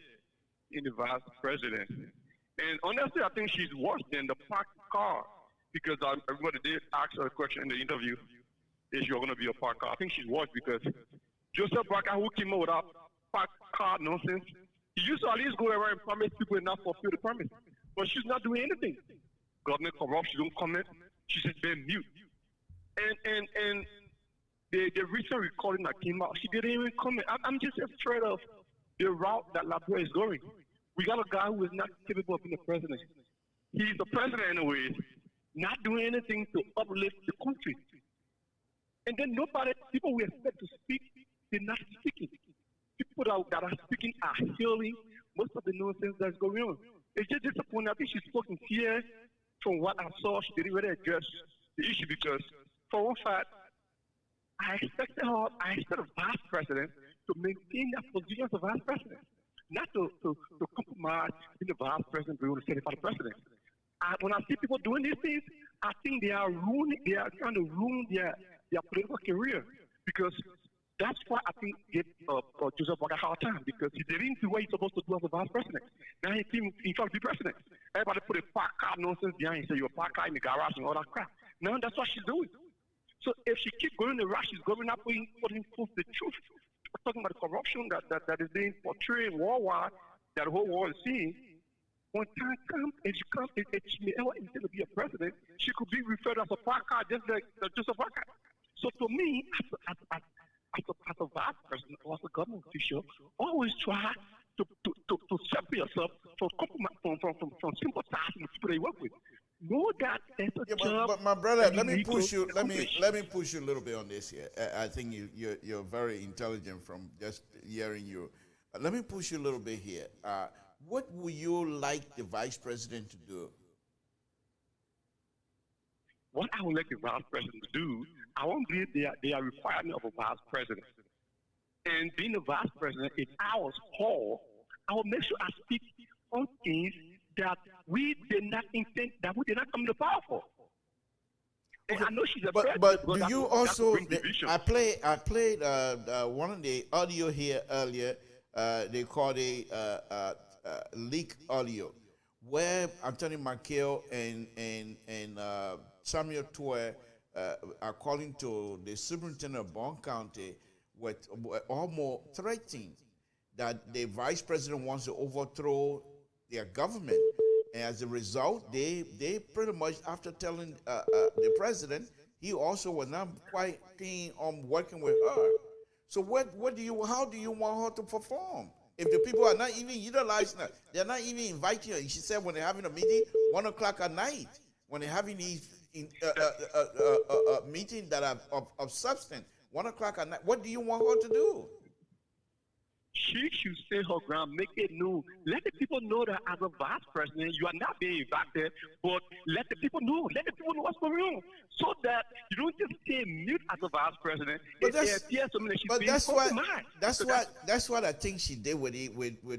Speaker 14: in the vice president. And honestly, I think she's worse than the parked car, because everybody did ask her a question in the interview, is you're going to be a parked car. I think she's worse because Joseph Barker, who came up with that parked car nonsense, he used to at least go around and promise people and not fulfill the promise. But she's not doing anything. Government corrupt, she don't comment. She's just been mute. And the recent recording that came out, she didn't even comment. I'm just afraid of the route that Liberia is going. We got a guy who is not capable of being a president. He's the president anyway, not doing anything to uplift the country. And then people we expect to speak, they're not speaking. People that are speaking are hearing most of the nonsense that's going on. It's just disappointing. I think she spoke in fear. From what I saw, she didn't really address the issue because, for one fact, I expect a vice president to maintain that position as a vice president, not to compromise in the vice president to be able to certify the president. When I see people doing these things, I think they are trying to ruin their political career, because that's why I think Joseph Barker a hard time, because he didn't do what he's supposed to do as a vice president. Now he trying to be president. Everybody put a park car nonsense behind, say you're a park car in the garage and all that crap. Now that's what she's doing. So if she keeps going the route she's going, not putting forth the truth, talking about the corruption that is being portrayed worldwide, that the whole world is seeing, when time comes, if she may ever intend to be a president, she could be referred as a placard, just like just a placard. So to me, as a vice president or as a government official, always try to separate yourself from sympathizing with people they work with. Know that there's a job.
Speaker 2: But my brother, let me
Speaker 14: need
Speaker 2: push
Speaker 14: to
Speaker 2: you. Let me
Speaker 14: accomplish.
Speaker 2: push you a little bit on this here. I think you're very intelligent from just hearing you. Let me push you a little bit here. What would you like the vice president to do?
Speaker 14: What I would like the vice president to do, I won't believe they are requirement of a vice president. And being a vice president, if I was Paul, I will make sure I speak on things that we did not intend, that we did not come to power for. And I know she's a president.
Speaker 2: But
Speaker 14: because
Speaker 2: do you
Speaker 14: that's
Speaker 2: also?
Speaker 14: bring division.
Speaker 2: I played one of the audio here earlier. They called it leak audio, where Anthony McHale and Samuel Toy are calling to the superintendent of Bond County with almost threatening that the vice president wants to overthrow their government. And as a result, they pretty much, after telling the president, he also was not quite keen on working with her. So how do you want her to perform? If the people are not even utilizing her, they're not even inviting her. She said when they're having a meeting, 1 o'clock at night, when they're having these meetings that are of substance, 1 o'clock at night, what do you want her to do?
Speaker 14: She should stay her ground, make it known. Let the people know that as a vice president, you are not being invited, but let the people know. Let the people know what's going on, so that you don't just stay mute as a vice president.
Speaker 2: But that's what I think she did with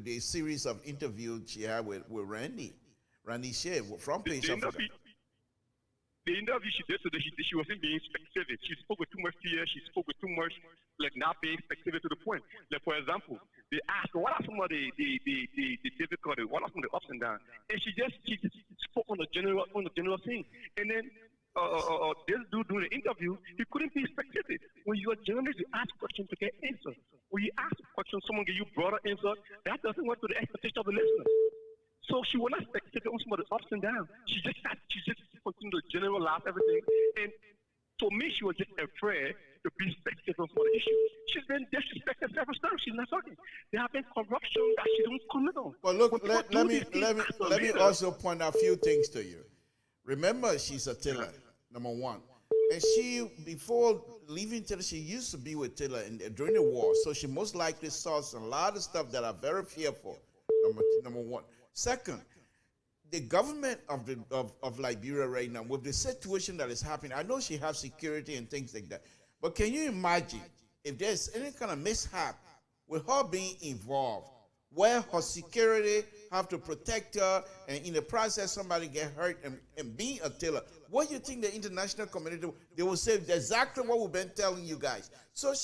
Speaker 2: the series of interviews she had with Randy Shea from Page.
Speaker 14: The interview she did today, she wasn't being specific. She spoke with too much fear. She spoke with too much, like, not being specific to the point. Like, for example, they asked her, what are some of the difficulties? What are some of the ups and downs? And she just spoke on the general thing. And then this dude doing the interview, he couldn't be specific. When you're a journalist, you ask questions to get answers. When you ask a question, someone give you broader answer, that doesn't work to the expectation of the listener. So she was not specific on some of the ups and downs. She just continued to generalize everything. And to me, she was just afraid to be specific on some of the issues. She's been disrespected several times. She's not talking. There have been corruption that she don't comment on.
Speaker 2: Well, look, let me also point out a few things to you. Remember, she's a Taylor, number one. And she, before leaving Taylor, she used to be with Taylor during the war. So she most likely saw a lot of stuff that are very fearful, number one. Second, the government of Liberia right now, with the situation that is happening, I know she has security and things like that, but can you imagine if there's any kind of mishap with her being involved, where her security have to protect her, and in the process somebody get hurt and being a Taylor? What do you think the international community, they will say exactly what we've been telling you guys? So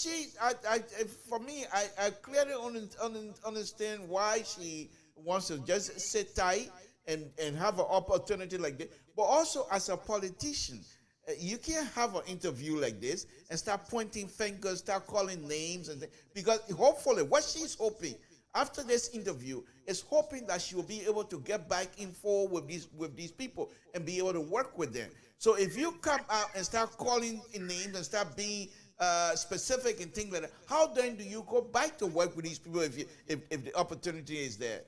Speaker 2: for me, I clearly understand why she wants to just sit tight and have an opportunity like this. But also as a politician, you can't have an interview like this and start pointing fingers, start calling names, because hopefully what she's hoping after this interview is hoping that she will be able to get back in with these people and be able to work with them. So if you come out and start calling names and start being specific and things like that, how then do you go back to work with these people if the opportunity is there?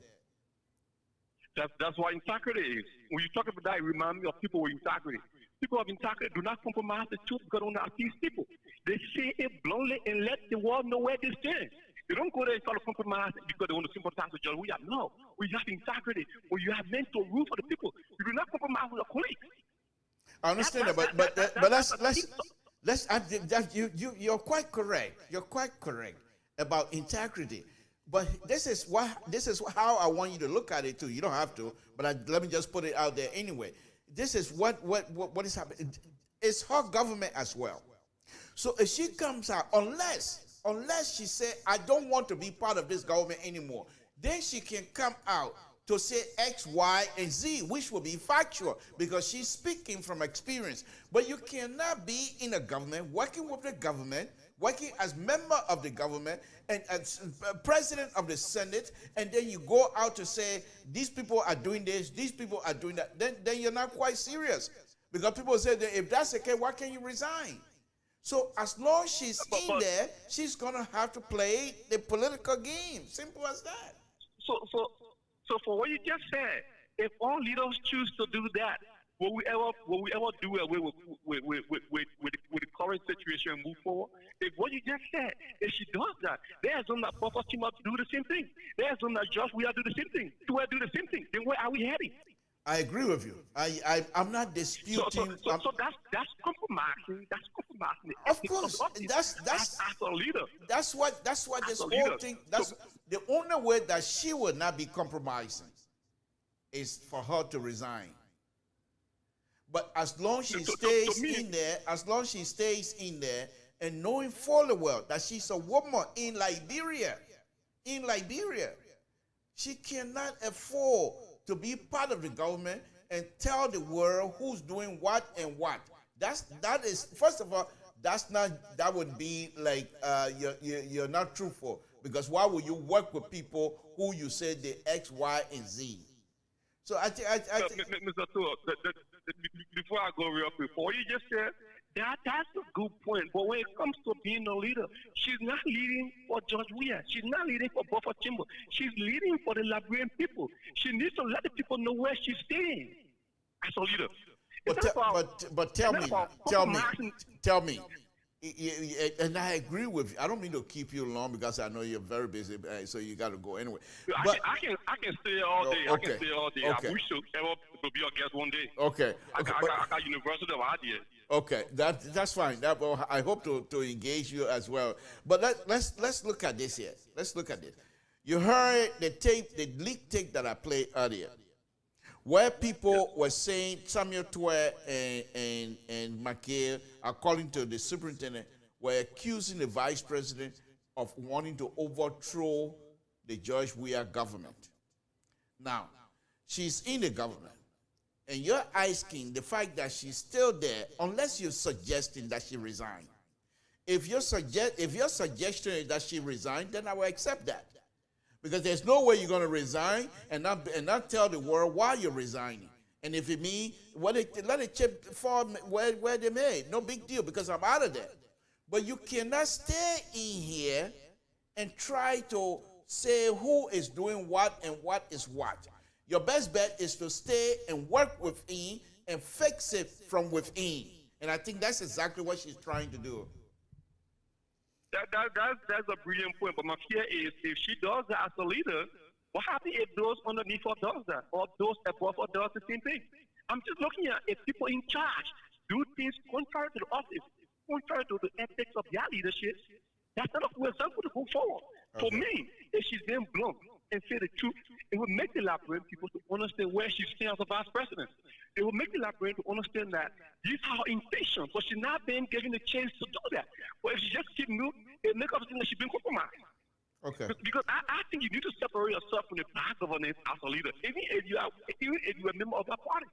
Speaker 14: That's what integrity is. When you talk about that, it reminds me of people with integrity. People of integrity do not compromise the truth because they don't these people. They say it bluntly and let the world know where they stand. They don't go there and try to compromise because they want to sympathize with you. We have integrity. When you have mental room for the people, you do not compromise with your colleagues.
Speaker 2: I understand that, you're quite correct. You're quite correct about integrity. But this is how I want you to look at it too. You don't have to, but let me just put it out there anyway. This is what is happening. It's her government as well. So if she comes out, unless she said, I don't want to be part of this government anymore, then she can come out to say X, Y, and Z, which will be factual because she's speaking from experience. But you cannot be in a government, working with the government, working as member of the government and as president of the Senate, and then you go out to say, these people are doing this, these people are doing that. Then you're not quite serious. Because people say that if that's the case, why can't you resign? So as long as she's in there, she's going to have to play the political game. Simple as that.
Speaker 14: So for what you just said, if all leaders choose to do that, will we ever do away with the current situation and move forward? If what you just said, if she does that, there's some that Papa Chima do the same thing. There's some that Josh we are do the same thing. Do the same thing. Then where are we heading?
Speaker 2: I agree with you. I'm not disputing.
Speaker 14: So that's compromising. That's compromising.
Speaker 2: Of course, that's
Speaker 14: as a leader.
Speaker 2: That's what this whole thing. That's the only way that she will not be compromising is for her to resign. But as long as she stays in there, and knowing fully well that she's a woman in Liberia, she cannot afford to be part of the government and tell the world who's doing what and what. That is first of all, that would be like you're not truthful, because why would you work with people who you say the X, Y, and Z? So I think
Speaker 14: Mr. Tour, before I go real quick, for what you just said, that's a good point. But when it comes to being a leader, she's not leading for George Weah. She's not leading for Buffer Timber. She's leading for the Liberian people. She needs to let the people know where she's staying as a leader.
Speaker 2: But tell me, and I agree with you. I don't mean to keep you long because I know you're very busy, so you got to go anyway. But
Speaker 14: I can stay all day.
Speaker 2: Okay.
Speaker 14: I can stay all day.
Speaker 2: Okay.
Speaker 14: I wish to ever to be your guest one day.
Speaker 2: Okay.
Speaker 14: I got University of Ideas.
Speaker 2: Okay, that's fine. I hope to engage you as well. But let's look at this here. Let's look at this. You heard the leak tape that I played earlier, where people were saying Samuel Twe and McKay, according to the superintendent, were accusing the vice president of wanting to overthrow the George Weah government. Now, she's in the government. And you're asking the fact that she's still there, unless you're suggesting that she resigned. If your suggestion is that she resigned, then I will accept that. Because there's no way you're going to resign and not tell the world why you're resigning. And if it means, let it chip fall where they made. No big deal, because I'm out of there. But you cannot stay in here and try to say who is doing what and what is what. Your best bet is to stay and work within and fix it from within. And I think that's exactly what she's trying to do.
Speaker 14: That's a brilliant point. But my fear is if she does that as a leader, what happens if those underneath her does that, or those above her does the same thing? I'm just looking at if people in charge do things contrary to the office, contrary to the ethics of their leadership, that's not a good example to go forward. Okay. For me, if she's being blunt and say the truth, it will make the Liberian people to understand where she stands as a vice president. It will make the Liberian to understand that these are her intentions, but she's not being given the chance to do that. But if she just keep moving, it make up that she's been compromised.
Speaker 2: Okay.
Speaker 14: Because I think you need to separate yourself from the black governance as a leader. Even if you're a member of that party.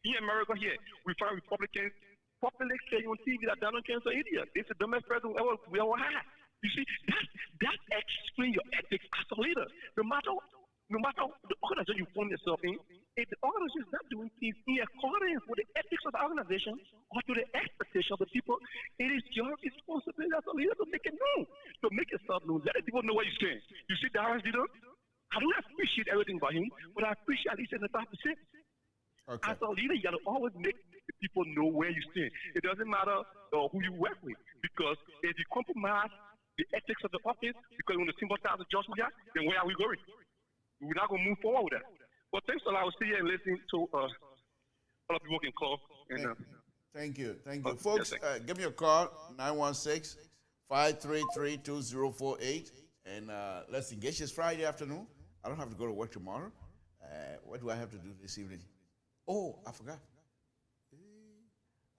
Speaker 14: In America here, we find Republicans publicly saying on TV that Donald Trump's an idiot. It's the dumbest president we ever had. You see, that explains your ethics as a leader. No matter the organization you form yourself in, if the organization is not doing things in accordance with the ethics of the organization or to the expectation of the people, it is your responsibility as a leader to make it known, to make yourself known, let the people know where you stand. You see, Darren's leader, I don't appreciate everything about him, but I appreciate at least 75%. Okay. As a leader, you got to always make the people know where you stand. It doesn't matter who you work with, because if you compromise the ethics of the office, because when the symbolize of George Weah, then where are we going? We're not going to move forward with that. But thanks a lot. I will sit here and listen to other people can call. And,
Speaker 2: thank you. Folks, give me a call, 916-533-2048. And let's engage this Friday afternoon. I don't have to go to work tomorrow. What do I have to do this evening? Oh, I forgot.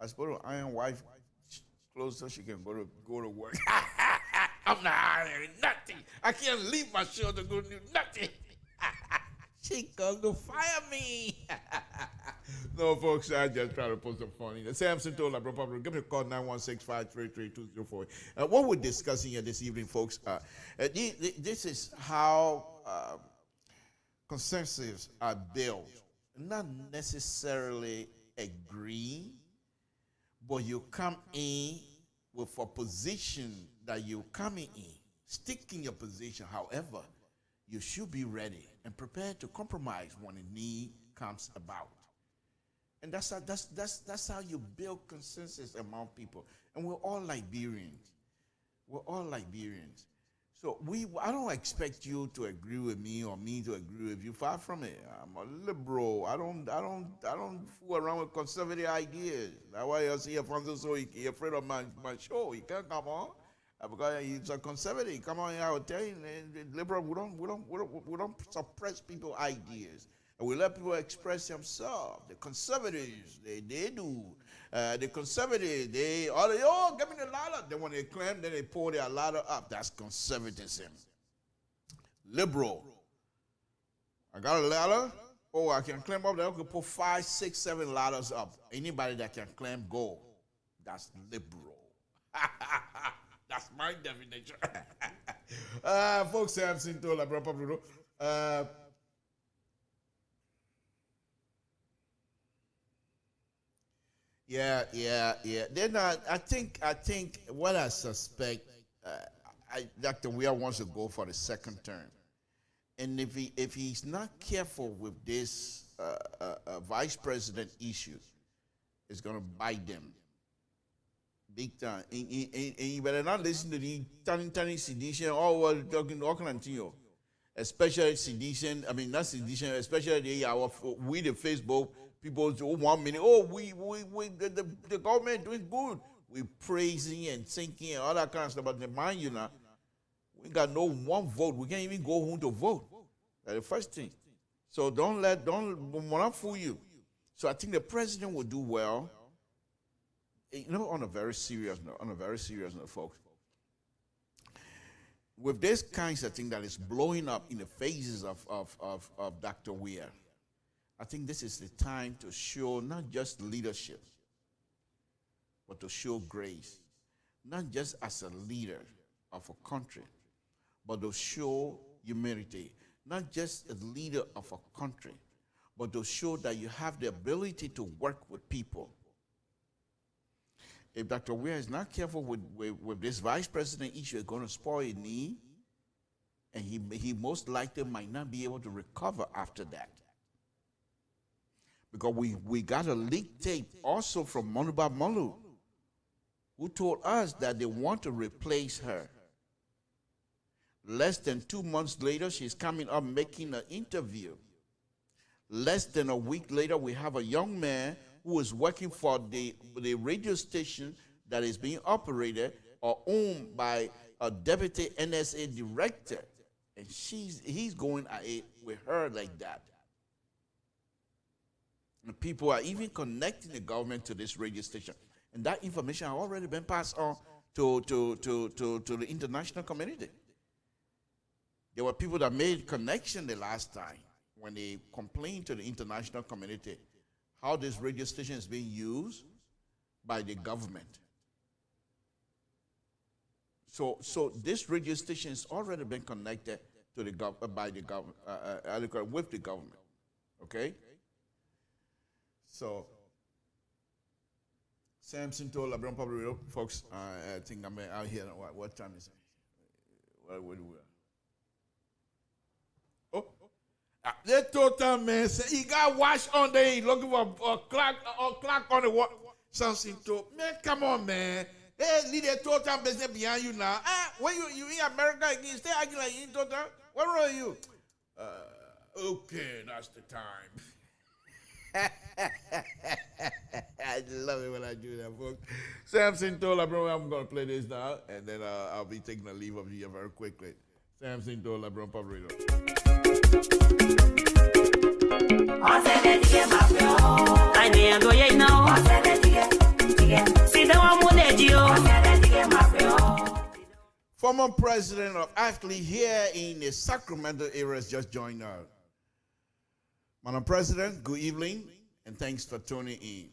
Speaker 2: I supposed to iron wife clothes so she can go to work. I'm not ironing nothing. I can't leave my show to go do nothing. Chico, go fire me. No, folks, I just try to put some funny. Samson told our brother, give me a call 916-533-2048. What we're discussing here this evening, folks, this is how consensus are built. Not necessarily agree, but you come in with a position that you're coming in. Stick in your position. However, you should be ready and prepared to compromise when a need comes about. And that's how you build consensus among people. And we're all Liberians. We're all Liberians. So I don't expect you to agree with me or me to agree with you. Far from it. I'm a liberal. I don't fool around with conservative ideas. That's why you see Afonso so he's afraid of my show. He can't come on because he's a conservative. Come on, I will tell you, liberal. We don't suppress people's ideas. And we let people express themselves. The conservatives, they do. The conservatives, give me the ladder. Then when they claim, then they pull their ladder up. That's conservatism. Liberal. I got a ladder. Oh, I can climb up there. I can put 5, 6, 7 ladders up. Anybody that can climb, go. That's liberal. That's my definition. Folks, Samson told Yeah. Then I think what I suspect, Dr. Weir wants to go for the second term, and if he's not careful with this vice president issue, it's going to bite them big time. And you better not listen to the tiny sedition. Oh, well, talking all kind of thing, especially sedition. I mean, not sedition, especially the Facebook. People say, 1 minute, the government doing good. We praising and thinking and all that kind of stuff. But mind you now, we got no one vote. We can't even go home to vote. That's the first thing. So don't fool you. So I think the president will do well. On a very serious note, folks. With this kinds of thing that is blowing up in the faces of Dr. Weir, I think this is the time to show not just leadership, but to show grace. Not just as a leader of a country, but to show humility. Not just a leader of a country, but to show that you have the ability to work with people. If Dr. Weir is not careful with this vice president issue, it's going to spoil a knee, and he most likely might not be able to recover after that. Because we got a leaked tape also from Monuba Molu, who told us that they want to replace her. Less than 2 months later, she's coming up making an interview. Less than a week later, we have a young man who is working for the radio station that is being operated or owned by a deputy NSA director. And he's going at it with her like that. And people are even connecting the government to this radio station. And that information has already been passed on to the international community. There were people that made connection the last time when they complained to the international community how this radio station is being used by the government. So this radio station has already been connected to the with the government. Okay? So Samson told LeBron Pablo, folks, I think I'm out here. What time is it? Where we are? The total man said he got watch on there. He looking for a clock on the what? Samson told, man, come on, man. Hey, leave the total business behind you now. When you in America again, stay acting like you in total. Where are you? Okay, that's the time. I love it when I do that, folks. Samson told LeBron, I'm going to play this now, and then I'll be taking a leave of here very quickly. Samson told LeBron Pablo. Former president of Ashley here in the Sacramento area has just joined us. Madam President, good evening, and thanks for tuning in.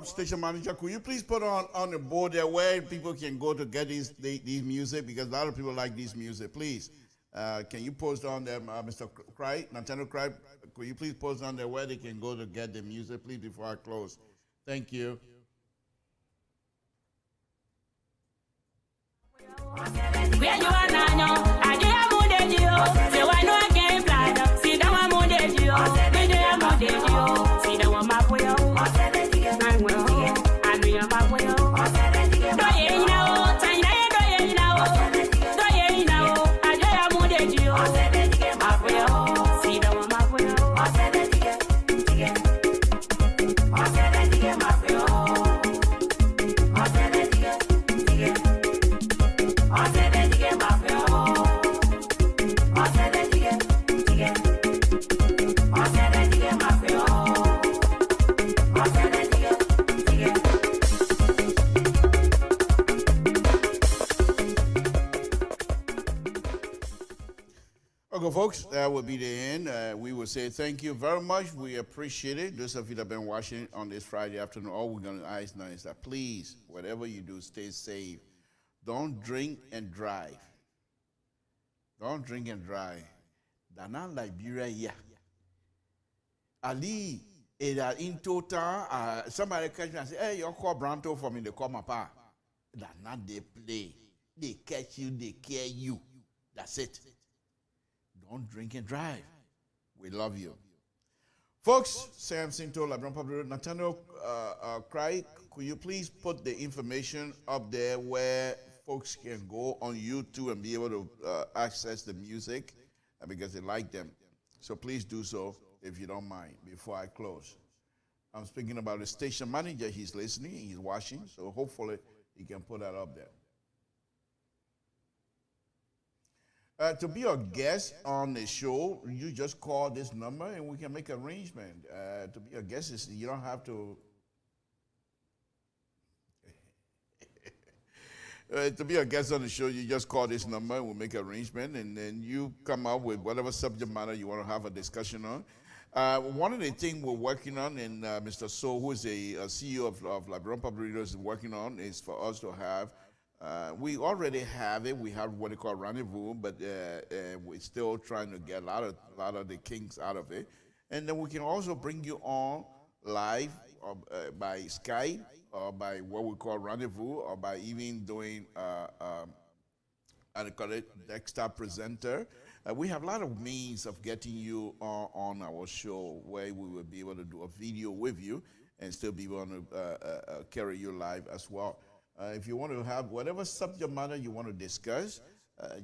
Speaker 2: Station manager, could you please put on the board there where people can go to get these music, because a lot of people like this music. Please, can you post on there, Mr. Cry, Nathaniel Cry, could you please post on there where they can go to get the music, please, before I close? Thank you.
Speaker 15: Where you are now, I do have more than you. So I know I can't fly. See that one more than you. Me do have more than you. See that one my boy.
Speaker 2: Folks, that will be the end. We will say thank you very much. We appreciate it. Those of you that have been watching on this Friday afternoon, all we're going to ask now is that please, whatever you do, stay safe. Don't drink and drive. Don't drink and drive. Dana Liberia, yeah. Ali In total, somebody catch me and say, hey, you call Branto for me, they call my pa. That's not they play. They catch you, they care you. That's it. Don't drink and drive. We love you. Folks, Sam Sinto, LeBron Pablo, Nathaniel Cry, could you please put the information up there where folks can go on YouTube and be able to access the music because they like them. So please do so if you don't mind before I close. I'm speaking about the station manager. He's listening, he's watching, so hopefully he can put that up there. To be a guest on the show, you just call this number and we can make an arrangement. To be a guest, you don't have to. To be a guest on the show, you just call this number and we'll make an arrangement, and then you come up with whatever subject matter you want to have a discussion on. One of the things we're working on, and Mr. So, who is a CEO of LIBERIA Public Radio, is working on, is for us to have. We already have it. We have what they call rendezvous, but we're still trying to get a lot of the kinks out of it. And then we can also bring you on live by Skype or by what we call rendezvous, or by even doing I call it desktop presenter. We have a lot of means of getting you on our show where we will be able to do a video with you and still be able to carry you live as well. If you want to have whatever subject matter you want to discuss,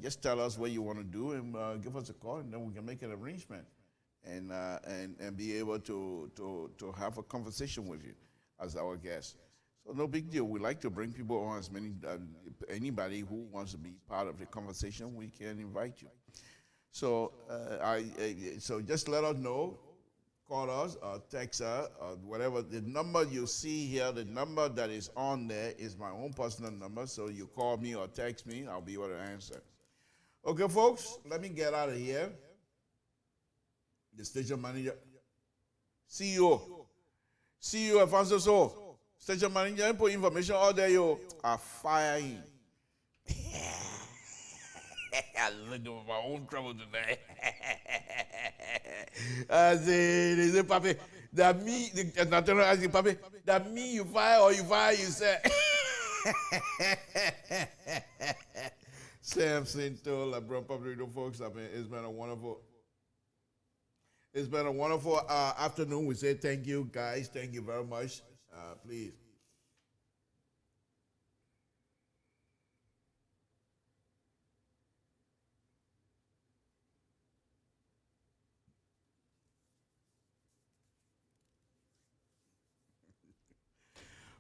Speaker 2: just tell us what you want to do and give us a call, and then we can make an arrangement and be able to have a conversation with you as our guest. So no big deal. We like to bring people on, as many anybody who wants to be part of the conversation, we can invite you. So so just let us know. Call us or text us or whatever. The number you see here, the number that is on there is my own personal number. So you call me or text me, I'll be able to answer. Okay, folks, let me get out of here. The station manager, CEO, Alfonso So, station manager, put information out there, yo. I fire him. I'm looking for my own trouble today. I say, Papi, that me, Nathaniel asking, Papi, that me you fire or you fire yourself? Sam Sinto, LIBERIA Public Radio, folks. I mean, it's been a wonderful afternoon. We say thank you, guys. Thank you very much. Please.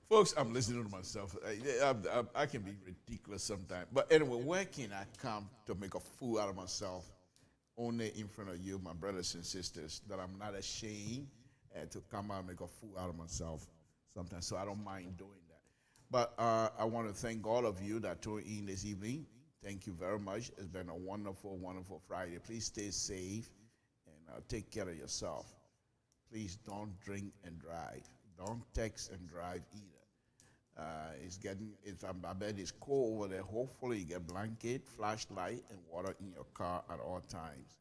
Speaker 2: Folks, I'm listening to myself. I can be ridiculous sometimes. But anyway, where can I come to make a fool out of myself? Only in front of you, my brothers and sisters, that I'm not ashamed to come out and make a fool out of myself sometimes. So I don't mind doing that. But I want to thank all of you that tuned in this evening. Thank you very much. It's been a wonderful, wonderful Friday. Please stay safe and take care of yourself. Please don't drink and drive. Don't text and drive either. I bet it's cold over there. Hopefully you get blanket, flashlight, and water in your car at all times.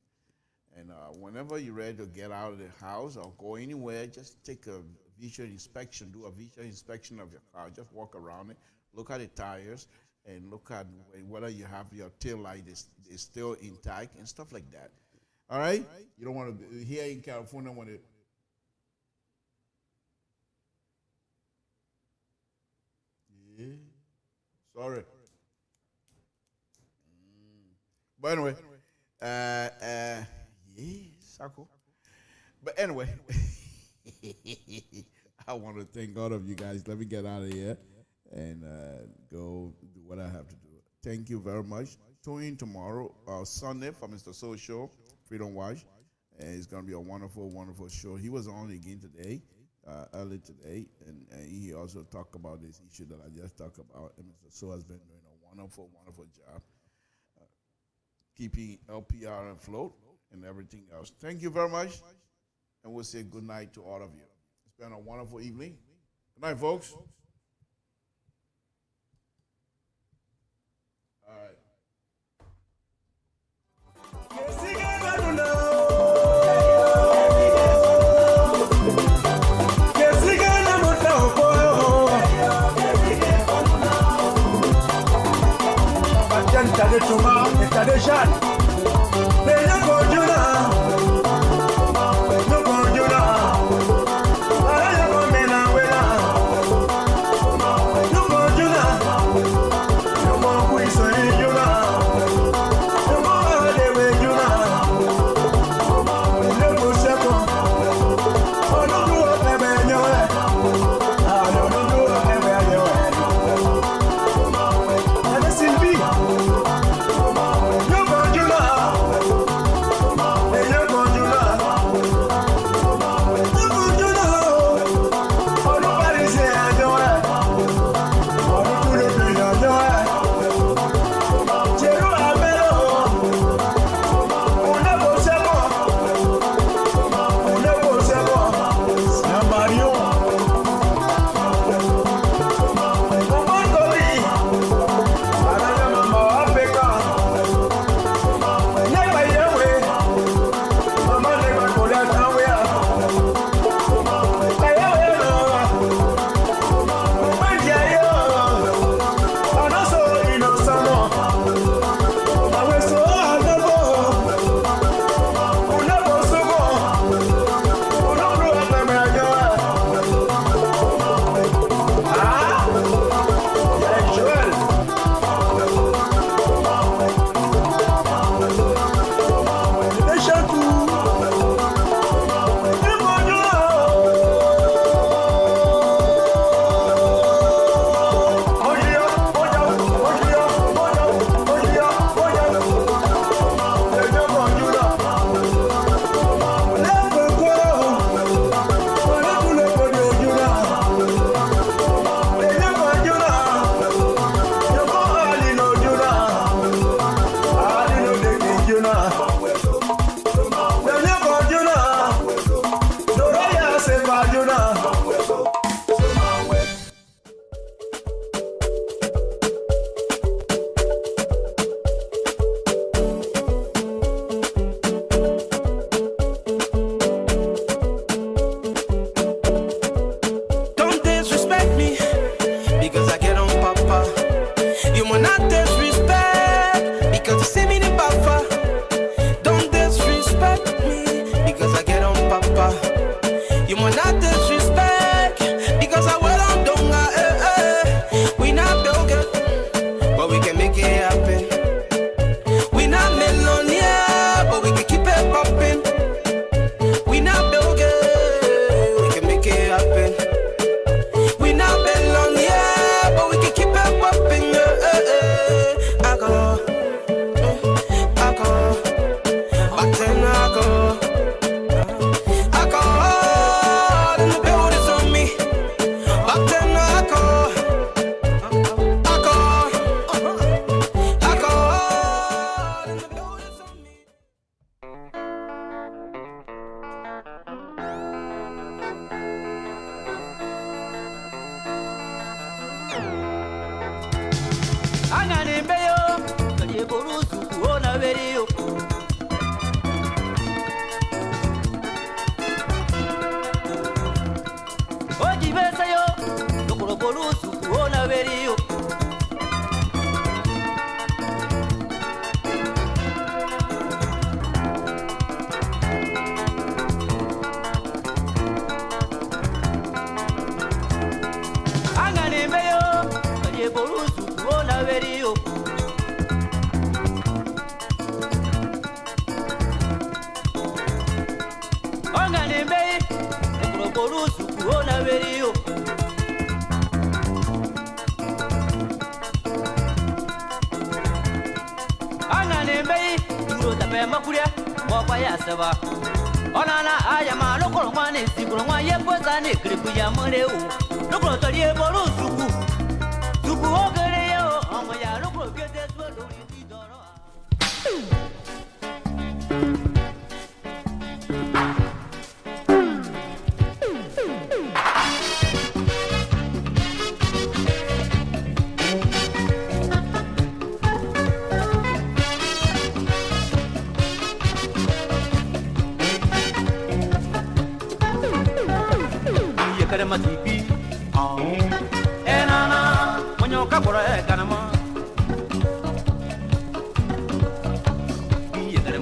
Speaker 2: And whenever you're ready to get out of the house or go anywhere, just take a visual inspection, do a visual inspection of your car. Just walk around it, look at the tires, and look at whether you have your tail light is still intact and stuff like that. All right? You don't want to, here in California, when it, sorry. But anyway, Sako. But anyway, I want to thank all of you guys. Let me get out of here and go do what I have to do. Thank you very much. Tune in tomorrow, Sunday, for Mr. Soul Show, Freedom Watch. And it's going to be a wonderful, wonderful show. He was on again today. Early today, and he also talked about this issue that I just talked about. And Mr. So has been doing a wonderful, wonderful job keeping LPR afloat and everything else. Thank you very much, and we'll say good night to all of you. It's been a wonderful evening. Good night, folks. All right.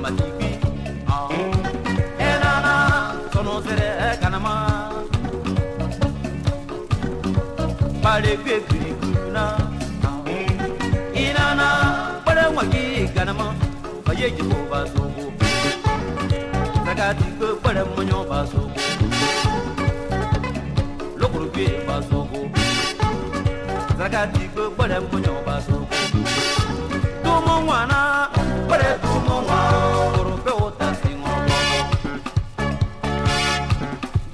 Speaker 16: matiki. Enana sono sere kanama. Pale kwekuri kuna. Inana pale mwaki kanama. Baye jibo basogo. Zakati ko pale monyo basogo. Lokuru kwe basogo. Zakati ko pale monyo basogo. Tumo wana pale tumo wana. Orope otasingo.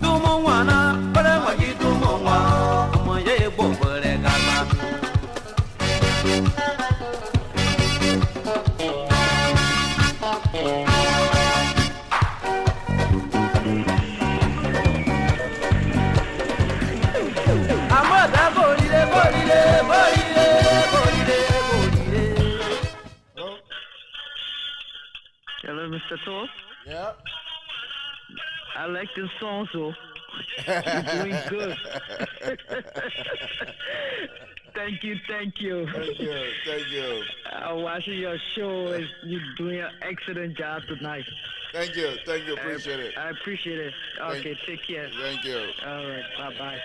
Speaker 16: Tumo wana pale mwaki tumo wana. Amoye bobole gama.
Speaker 10: Hello, Mr. Thor.
Speaker 2: Yeah.
Speaker 10: I like this song, so you're doing good. Thank you.
Speaker 2: Thank you.
Speaker 10: I'm watching your show. You're doing an excellent job tonight.
Speaker 2: Thank you. Appreciate it.
Speaker 10: I appreciate it. Okay, take care.
Speaker 2: Thank you.
Speaker 10: All right, bye-bye.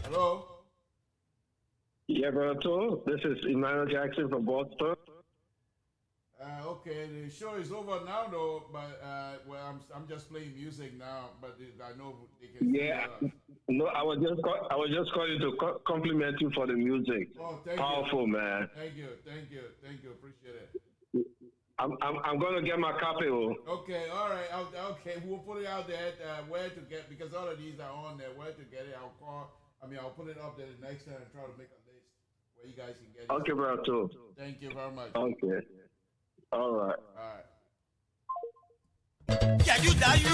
Speaker 2: Hello?
Speaker 13: Yeah, brother. This is Emmanuel Jackson from Boston.
Speaker 2: Okay, the show is over now, though. But well, I'm just playing music now. But I know they can.
Speaker 13: Yeah. No, I was just calling to compliment you for the music.
Speaker 2: Oh, thank
Speaker 13: Powerful,
Speaker 2: you.
Speaker 13: man.
Speaker 2: Thank you. Appreciate it.
Speaker 13: I'm gonna get my copy.
Speaker 2: Okay, all right. Okay, we'll put it out there. Where to get, because all of these are on there. Where to get it? I'll put it up there the next time and try to make a list where you guys can get it.
Speaker 13: Okay, brother.
Speaker 2: Thank you very much.
Speaker 13: Okay. All right.
Speaker 16: Yeah, you die, you.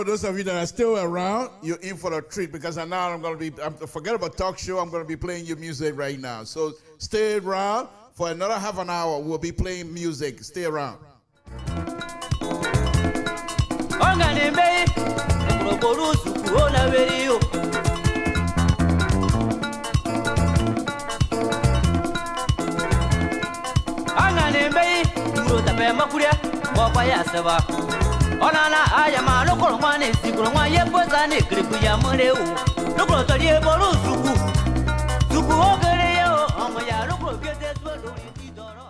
Speaker 2: Those of you that are still around, you're in for a treat, because now forget about talk show, I'm going to be playing your music right now. So stay around for another half an hour. We'll be playing music. Stay around.
Speaker 16: Kuro tape makuria, wapaya seba. Onana ayama lokolo mwane sikolo mwa yepoza ne kriku ya moreu. Lokolo toriye bolu suku. Suku ogere yo, omo ya lokolo kete swelo iti doro.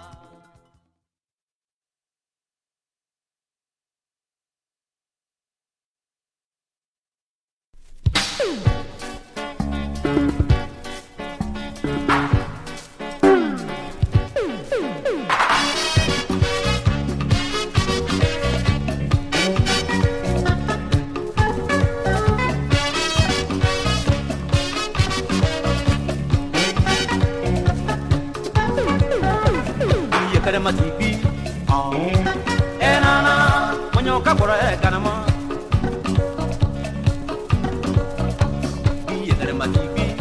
Speaker 16: Karema TV, enana, monyo kabora kanama. Iye Karema TV,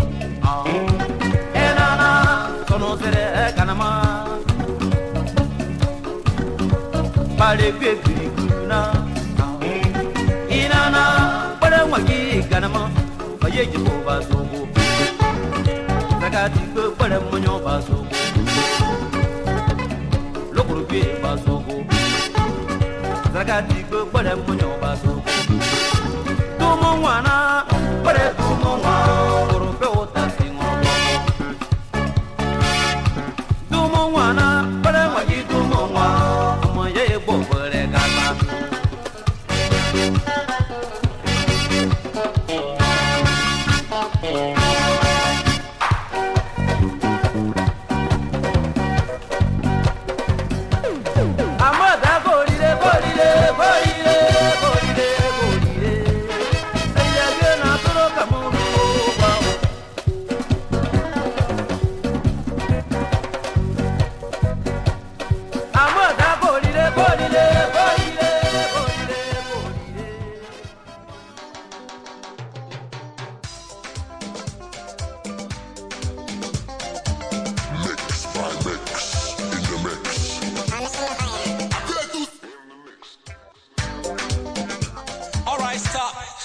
Speaker 16: enana, sono sere kanama. Pale kwekuri kuna, inana, pale mwaki kanama. Paye jibo basogo, zakati ko pale monyo basogo. Lokrupi basogo, zakati ko pare munyo basogo. Tumo wana, pare tumo wana, korupe ota singono. Tumo wana, pare wagi tumo wana, amoye bo pare kata.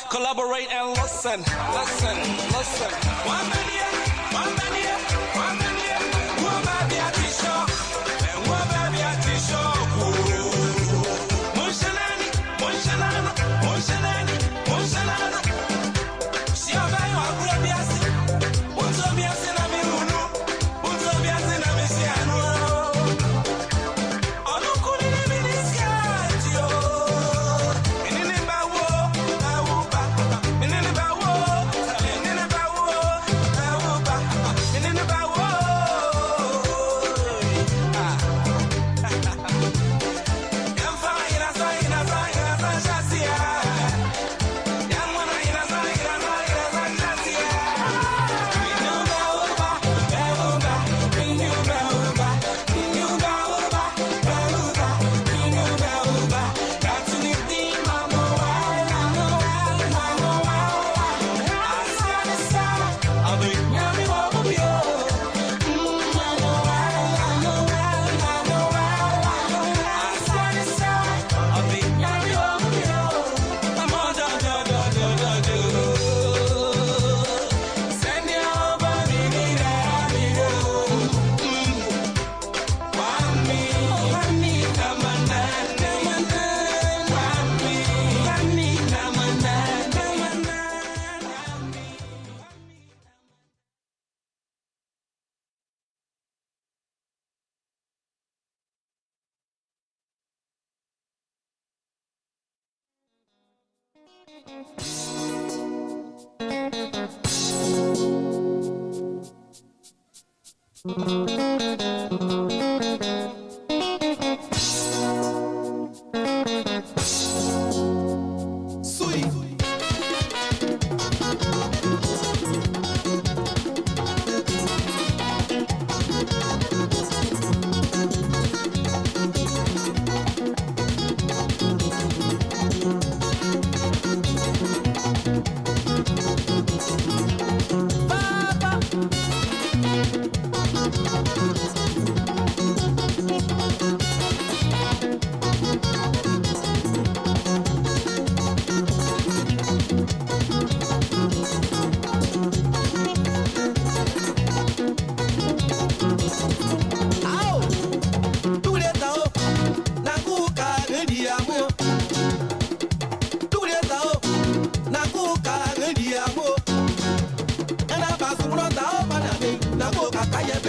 Speaker 17: Collaborate and listen, listen, listen. One million, one million, one million. One baby at the show, and one baby at the show. Mushalani, mushalana, mushalani, mushalana. See how I want to be a sin. What's up, me a sin? I'm in Unu. What's up, me a sin? I'm in Siano. Oh, no, couldn't even disguise you. And in the back,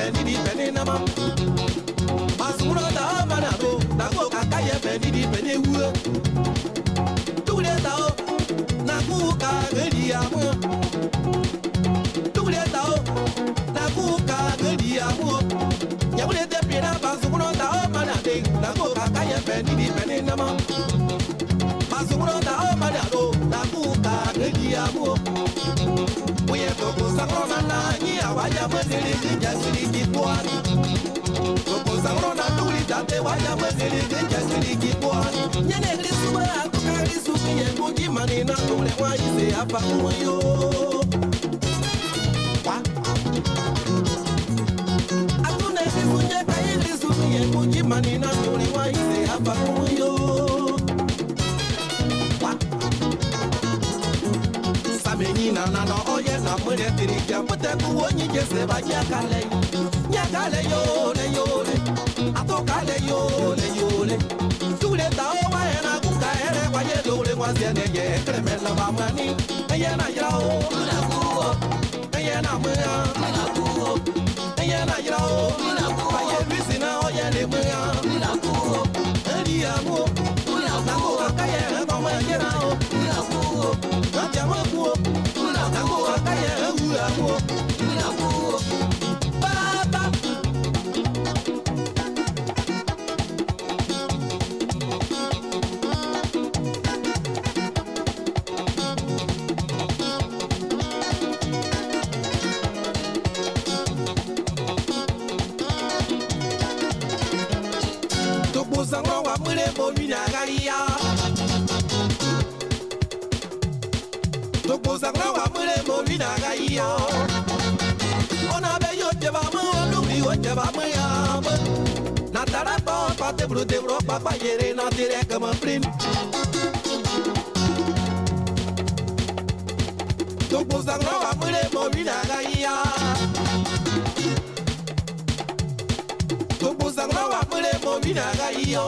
Speaker 17: beni di beni nama. Masuro da manado, na go kakaye beni di beni wu. Tule tao, na kuka gedi amu. Tule tao, na kuka gedi amu. Nyamule te pina masuro da manade, na go kakaye beni di beni nama. Masuro da manado, na kuka gedi amu. Oye toko sakrona na nyi awaja mwezeli kinjasili kipuani. Toko sakrona tuli tate waja mwezeli kinjasili kipuani. Nyene glisuwe akuka glisu kiye kuji manina tule waise hapa kuyo. Atune glisuwe kaye glisu kiye kuji manina tule waise hapa kuyo. Menina na no oye na mure tirija mute ku onyi jese ba yakale yo le atokale yo le tule ta o wa na ku ka ere wa ye do le wa se ne ye kreme la ba mani ye na ya o la ku ye na mu ya la ku ye na ya o la ku ye bisina o ye le mu ya la ku eri amu la ku ka ye ko ma ye na o la ku na ya mo ku Ona be yo te ba mo lu yo te ba mo ya na tara pa te bro papa yere na dire comme prin to bozanga wa mure mo vina ga ya to bozanga wa mure mo vina ga yo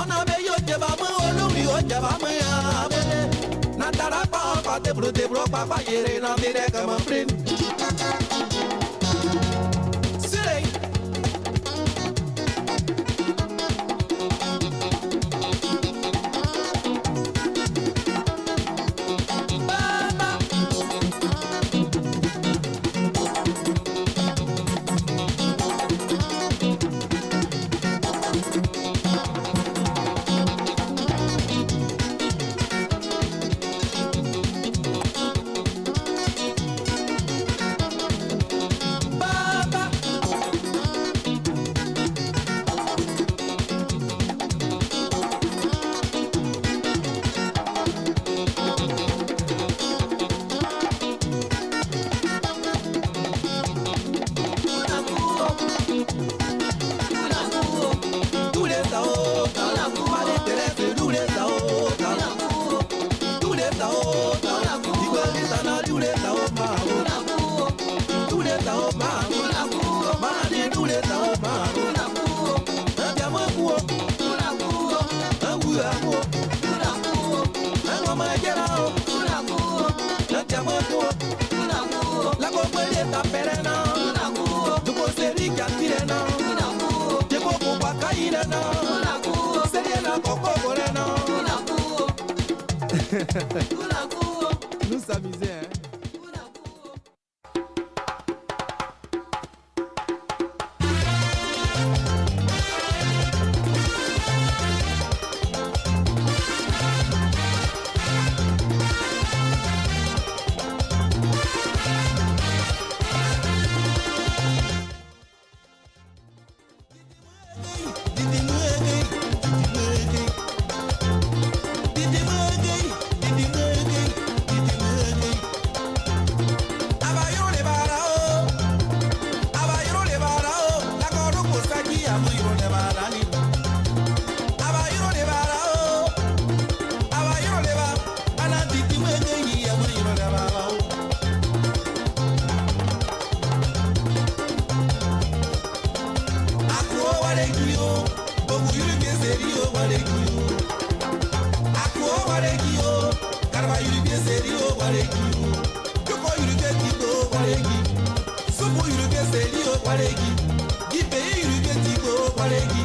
Speaker 17: ona be yo te ba mo lu yo te ba mo ya na tara pa te bro papa yere na dire comme prin. Nous s'amuser, hein. selio kwaregi. Gipe yurige tigo kwaregi.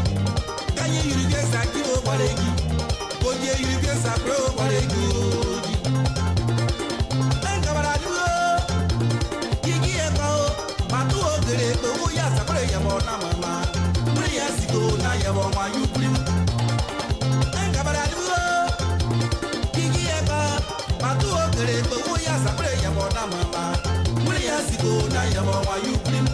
Speaker 17: Kanye yurige sakiro kwaregi. Koje yurige sakro kwaregi. Enkabaradu Gigi eko matu ogere ko ya sakre yabo na mama. Muri ya sigo na yabo ma yukrim. Enkabaradu Gigi eko matu ogere ko ya sakre yabo na mama. Muri ya sigo na yabo ma yukrim.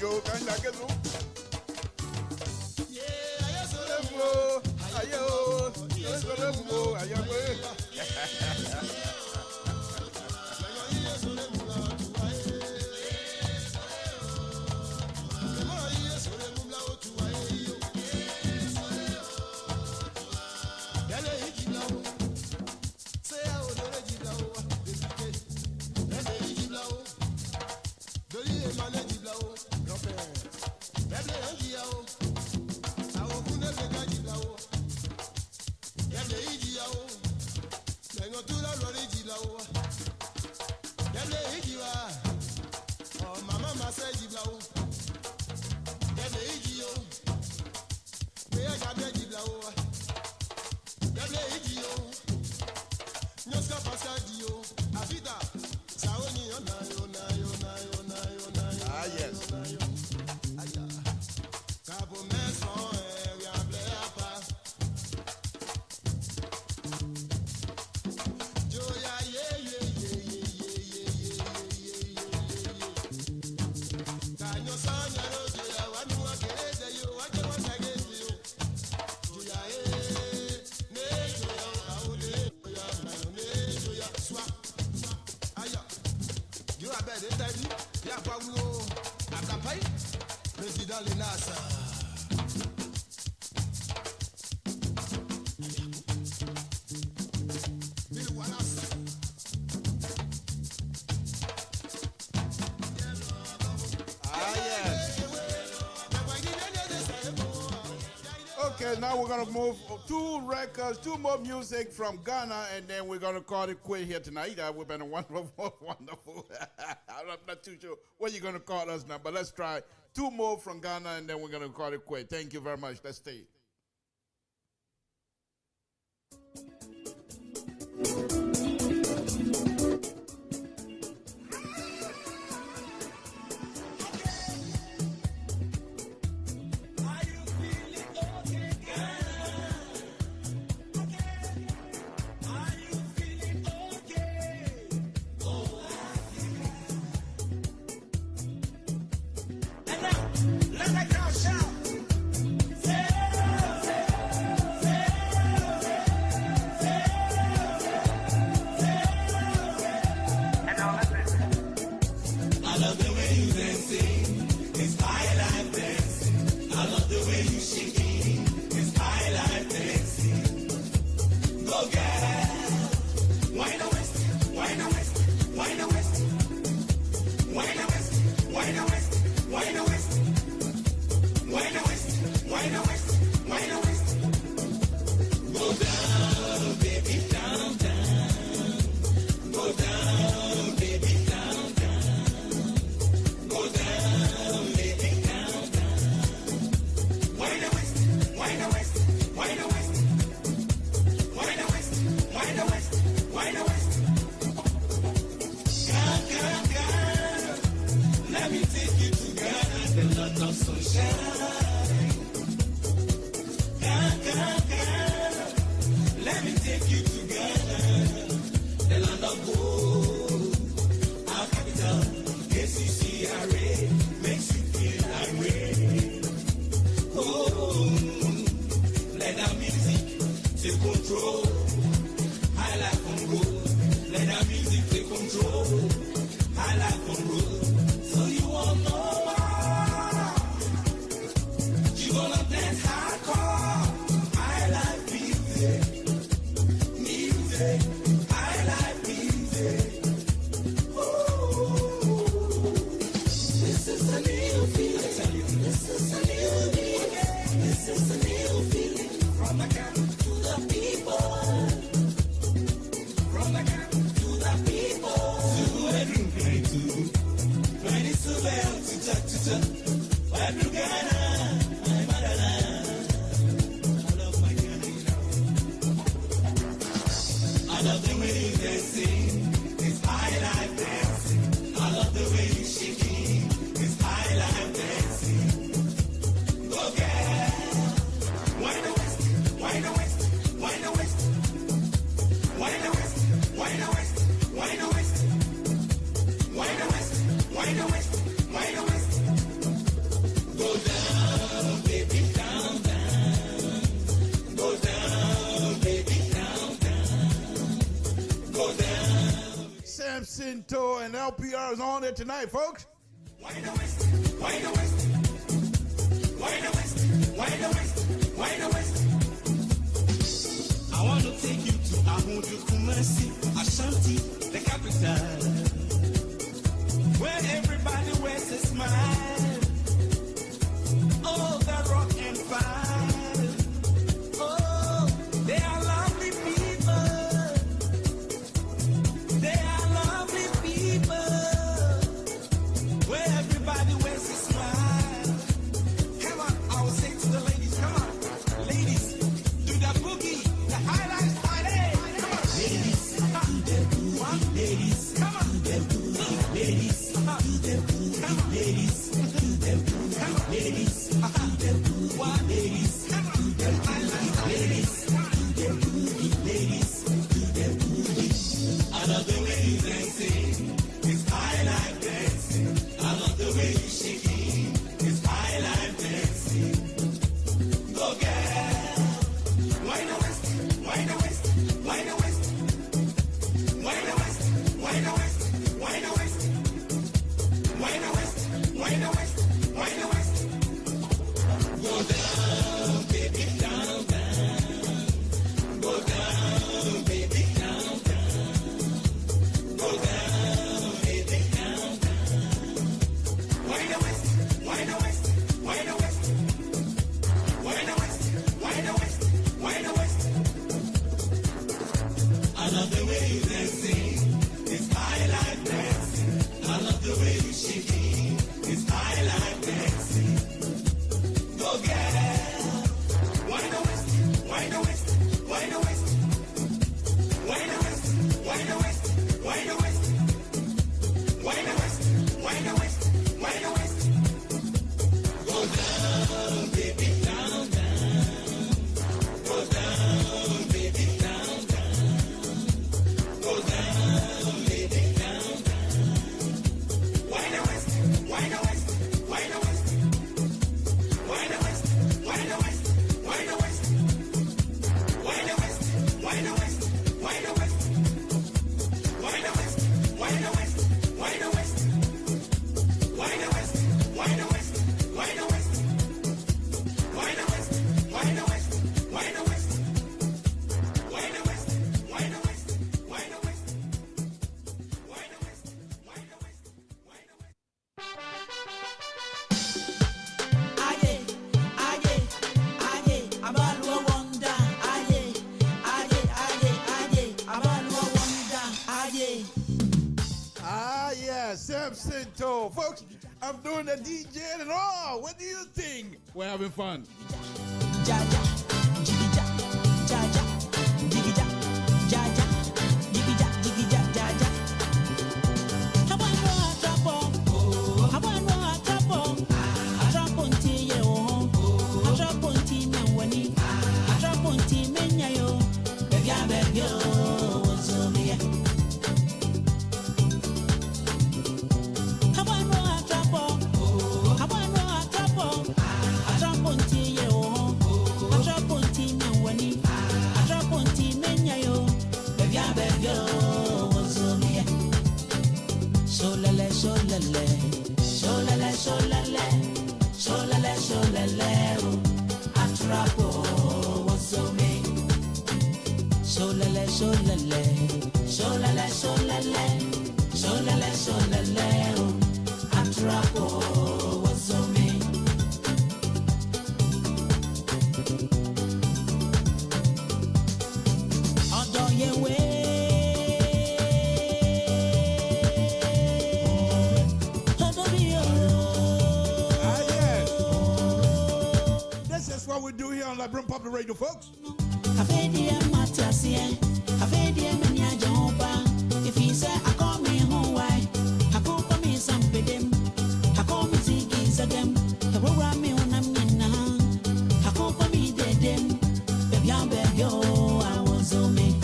Speaker 2: Yo, kind of get Okay, now we're going to move two more music from Ghana, and then we're going to call it quit here tonight. We've been wonderful. I'm not too sure what you're going to call us now, but let's try two more from Ghana, and then we're going to call it quit. Thank you very much. Let's stay. And LPR is on there tonight, folks.
Speaker 17: Why the West? Why the West? Why the West? Why the West? Why the West? I want to take you to Ahudu Kumasi, Ashanti, the capital, where everybody wears a smile. Oh, the rock and fire. Oh, they are lovely people.
Speaker 2: Folks, I'm doing the DJing and all. What do you think? We're having fun. What we do here on LIBERIA Public Radio, folks.
Speaker 18: If he say I call me home, why? I call me some pedem. I call me ziggies again. The program me on a mina. I call me dead. Baby, I'm back, yo. I was on me.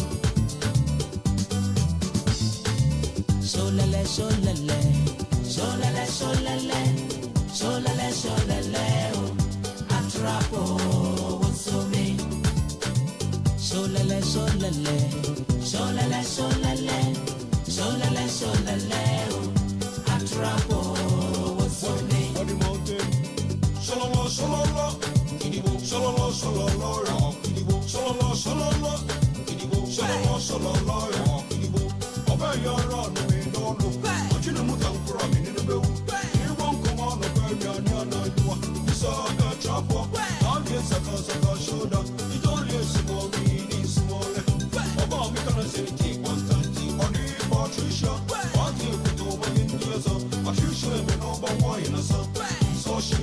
Speaker 18: So lele, so lele. So lele, so lele. So lele, so lele. Atrapo was on me. So lele, so lele. So lele, so lele. So lele, so lele. Atrapo was on me.
Speaker 19: On the mountain. Shololo, shololo. Kidibo, shololo, shololo. Kidibo, shololo, shololo. Kidibo, shololo, shololo. Kidibo. Obey your run, we don't know. But you know, Mutan from in the bill. You won't come on the baby on your night. You saw the trouble. I'm just a cause of the shoulder. You don't listen more, we need some more. About me, can I say, take 130 on the Patricia. What you put over in years of Patricia, and over why in a son. So she,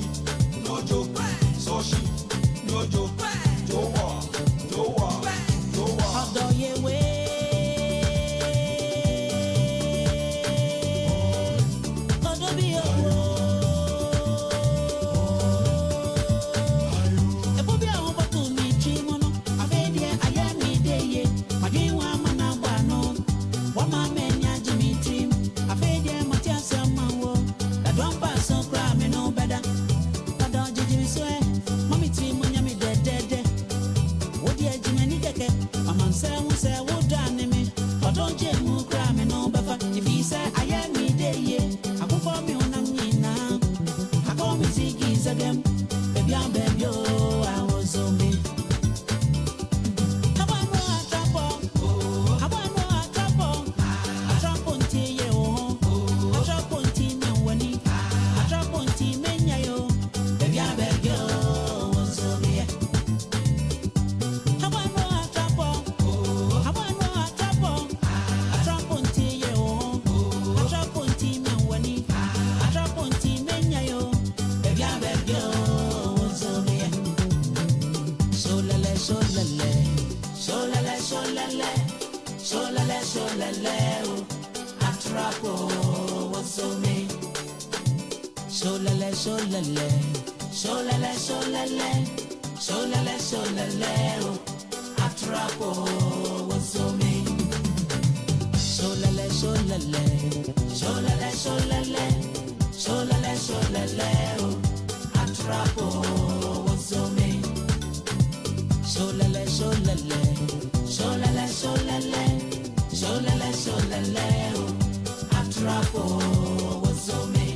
Speaker 19: no joke. So she, no joke. Joa, Joa, Joa.
Speaker 18: Although you way. Atrapo wosome. Sholele, sholele, sholele, sholele, sholele, sholele, oh. Atrapo wosome. Sholele, sholele, sholele, sholele, sholele, sholele, oh. Atrapo wosome. Sholele, sholele, sholele, sholele, sholele, sholele, oh. Atrapo wosome.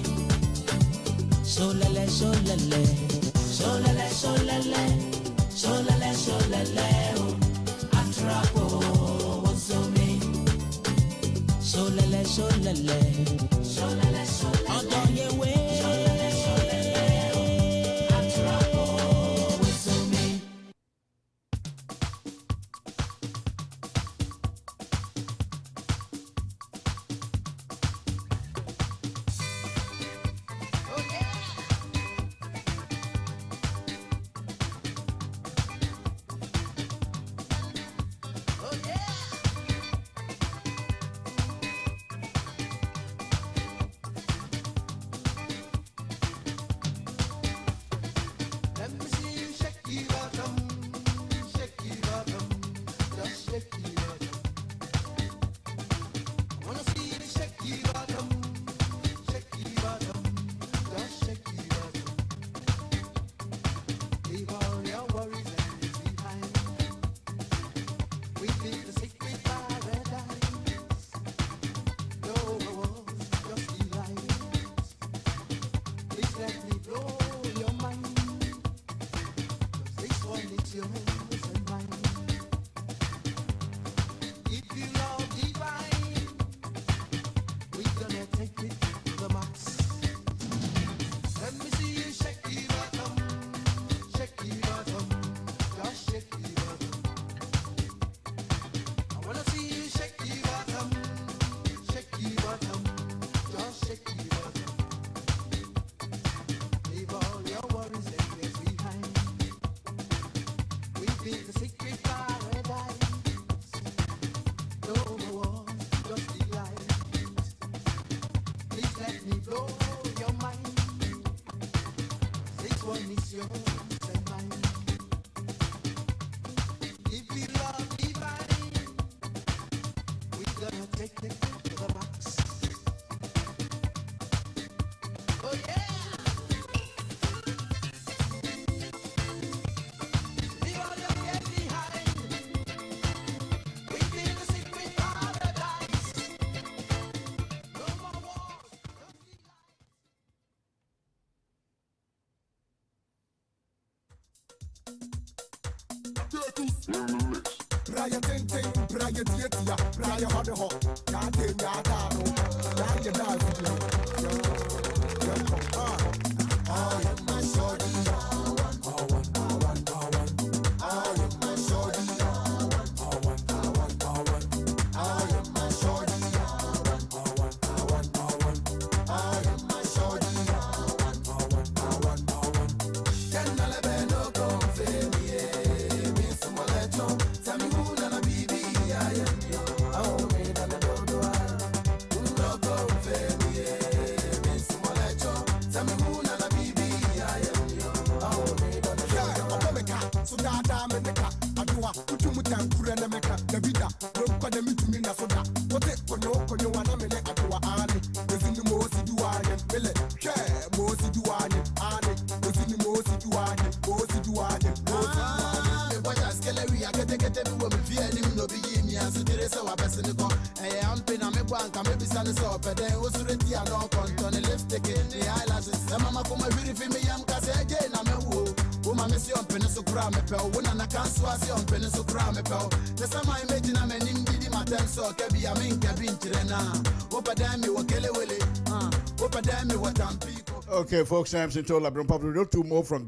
Speaker 18: Sholele, sholele, sholele, sholele, sholele, sholele, oh. Atrapo wosome. Sholele, sholele, sholele, sholele, on your way. Sholele, sholele, oh. Atrapo wosome.
Speaker 19: Let me see you shake your bottom, shake your bottom, just shake your bottom. I wanna see you shake your bottom, just shake your bottom. Leave all your worries and fears behind. We built a secret paradise. No walls, just delight. Please let me blow your mind. This one is yours and mine. If you love divine, we're gonna take it to the max. Let me see you shake your bottom, just shake your bottom. I wanna see you shake your bottom, just shake your bottom. Leave all your worries and fears behind. We built a secret paradise. No more walls, just delight. Please let me blow your mind. This one is yours and mine. If you love divine, we're gonna take it to the max. Oh yeah! Leave all your cares behind. We build a secret paradise. No more wars.
Speaker 20: Brian Tintin, Brian Tietia, Brian Hodaho, Yate Yadano, Brian Davila. I am my shorty. I am my shorty. I am my shorty. I am my shorty. Can I let no go for me? Miss Molecho, tell me who na bibi I am. Oh, me na the do I. No go for me. Miss Molecho, tell me who na bibi I am. Oh, me na the do I. So dada me neka adua kutumu tankure na meka Davida rompa de mitumi na soda wote konyo wana me ne adua ani ezini mo si duanye mele hwe mo si duanye ani ezini mo si duanye me boya skele wi agete mi wo me fie ni no bi yi mi aso dire se wa bese ni ko ampe na me gwanka me bisa ni so pede osureti ano konto ni lipstick ni eyelashes e mama ko ma hwiri fi me yam ka se je na me wo Woman, Miss Yon Penis Cram, one and I can't swash on Penis Cram. The summer I made in a man in Giddy Maten, so Kabi, I mean, Cabin Tirena. Opa Dami, what Kelly Willie, Opa Dami, what I'm people.
Speaker 2: Okay, folks, Samson told Labron Public. We'll do two more from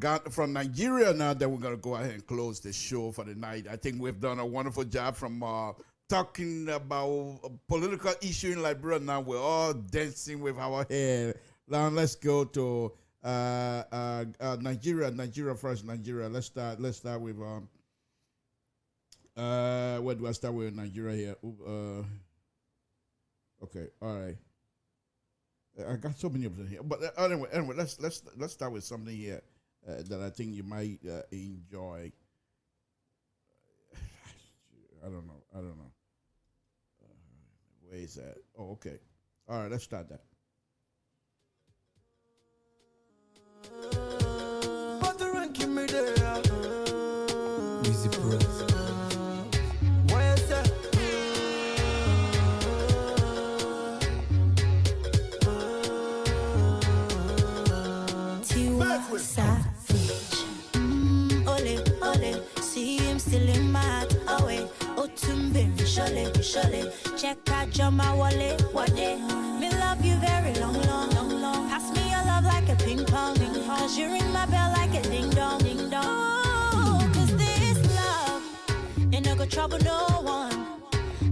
Speaker 2: Nigeria now. Then we're going to go ahead and close the show for the night. I think we've done a wonderful job from talking about a political issue in Liberia. Now we're all dancing with our hair. Now let's go to Nigeria first. Nigeria. Let's start with where do I start with Nigeria here? Okay, all right. I got so many of them here. But anyway, let's start with something here that I think you might enjoy. I don't know. Where is that? Oh, okay. All right, let's start that.
Speaker 20: Easy Bros. Where's that?
Speaker 18: Tiwa Savage. Ole, ole. See him still in my heart. Oh, wait. Otumbe, surely. Check out your my wallet. What day? Me love you very long. Pass me your love like a ping pong. Cause you ring my bell like a ding dong. Oh, cause this love ain't no good trouble no one.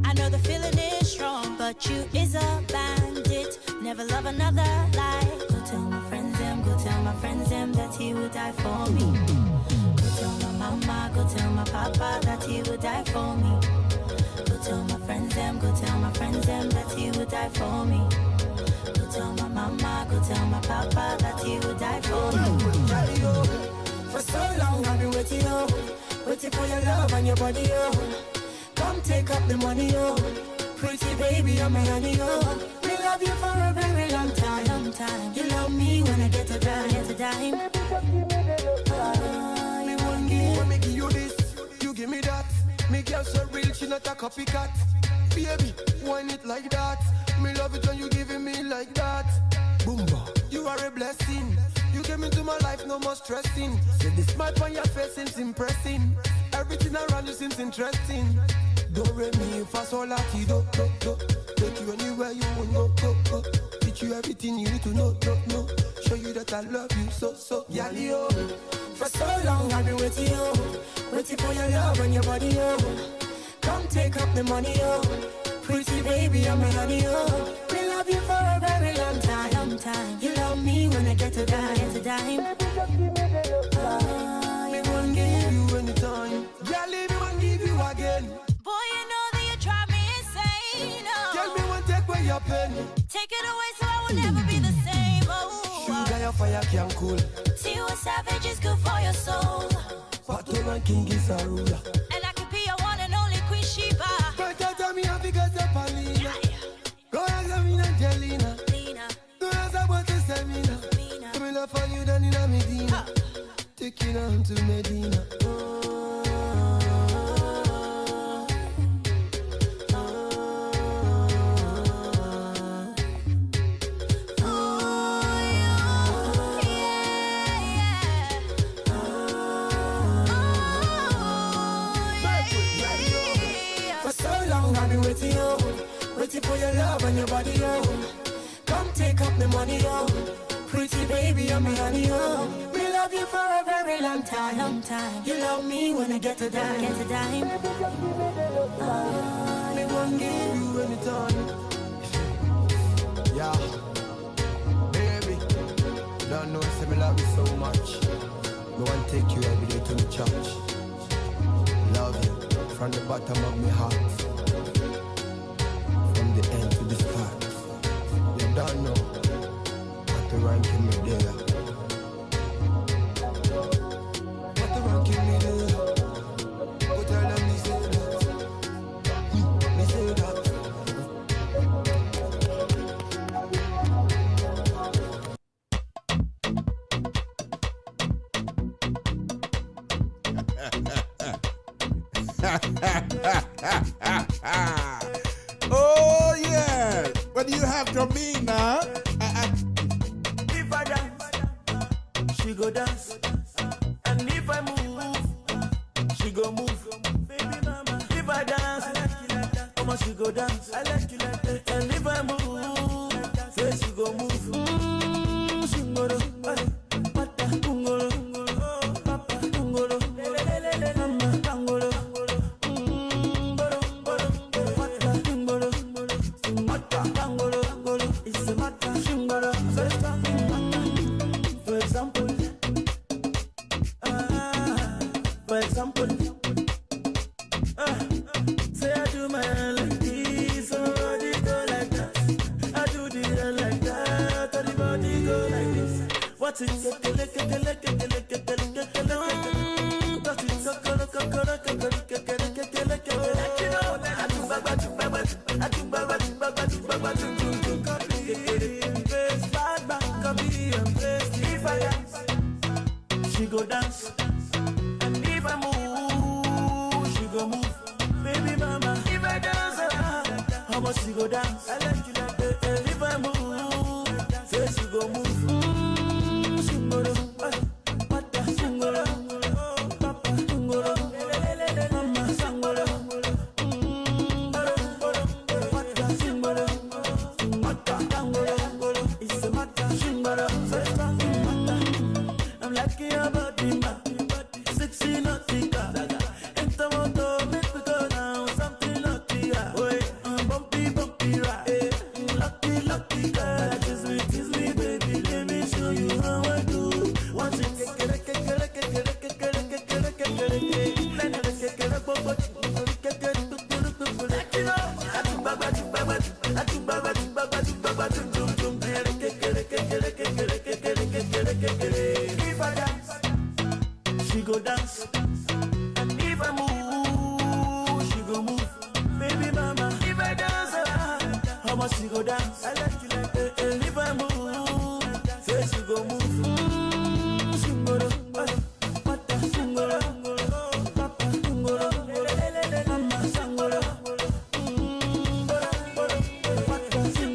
Speaker 18: I know the feeling is strong, but you is a bandit. Never love another like. Go tell my friends them that he would die for me. Go tell my mama, go tell my papa that he would die for me. Go tell my friends them that he would die for me. Go tell my mama, go tell my papa that he would die for me.
Speaker 20: For so long I've been waiting, waiting for your love and your body, Come take up the money, Pretty baby, I'm a honey, We love you for a very long time.
Speaker 18: You love me when I get a dime.
Speaker 20: Me one give, when me give you this, you give me that. Me girl so real, she not a copycat. Baby, whine it like that. Me love it when you giving me like that. Boomba, you are a blessing. You came into my life, no more stressing. See the smile on your face seems impressing. Everything around you seems interesting. Do re mi fa sol la ti do. Take you anywhere you want go. Teach you everything you need to know. Show you that I love you so. Yali, for so long I've been waiting, waiting for your love and your body, Come take up the money, Pretty baby, I'm a honey, We love you for a very long time.
Speaker 18: You love me when I get a dime.
Speaker 20: Me won't give you anytime. Girl, me won't give you again.
Speaker 18: Boy, you know that you drive me insane.
Speaker 20: Girl, me won't take away your pain.
Speaker 18: Take it away so I will never be the same. Oh,
Speaker 20: sugar, your fire can cool.
Speaker 18: Tiwa Savage is good for your soul.
Speaker 20: Patron and king is a ruler.
Speaker 18: And I can be your one and only Queen Sheba.
Speaker 20: But tell me how because of Paulina. Go ask me Angelina. Go ask about the seminar. Come love for you than in a Medina. Take it on to Medina. Waiting for your love and your body, Come take up the money, Pretty baby, I'm a honey, We love you for a very long time.
Speaker 18: You love me when I get a dime.
Speaker 20: Me won't give you anytime. Yeah, baby, don't know if I love you so much. Me want to take you every day to the church. Love you from the bottom of my heart. The end to the start. You don't know what the ranking me there. What the ranking me there. Go tell them me say that. Me say that.
Speaker 2: Oh yeah, what do you have to me now?
Speaker 20: If I dance, she go dance, and if I move, she go move. Baby mama, if I dance, I like you like that. Mama, she go dance, I like you like that. And if I move, say she go move. She go do, pata, kungolo, papa, kungolo, mama, kungolo. For example, say I do my like this, somebody
Speaker 17: What is it? She go dance, and if I move, she go move. Baby mama, if I dance, how much she go dance? I like you like that. And if I move, say she go move. Shingoro, mata shingoro, papa shingoro, mama shingoro, mata shingoro, mata shingoro, it's a mata shingoro. I'm like your body, sexy nautica. Enter moto, make me go down, something naughty. Wait, bumpy, bumpy ride. Lucky, lucky girl, tease me, baby. Let me show you how I do. Once you get if I dance, she go dance. And if I move, she go move. Baby mama, if I dance, how much she go dance? I like you like that. And if I move, say she go move. Shingoro, mata shingoro, papa shingoro, mama shingoro, mata shingoro,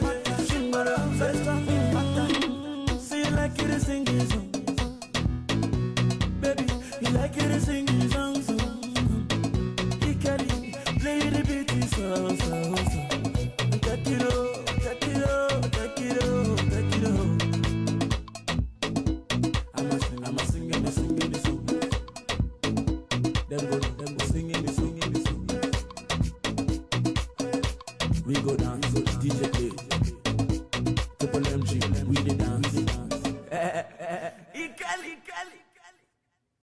Speaker 17: mata shingoro, mata. See you like you to sing this song, baby. You like you to sing this song, so you can play the beat, so. Take it on, take it on, take it on, take it on. I'm a singing this song. Them go singing this song. We go dance, DJ play.